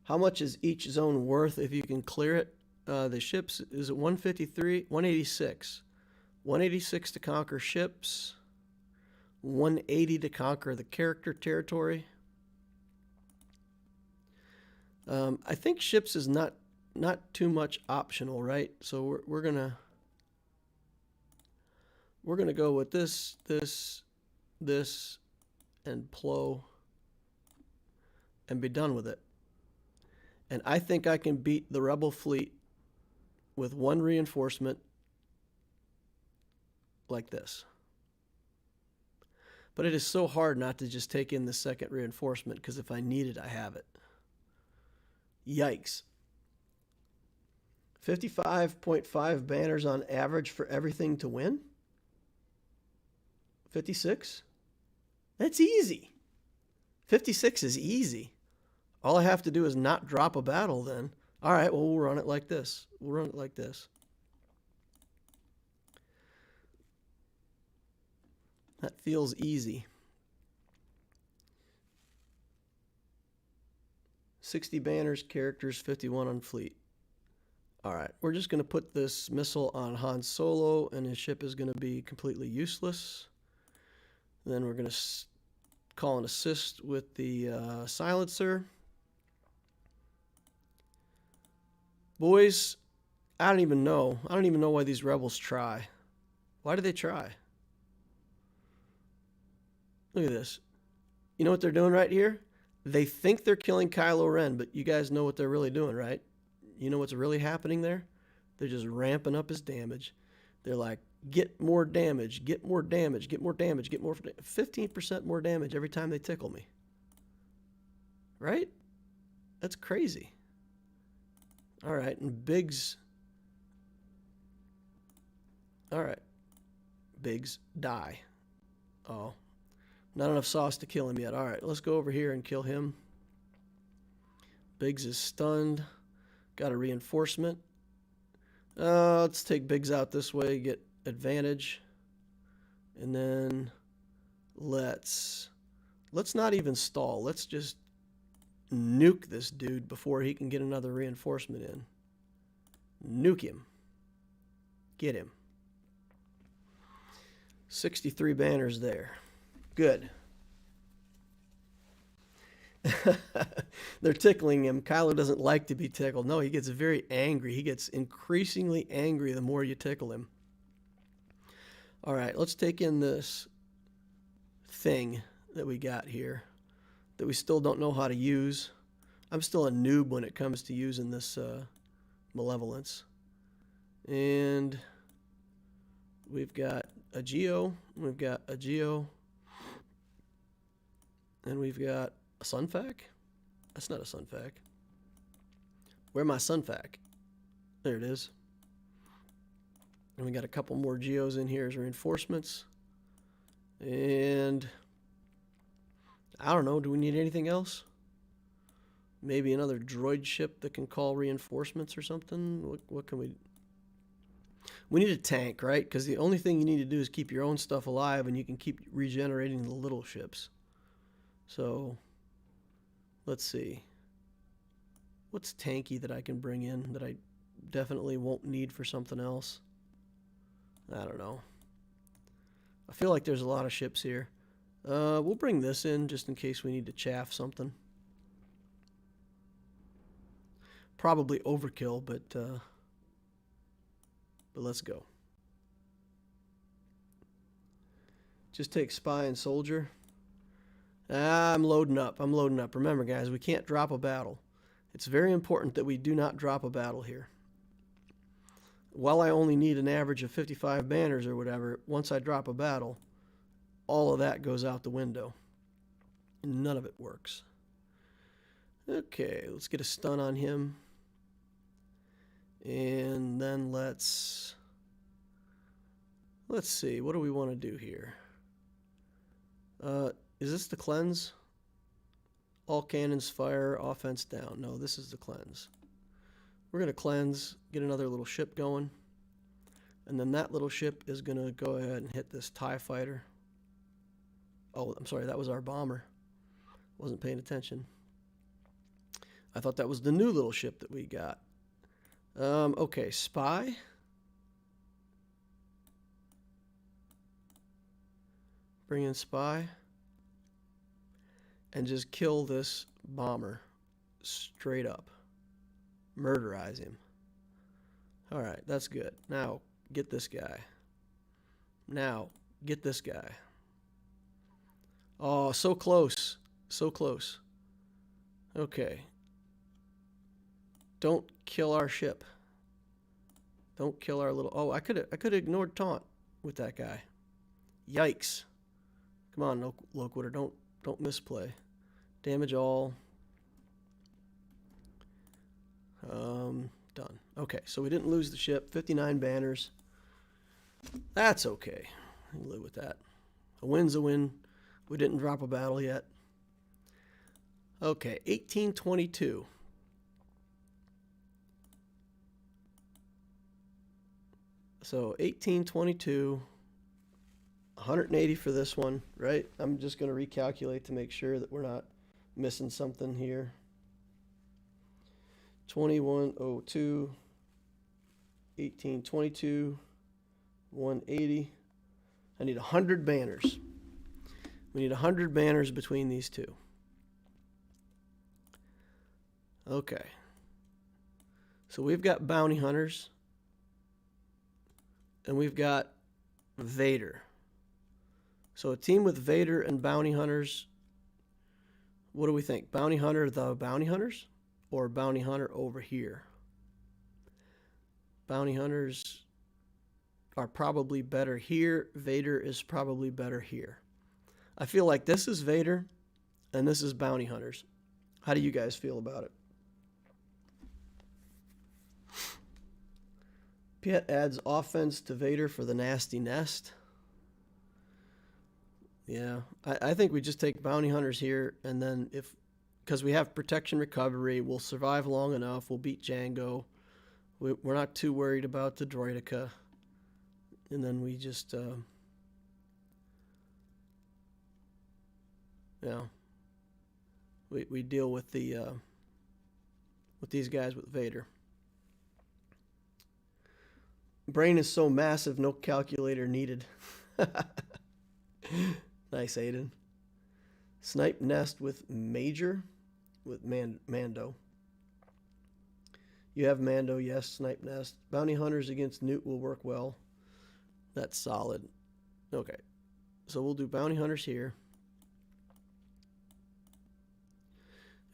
How much is each zone worth if you can clear it? The ships, is it 153? 186. 186 to conquer ships. 180 to conquer the character territory. I think ships is not too much optional, right? So we're gonna go with this, and Plo, and be done with it. And I think I can beat the rebel fleet with one reinforcement like this. But it is so hard not to just take in the second reinforcement, because if I need it, I have it. Yikes. 55.5 banners on average for everything to win? 56? That's easy. 56 is easy. All I have to do is not drop a battle then. All right, well, we'll run it like this. We'll run it like this. That feels easy. 60 banners, characters, 51 on fleet. All right, we're just going to put this missile on Han Solo, and his ship is going to be completely useless. Then we're going to call an assist with the silencer. Boys, I don't even know. I don't even know why these rebels try. Why do they try? Look at this. You know what they're doing right here? They think they're killing Kylo Ren, but you guys know what they're really doing, right? You know what's really happening there? They're just ramping up his damage. They're like, get more damage, get more damage, get more damage, get more 15% more damage every time they tickle me. Right? That's crazy. All right, and Biggs. All right. Biggs, die. Oh. Not enough sauce to kill him yet. All right, let's go over here and kill him. Biggs is stunned. Got a reinforcement. Let's take Biggs out this way, get advantage. And then let's not even stall. Let's just nuke this dude before he can get another reinforcement in. Nuke him. Get him. 63 banners there. Good. They're tickling him. Kylo doesn't like to be tickled. No, he gets very angry. He gets increasingly angry the more you tickle him. All right, let's take in this thing that we got here that we still don't know how to use. I'm still a noob when it comes to using this malevolence. And we've got a Geo. We've got a Geo. And we've got a Sunfac? That's not a Sunfac. Where's my Sunfac? There it is. And we got a couple more Geos in here as reinforcements. And I don't know, do we need anything else? Maybe another droid ship that can call reinforcements or something? What can we... We need a tank, right? Because the only thing you need to do is keep your own stuff alive, and you can keep regenerating the little ships. So, let's see. What's tanky that I can bring in that I definitely won't need for something else? I don't know. I feel like there's a lot of ships here. We'll bring this in just in case we need to chaff something. Probably overkill, but let's go. Just take spy and soldier. I'm loading up. I'm loading up. Remember, guys, we can't drop a battle. It's very important that we do not drop a battle here. While I only need an average of 55 banners or whatever, once I drop a battle, all of that goes out the window. None of it works. Okay, let's get a stun on him. And then let's see, what do we want to do here? Is this the cleanse? All cannons fire, offense down. No, this is the cleanse. We're going to cleanse, get another little ship going. And then that little ship is going to go ahead and hit this TIE fighter. Oh, I'm sorry, that was our bomber. Wasn't paying attention. I thought that was the new little ship that we got. Okay, spy. Bring in spy. And just kill this bomber straight up. Murderize him. Alright, that's good. Now, get this guy. Now, get this guy. Oh, so close. So close. Okay. Don't kill our ship. Don't kill our little... Oh, I could have ignored taunt with that guy. Yikes. Come on, Loquitur, don't misplay. Damage all. Done. Okay, so we didn't lose the ship. 59 banners. That's okay. I can live with that. A win's a win. We didn't drop a battle yet. Okay, 1822. So 1822, 180 for this one, right? I'm just going to recalculate to make sure that we're not missing something here. 2102, 1822, 180. I need 100 banners. We need 100 banners between these two. Okay. So we've got bounty hunters. And we've got Vader. So a team with Vader and bounty hunters. What do we think? Bounty hunter, the bounty hunters? Or bounty hunter over here? Bounty hunters are probably better here. Vader is probably better here. I feel like this is Vader and this is bounty hunters. How do you guys feel about it? Piet adds offense to Vader for the nasty nest. Yeah, I think we just take bounty hunters here, and then because we have protection recovery, we'll survive long enough. We'll beat Django. We're not too worried about the droideka. And then we just, we deal with these guys with Vader. Brain is so massive, no calculator needed. Nice, Aiden. Snipe nest with Major, with Mando. You have Mando, yes, snipe nest. Bounty hunters against Newt will work well. That's solid. Okay, so we'll do bounty hunters here.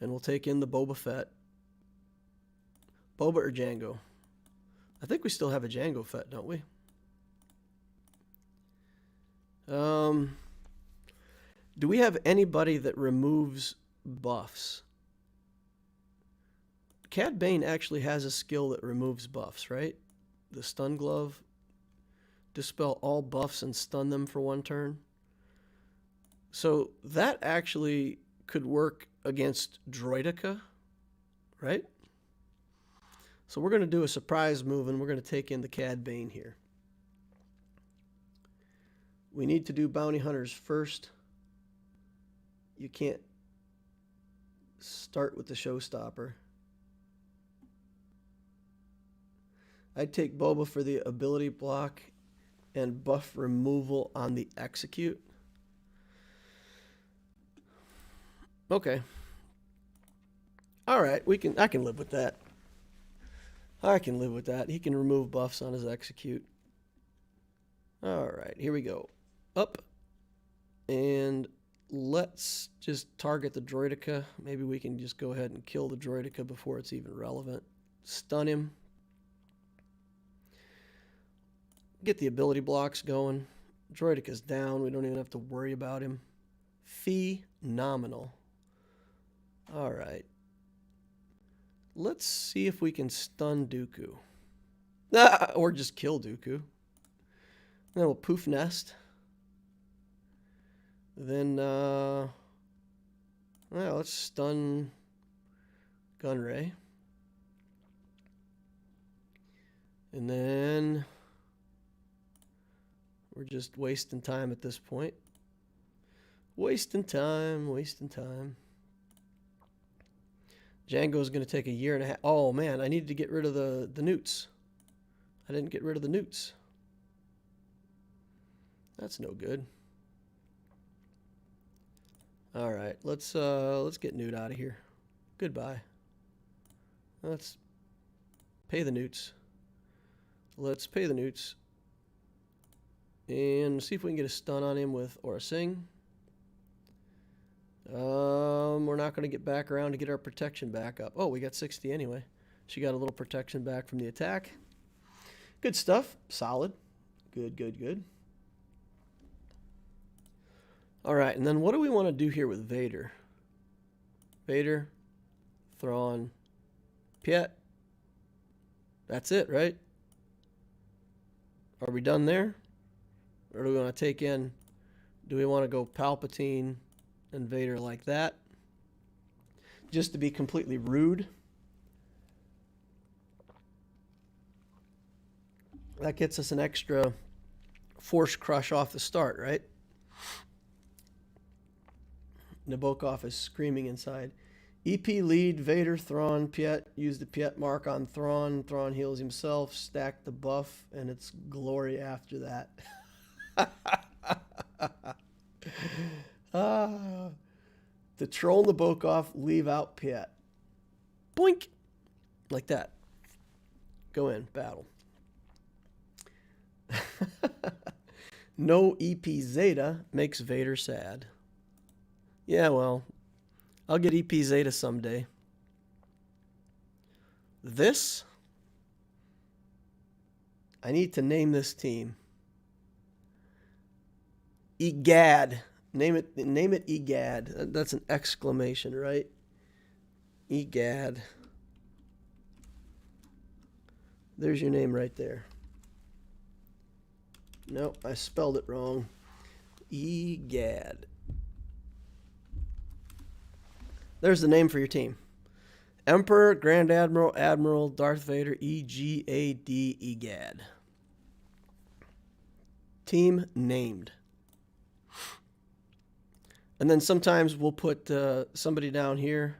And we'll take in the Boba Fett. Boba or Django? I think we still have a Django Fett, don't we? Do we have anybody that removes buffs? Cad Bane actually has a skill that removes buffs, right? The stun glove. Dispel all buffs and stun them for one turn. So that actually could work against droideka, right? So we're going to do a surprise move, and we're going to take in the Cad Bane here. We need to do bounty hunters first. You can't start with the showstopper. I'd take Boba for the ability block and buff removal on the execute. Okay. All right, I can live with that. I can live with that. He can remove buffs on his execute. All right, here we go. Up. And let's just target the droideka. Maybe we can just go ahead and kill the droideka before it's even relevant. Stun him. Get the blocks going. Droideka's down. We don't even have to worry about him. Phenomenal. All right. Let's see if we can stun Dooku. Or just kill Dooku. Then we'll poof nest. Then, let's stun Gunray. And then we're just wasting time at this point. Wasting time. Django's going to take a year and a half. Oh, man, I needed to get rid of the newts. I didn't get rid of the newts. That's no good. All right, let's get Newt out of here. Goodbye. Let's pay the Newts. Let's pay the Newts. And see if we can get a stun on him with Aura Sing. We're not going to get back around to get our protection back up. Oh, we got 60 anyway. She got a little protection back from the attack. Good stuff. Solid. Good, good, good. All right, and then what do we want to do here with Vader? Vader, Thrawn, Piet. That's it, right? Are we done there? Or do we want to take in... Do we want to go Palpatine and Vader like that? Just to be completely rude. That gets us an extra Force Crush off the start, right? Nabokov is screaming inside. EP lead, Vader, Thrawn, Piet. Use the Piet mark on Thrawn. Thrawn heals himself. Stack the buff, and it's glory after that. To troll Nabokov, leave out Piet. Boink! Like that. Go in, battle. No EP Zeta makes Vader sad. Yeah, well, I'll get EP Zeta someday. This, I need to name this team. EGAD. Name it EGAD. That's an exclamation, right? EGAD. There's your name right there. Nope, I spelled it wrong. EGAD. There's the name for your team. Emperor, Grand Admiral, Admiral, Darth Vader, EGAD, EGAD. Team named. And then sometimes we'll put somebody down here.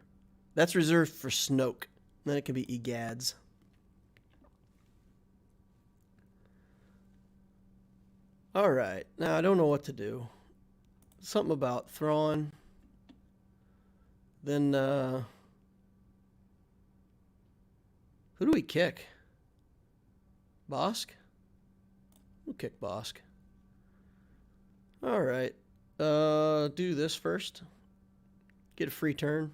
That's reserved for Snoke. Then it can be EGADs. All right. Now, I don't know what to do. Something about Thrawn. Then, who do we kick? Bosk? We'll kick Bosk. All right. Do this first. Get a free turn.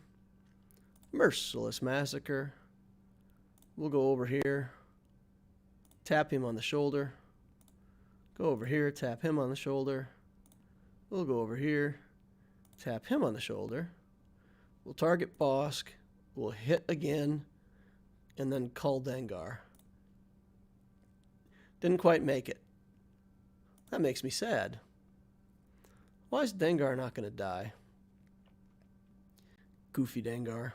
Merciless Massacre. We'll go over here. Tap him on the shoulder. Go over here, tap him on the shoulder. We'll go over here, tap him on the shoulder. We'll target Bosk. We'll hit again, and then cull Dengar. Didn't quite make it. That makes me sad. Why is Dengar not going to die? Goofy Dengar.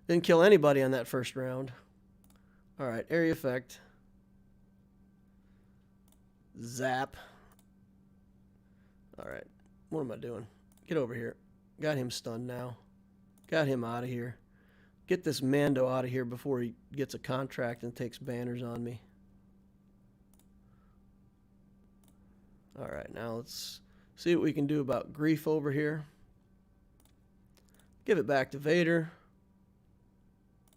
Didn't kill anybody on that first round. All right, area effect. Zap. All right, what am I doing? Get over here. Got him stunned now. Got him out of here. Get this Mando out of here before he gets a contract and takes banners on me. All right, now let's see what we can do about Grief over here. Give it back to Vader.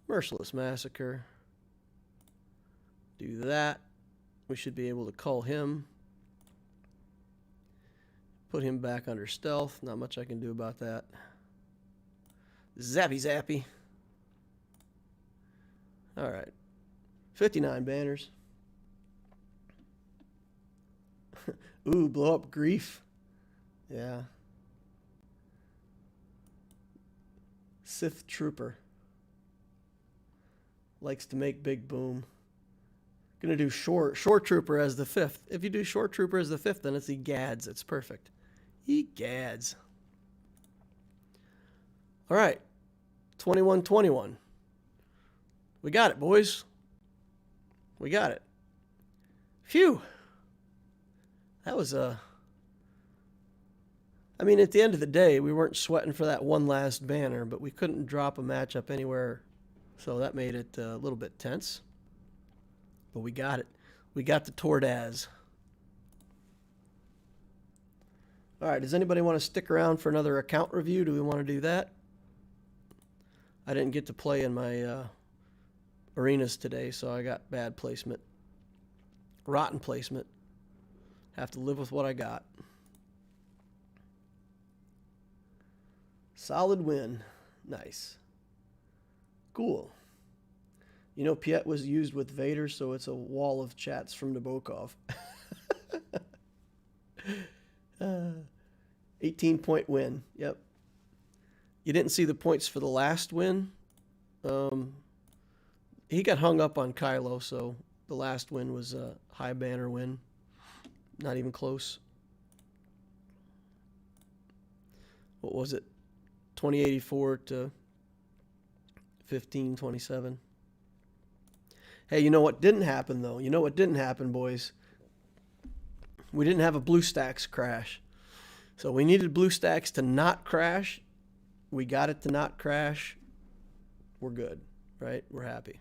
Merciless Massacre. Do that. We should be able to cull him. Put him back under stealth. Not much I can do about that. Zappy zappy. All right. 59 banners. Ooh, blow up Grief. Yeah. Sith Trooper. Likes to make big boom. Gonna do Shore Trooper as the 5th. If you do Shore Trooper as the 5th, then it's EGADs. It's perfect. EGADs. All right. 21-21. We got it, boys. We got it. Phew. That was I mean, at the end of the day, we weren't sweating for that one last banner, but we couldn't drop a matchup anywhere, so that made it a little bit tense. But we got it. We got the Tordaz. All right, does anybody want to stick around for another account review? Do we want to do that? I didn't get to play in my arenas today, so I got bad placement. Rotten placement. Have to live with what I got. Solid win. Nice. Cool. You know, Piet was used with Vader, so it's a wall of chats from Nabokov. 18-point win. Yep. You didn't see the points for the last win. He got hung up on Kylo, so the last win was a high banner win. Not even close. What was it? 2084 to 1527. Hey, you know what didn't happen, though? You know what didn't happen, boys? We didn't have a BlueStacks crash. So we needed BlueStacks to not crash. We got it to not crash. We're good, right? We're happy.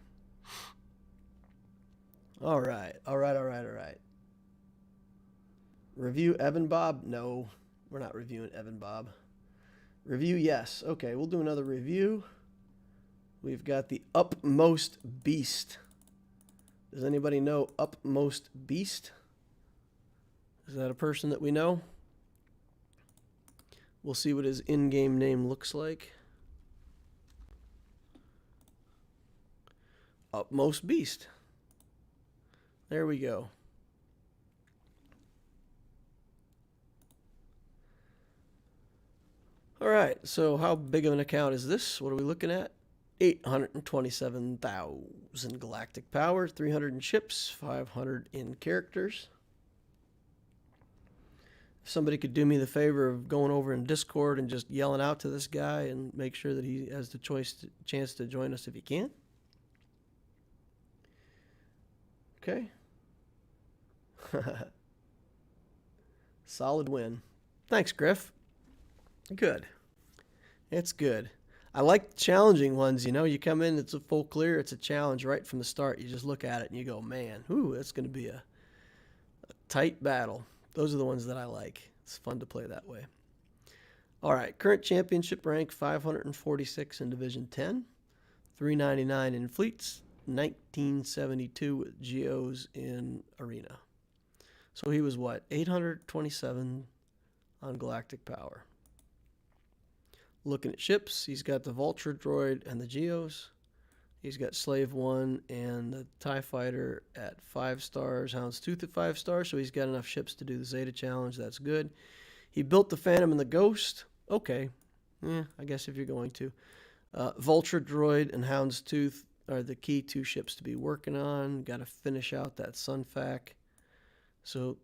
All right. Review Evan Bob? No, we're not reviewing Evan Bob. Review, yes. Okay, we'll do another review. We've got the UpMostBeast. Does anybody know UpMostBeast? Is that a person that we know? We'll see what his in-game name looks like. UpMostBeast. There we go. All right, so how big of an account is this? What are we looking at? 827,000 galactic power, 300 in ships, 500 in characters. If somebody could do me the favor of going over in Discord and just yelling out to this guy and make sure that he has the chance to join us if he can. Okay. Solid win. Thanks, Griff. Good. It's good. I like challenging ones, you know. You come in, it's a full clear, it's a challenge right from the start. You just look at it and you go, man, ooh, that's going to be a tight battle. Those are the ones that I like. It's fun to play that way. All right, current championship rank, 546 in Division 10, 399 in fleets, 1972 with GOs in Arena. So he was what, 827 on galactic power. Looking at ships, he's got the Vulture droid and the Geos. He's got Slave 1 and the TIE Fighter at 5 stars, Houndstooth at 5 stars, so he's got enough ships to do the Zeta challenge. That's good. He built the Phantom and the Ghost. Okay. I guess if you're going to. Vulture droid and Houndstooth are the key 2 ships to be working on. Got to finish out that Sunfac. So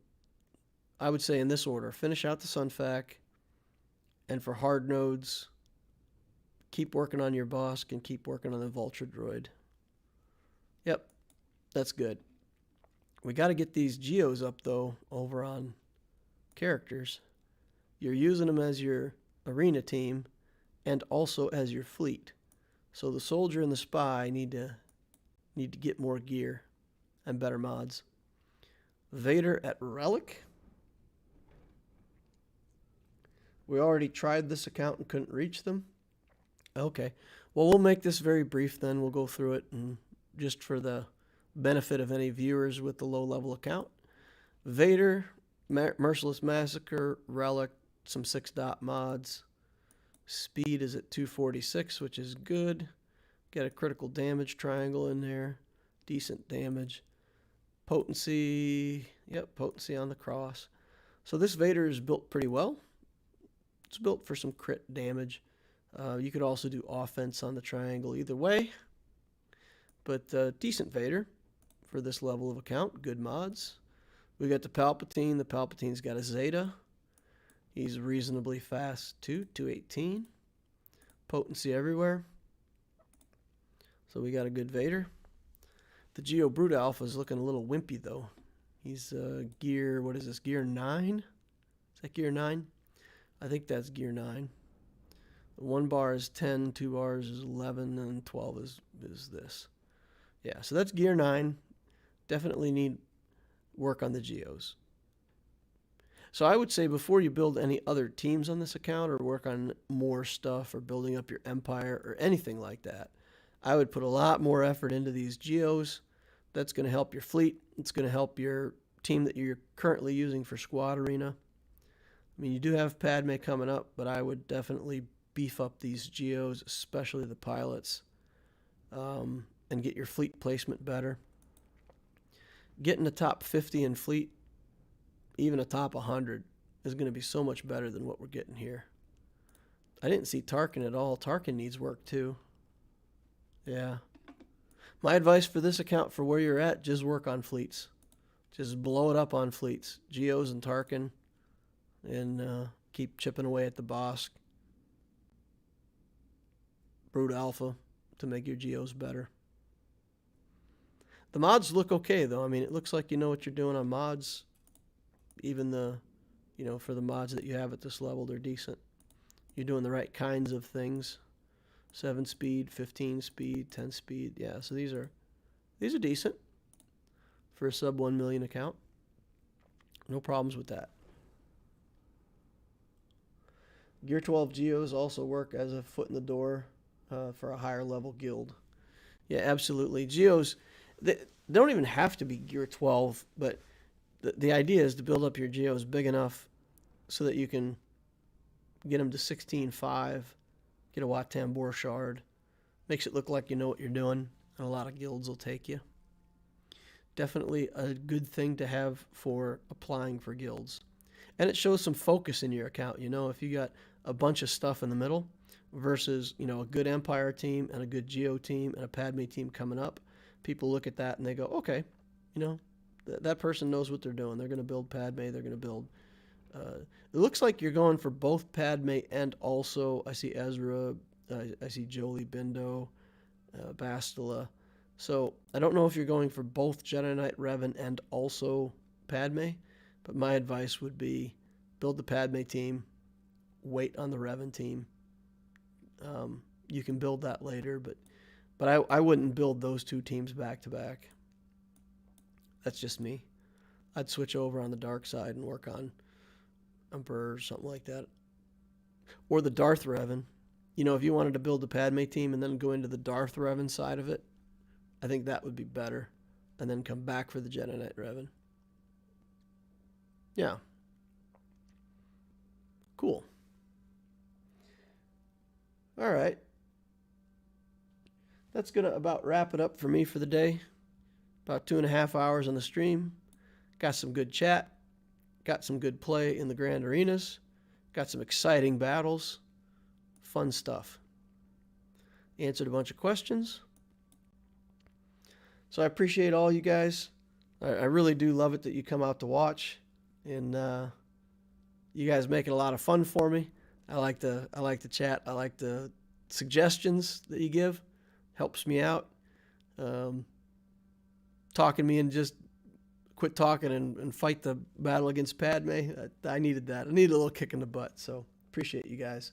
I would say in this order, finish out the Sunfac. And for hard nodes, keep working on your Bosk and keep working on the Vulture droid. Yep, that's good. We got to get these Geos up, though, over on characters. You're using them as your arena team and also as your fleet. So the soldier and the spy need to get more gear and better mods. Vader at Relic. We already tried this account and couldn't reach them. Okay. Well, we'll make this very brief then. We'll go through it and just for the benefit of any viewers with the low-level account. Vader, Merciless Massacre, Relic, some 6-dot mods. Speed is at 246, which is good. Got a critical damage triangle in there. Decent damage. Potency. Yep, potency on the cross. So this Vader is built pretty well. It's built for some crit damage. You could also do offense on the triangle either way. But decent Vader for this level of account. Good mods. We got the Palpatine. The Palpatine's got a Zeta. He's reasonably fast too, 218. Potency everywhere. So we got a good Vader. The Geo Brute Alpha is looking a little wimpy though. He's gear, what is this, gear 9? Is that gear 9? I think that's gear 9. 1 bar is 10, 2 bars is 11, and 12 is this. Yeah, so that's gear 9. Definitely need work on the Geos. So I would say before you build any other teams on this account or work on more stuff or building up your empire or anything like that, I would put a lot more effort into these geos. That's going to help your fleet. It's going to help your team that you're currently using for Squad Arena. I mean, you do have Padme coming up, but I would definitely beef up these geos, especially the pilots, and get your fleet placement better. Getting the top 50 in fleet, even a top 100, is going to be so much better than what we're getting here. I didn't see Tarkin at all. Tarkin needs work too. Yeah. My advice for this account, for where you're at, just work on fleets. Just blow it up on fleets. Geos and Tarkin. And keep chipping away at the Bosk. Brood Alpha to make your Geos better. The mods look okay, though. I mean, it looks like you know what you're doing on mods. Even for the mods that you have at this level, they're decent. You're doing the right kinds of things. 7 speed, 15 speed, 10 speed. Yeah, so these are decent for a sub 1 million account. No problems with that. Gear 12 Geos also work as a foot in the door for a higher level guild. Yeah, absolutely. Geos, they don't even have to be Gear 12, but the idea is to build up your Geos big enough so that you can get them to 16.5, get a Wat Tambor shard. Makes it look like you know what you're doing, and a lot of guilds will take you. Definitely a good thing to have for applying for guilds. And it shows some focus in your account. You know, if you got a bunch of stuff in the middle versus, a good Empire team and a good Geo team and a Padme team coming up, people look at that and they go, okay, that person knows what they're doing. They're going to build Padme. They're going to build... it looks like you're going for both Padme and also, I see Ezra, I see Jolie Bindo, Bastila. So I don't know if you're going for both Jedi Knight Revan and also Padme, but my advice would be build the Padme team, wait on the Revan team. You can build that later, but I wouldn't build those two teams back to back. That's just me. I'd switch over on the dark side and work on Emperor or something like that. Or the Darth Revan. If you wanted to build the Padme team and then go into the Darth Revan side of it, I think that would be better. And then come back for the Jedi Knight Revan. Yeah. Cool. All right. That's going to about wrap it up for me for the day. About 2.5 hours on the stream. Got some good chat. Got some good play in the grand arenas. Got some exciting battles. Fun stuff. Answered a bunch of questions. So I appreciate all you guys. I really do love it that you come out to watch. And you guys make it a lot of fun for me. I like the chat. I like the suggestions that you give. Helps me out. Talking me and just quit talking and fight the battle against Padme. I needed that. I needed a little kick in the butt. So appreciate you guys.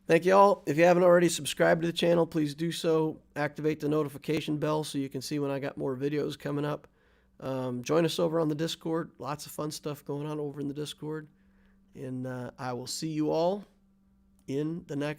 Thank you all. If you haven't already subscribed to the channel, please do so. Activate the notification bell so you can see when I got more videos coming up. Join us over on the Discord. Lots of fun stuff going on over in the Discord. And I will see you all in the next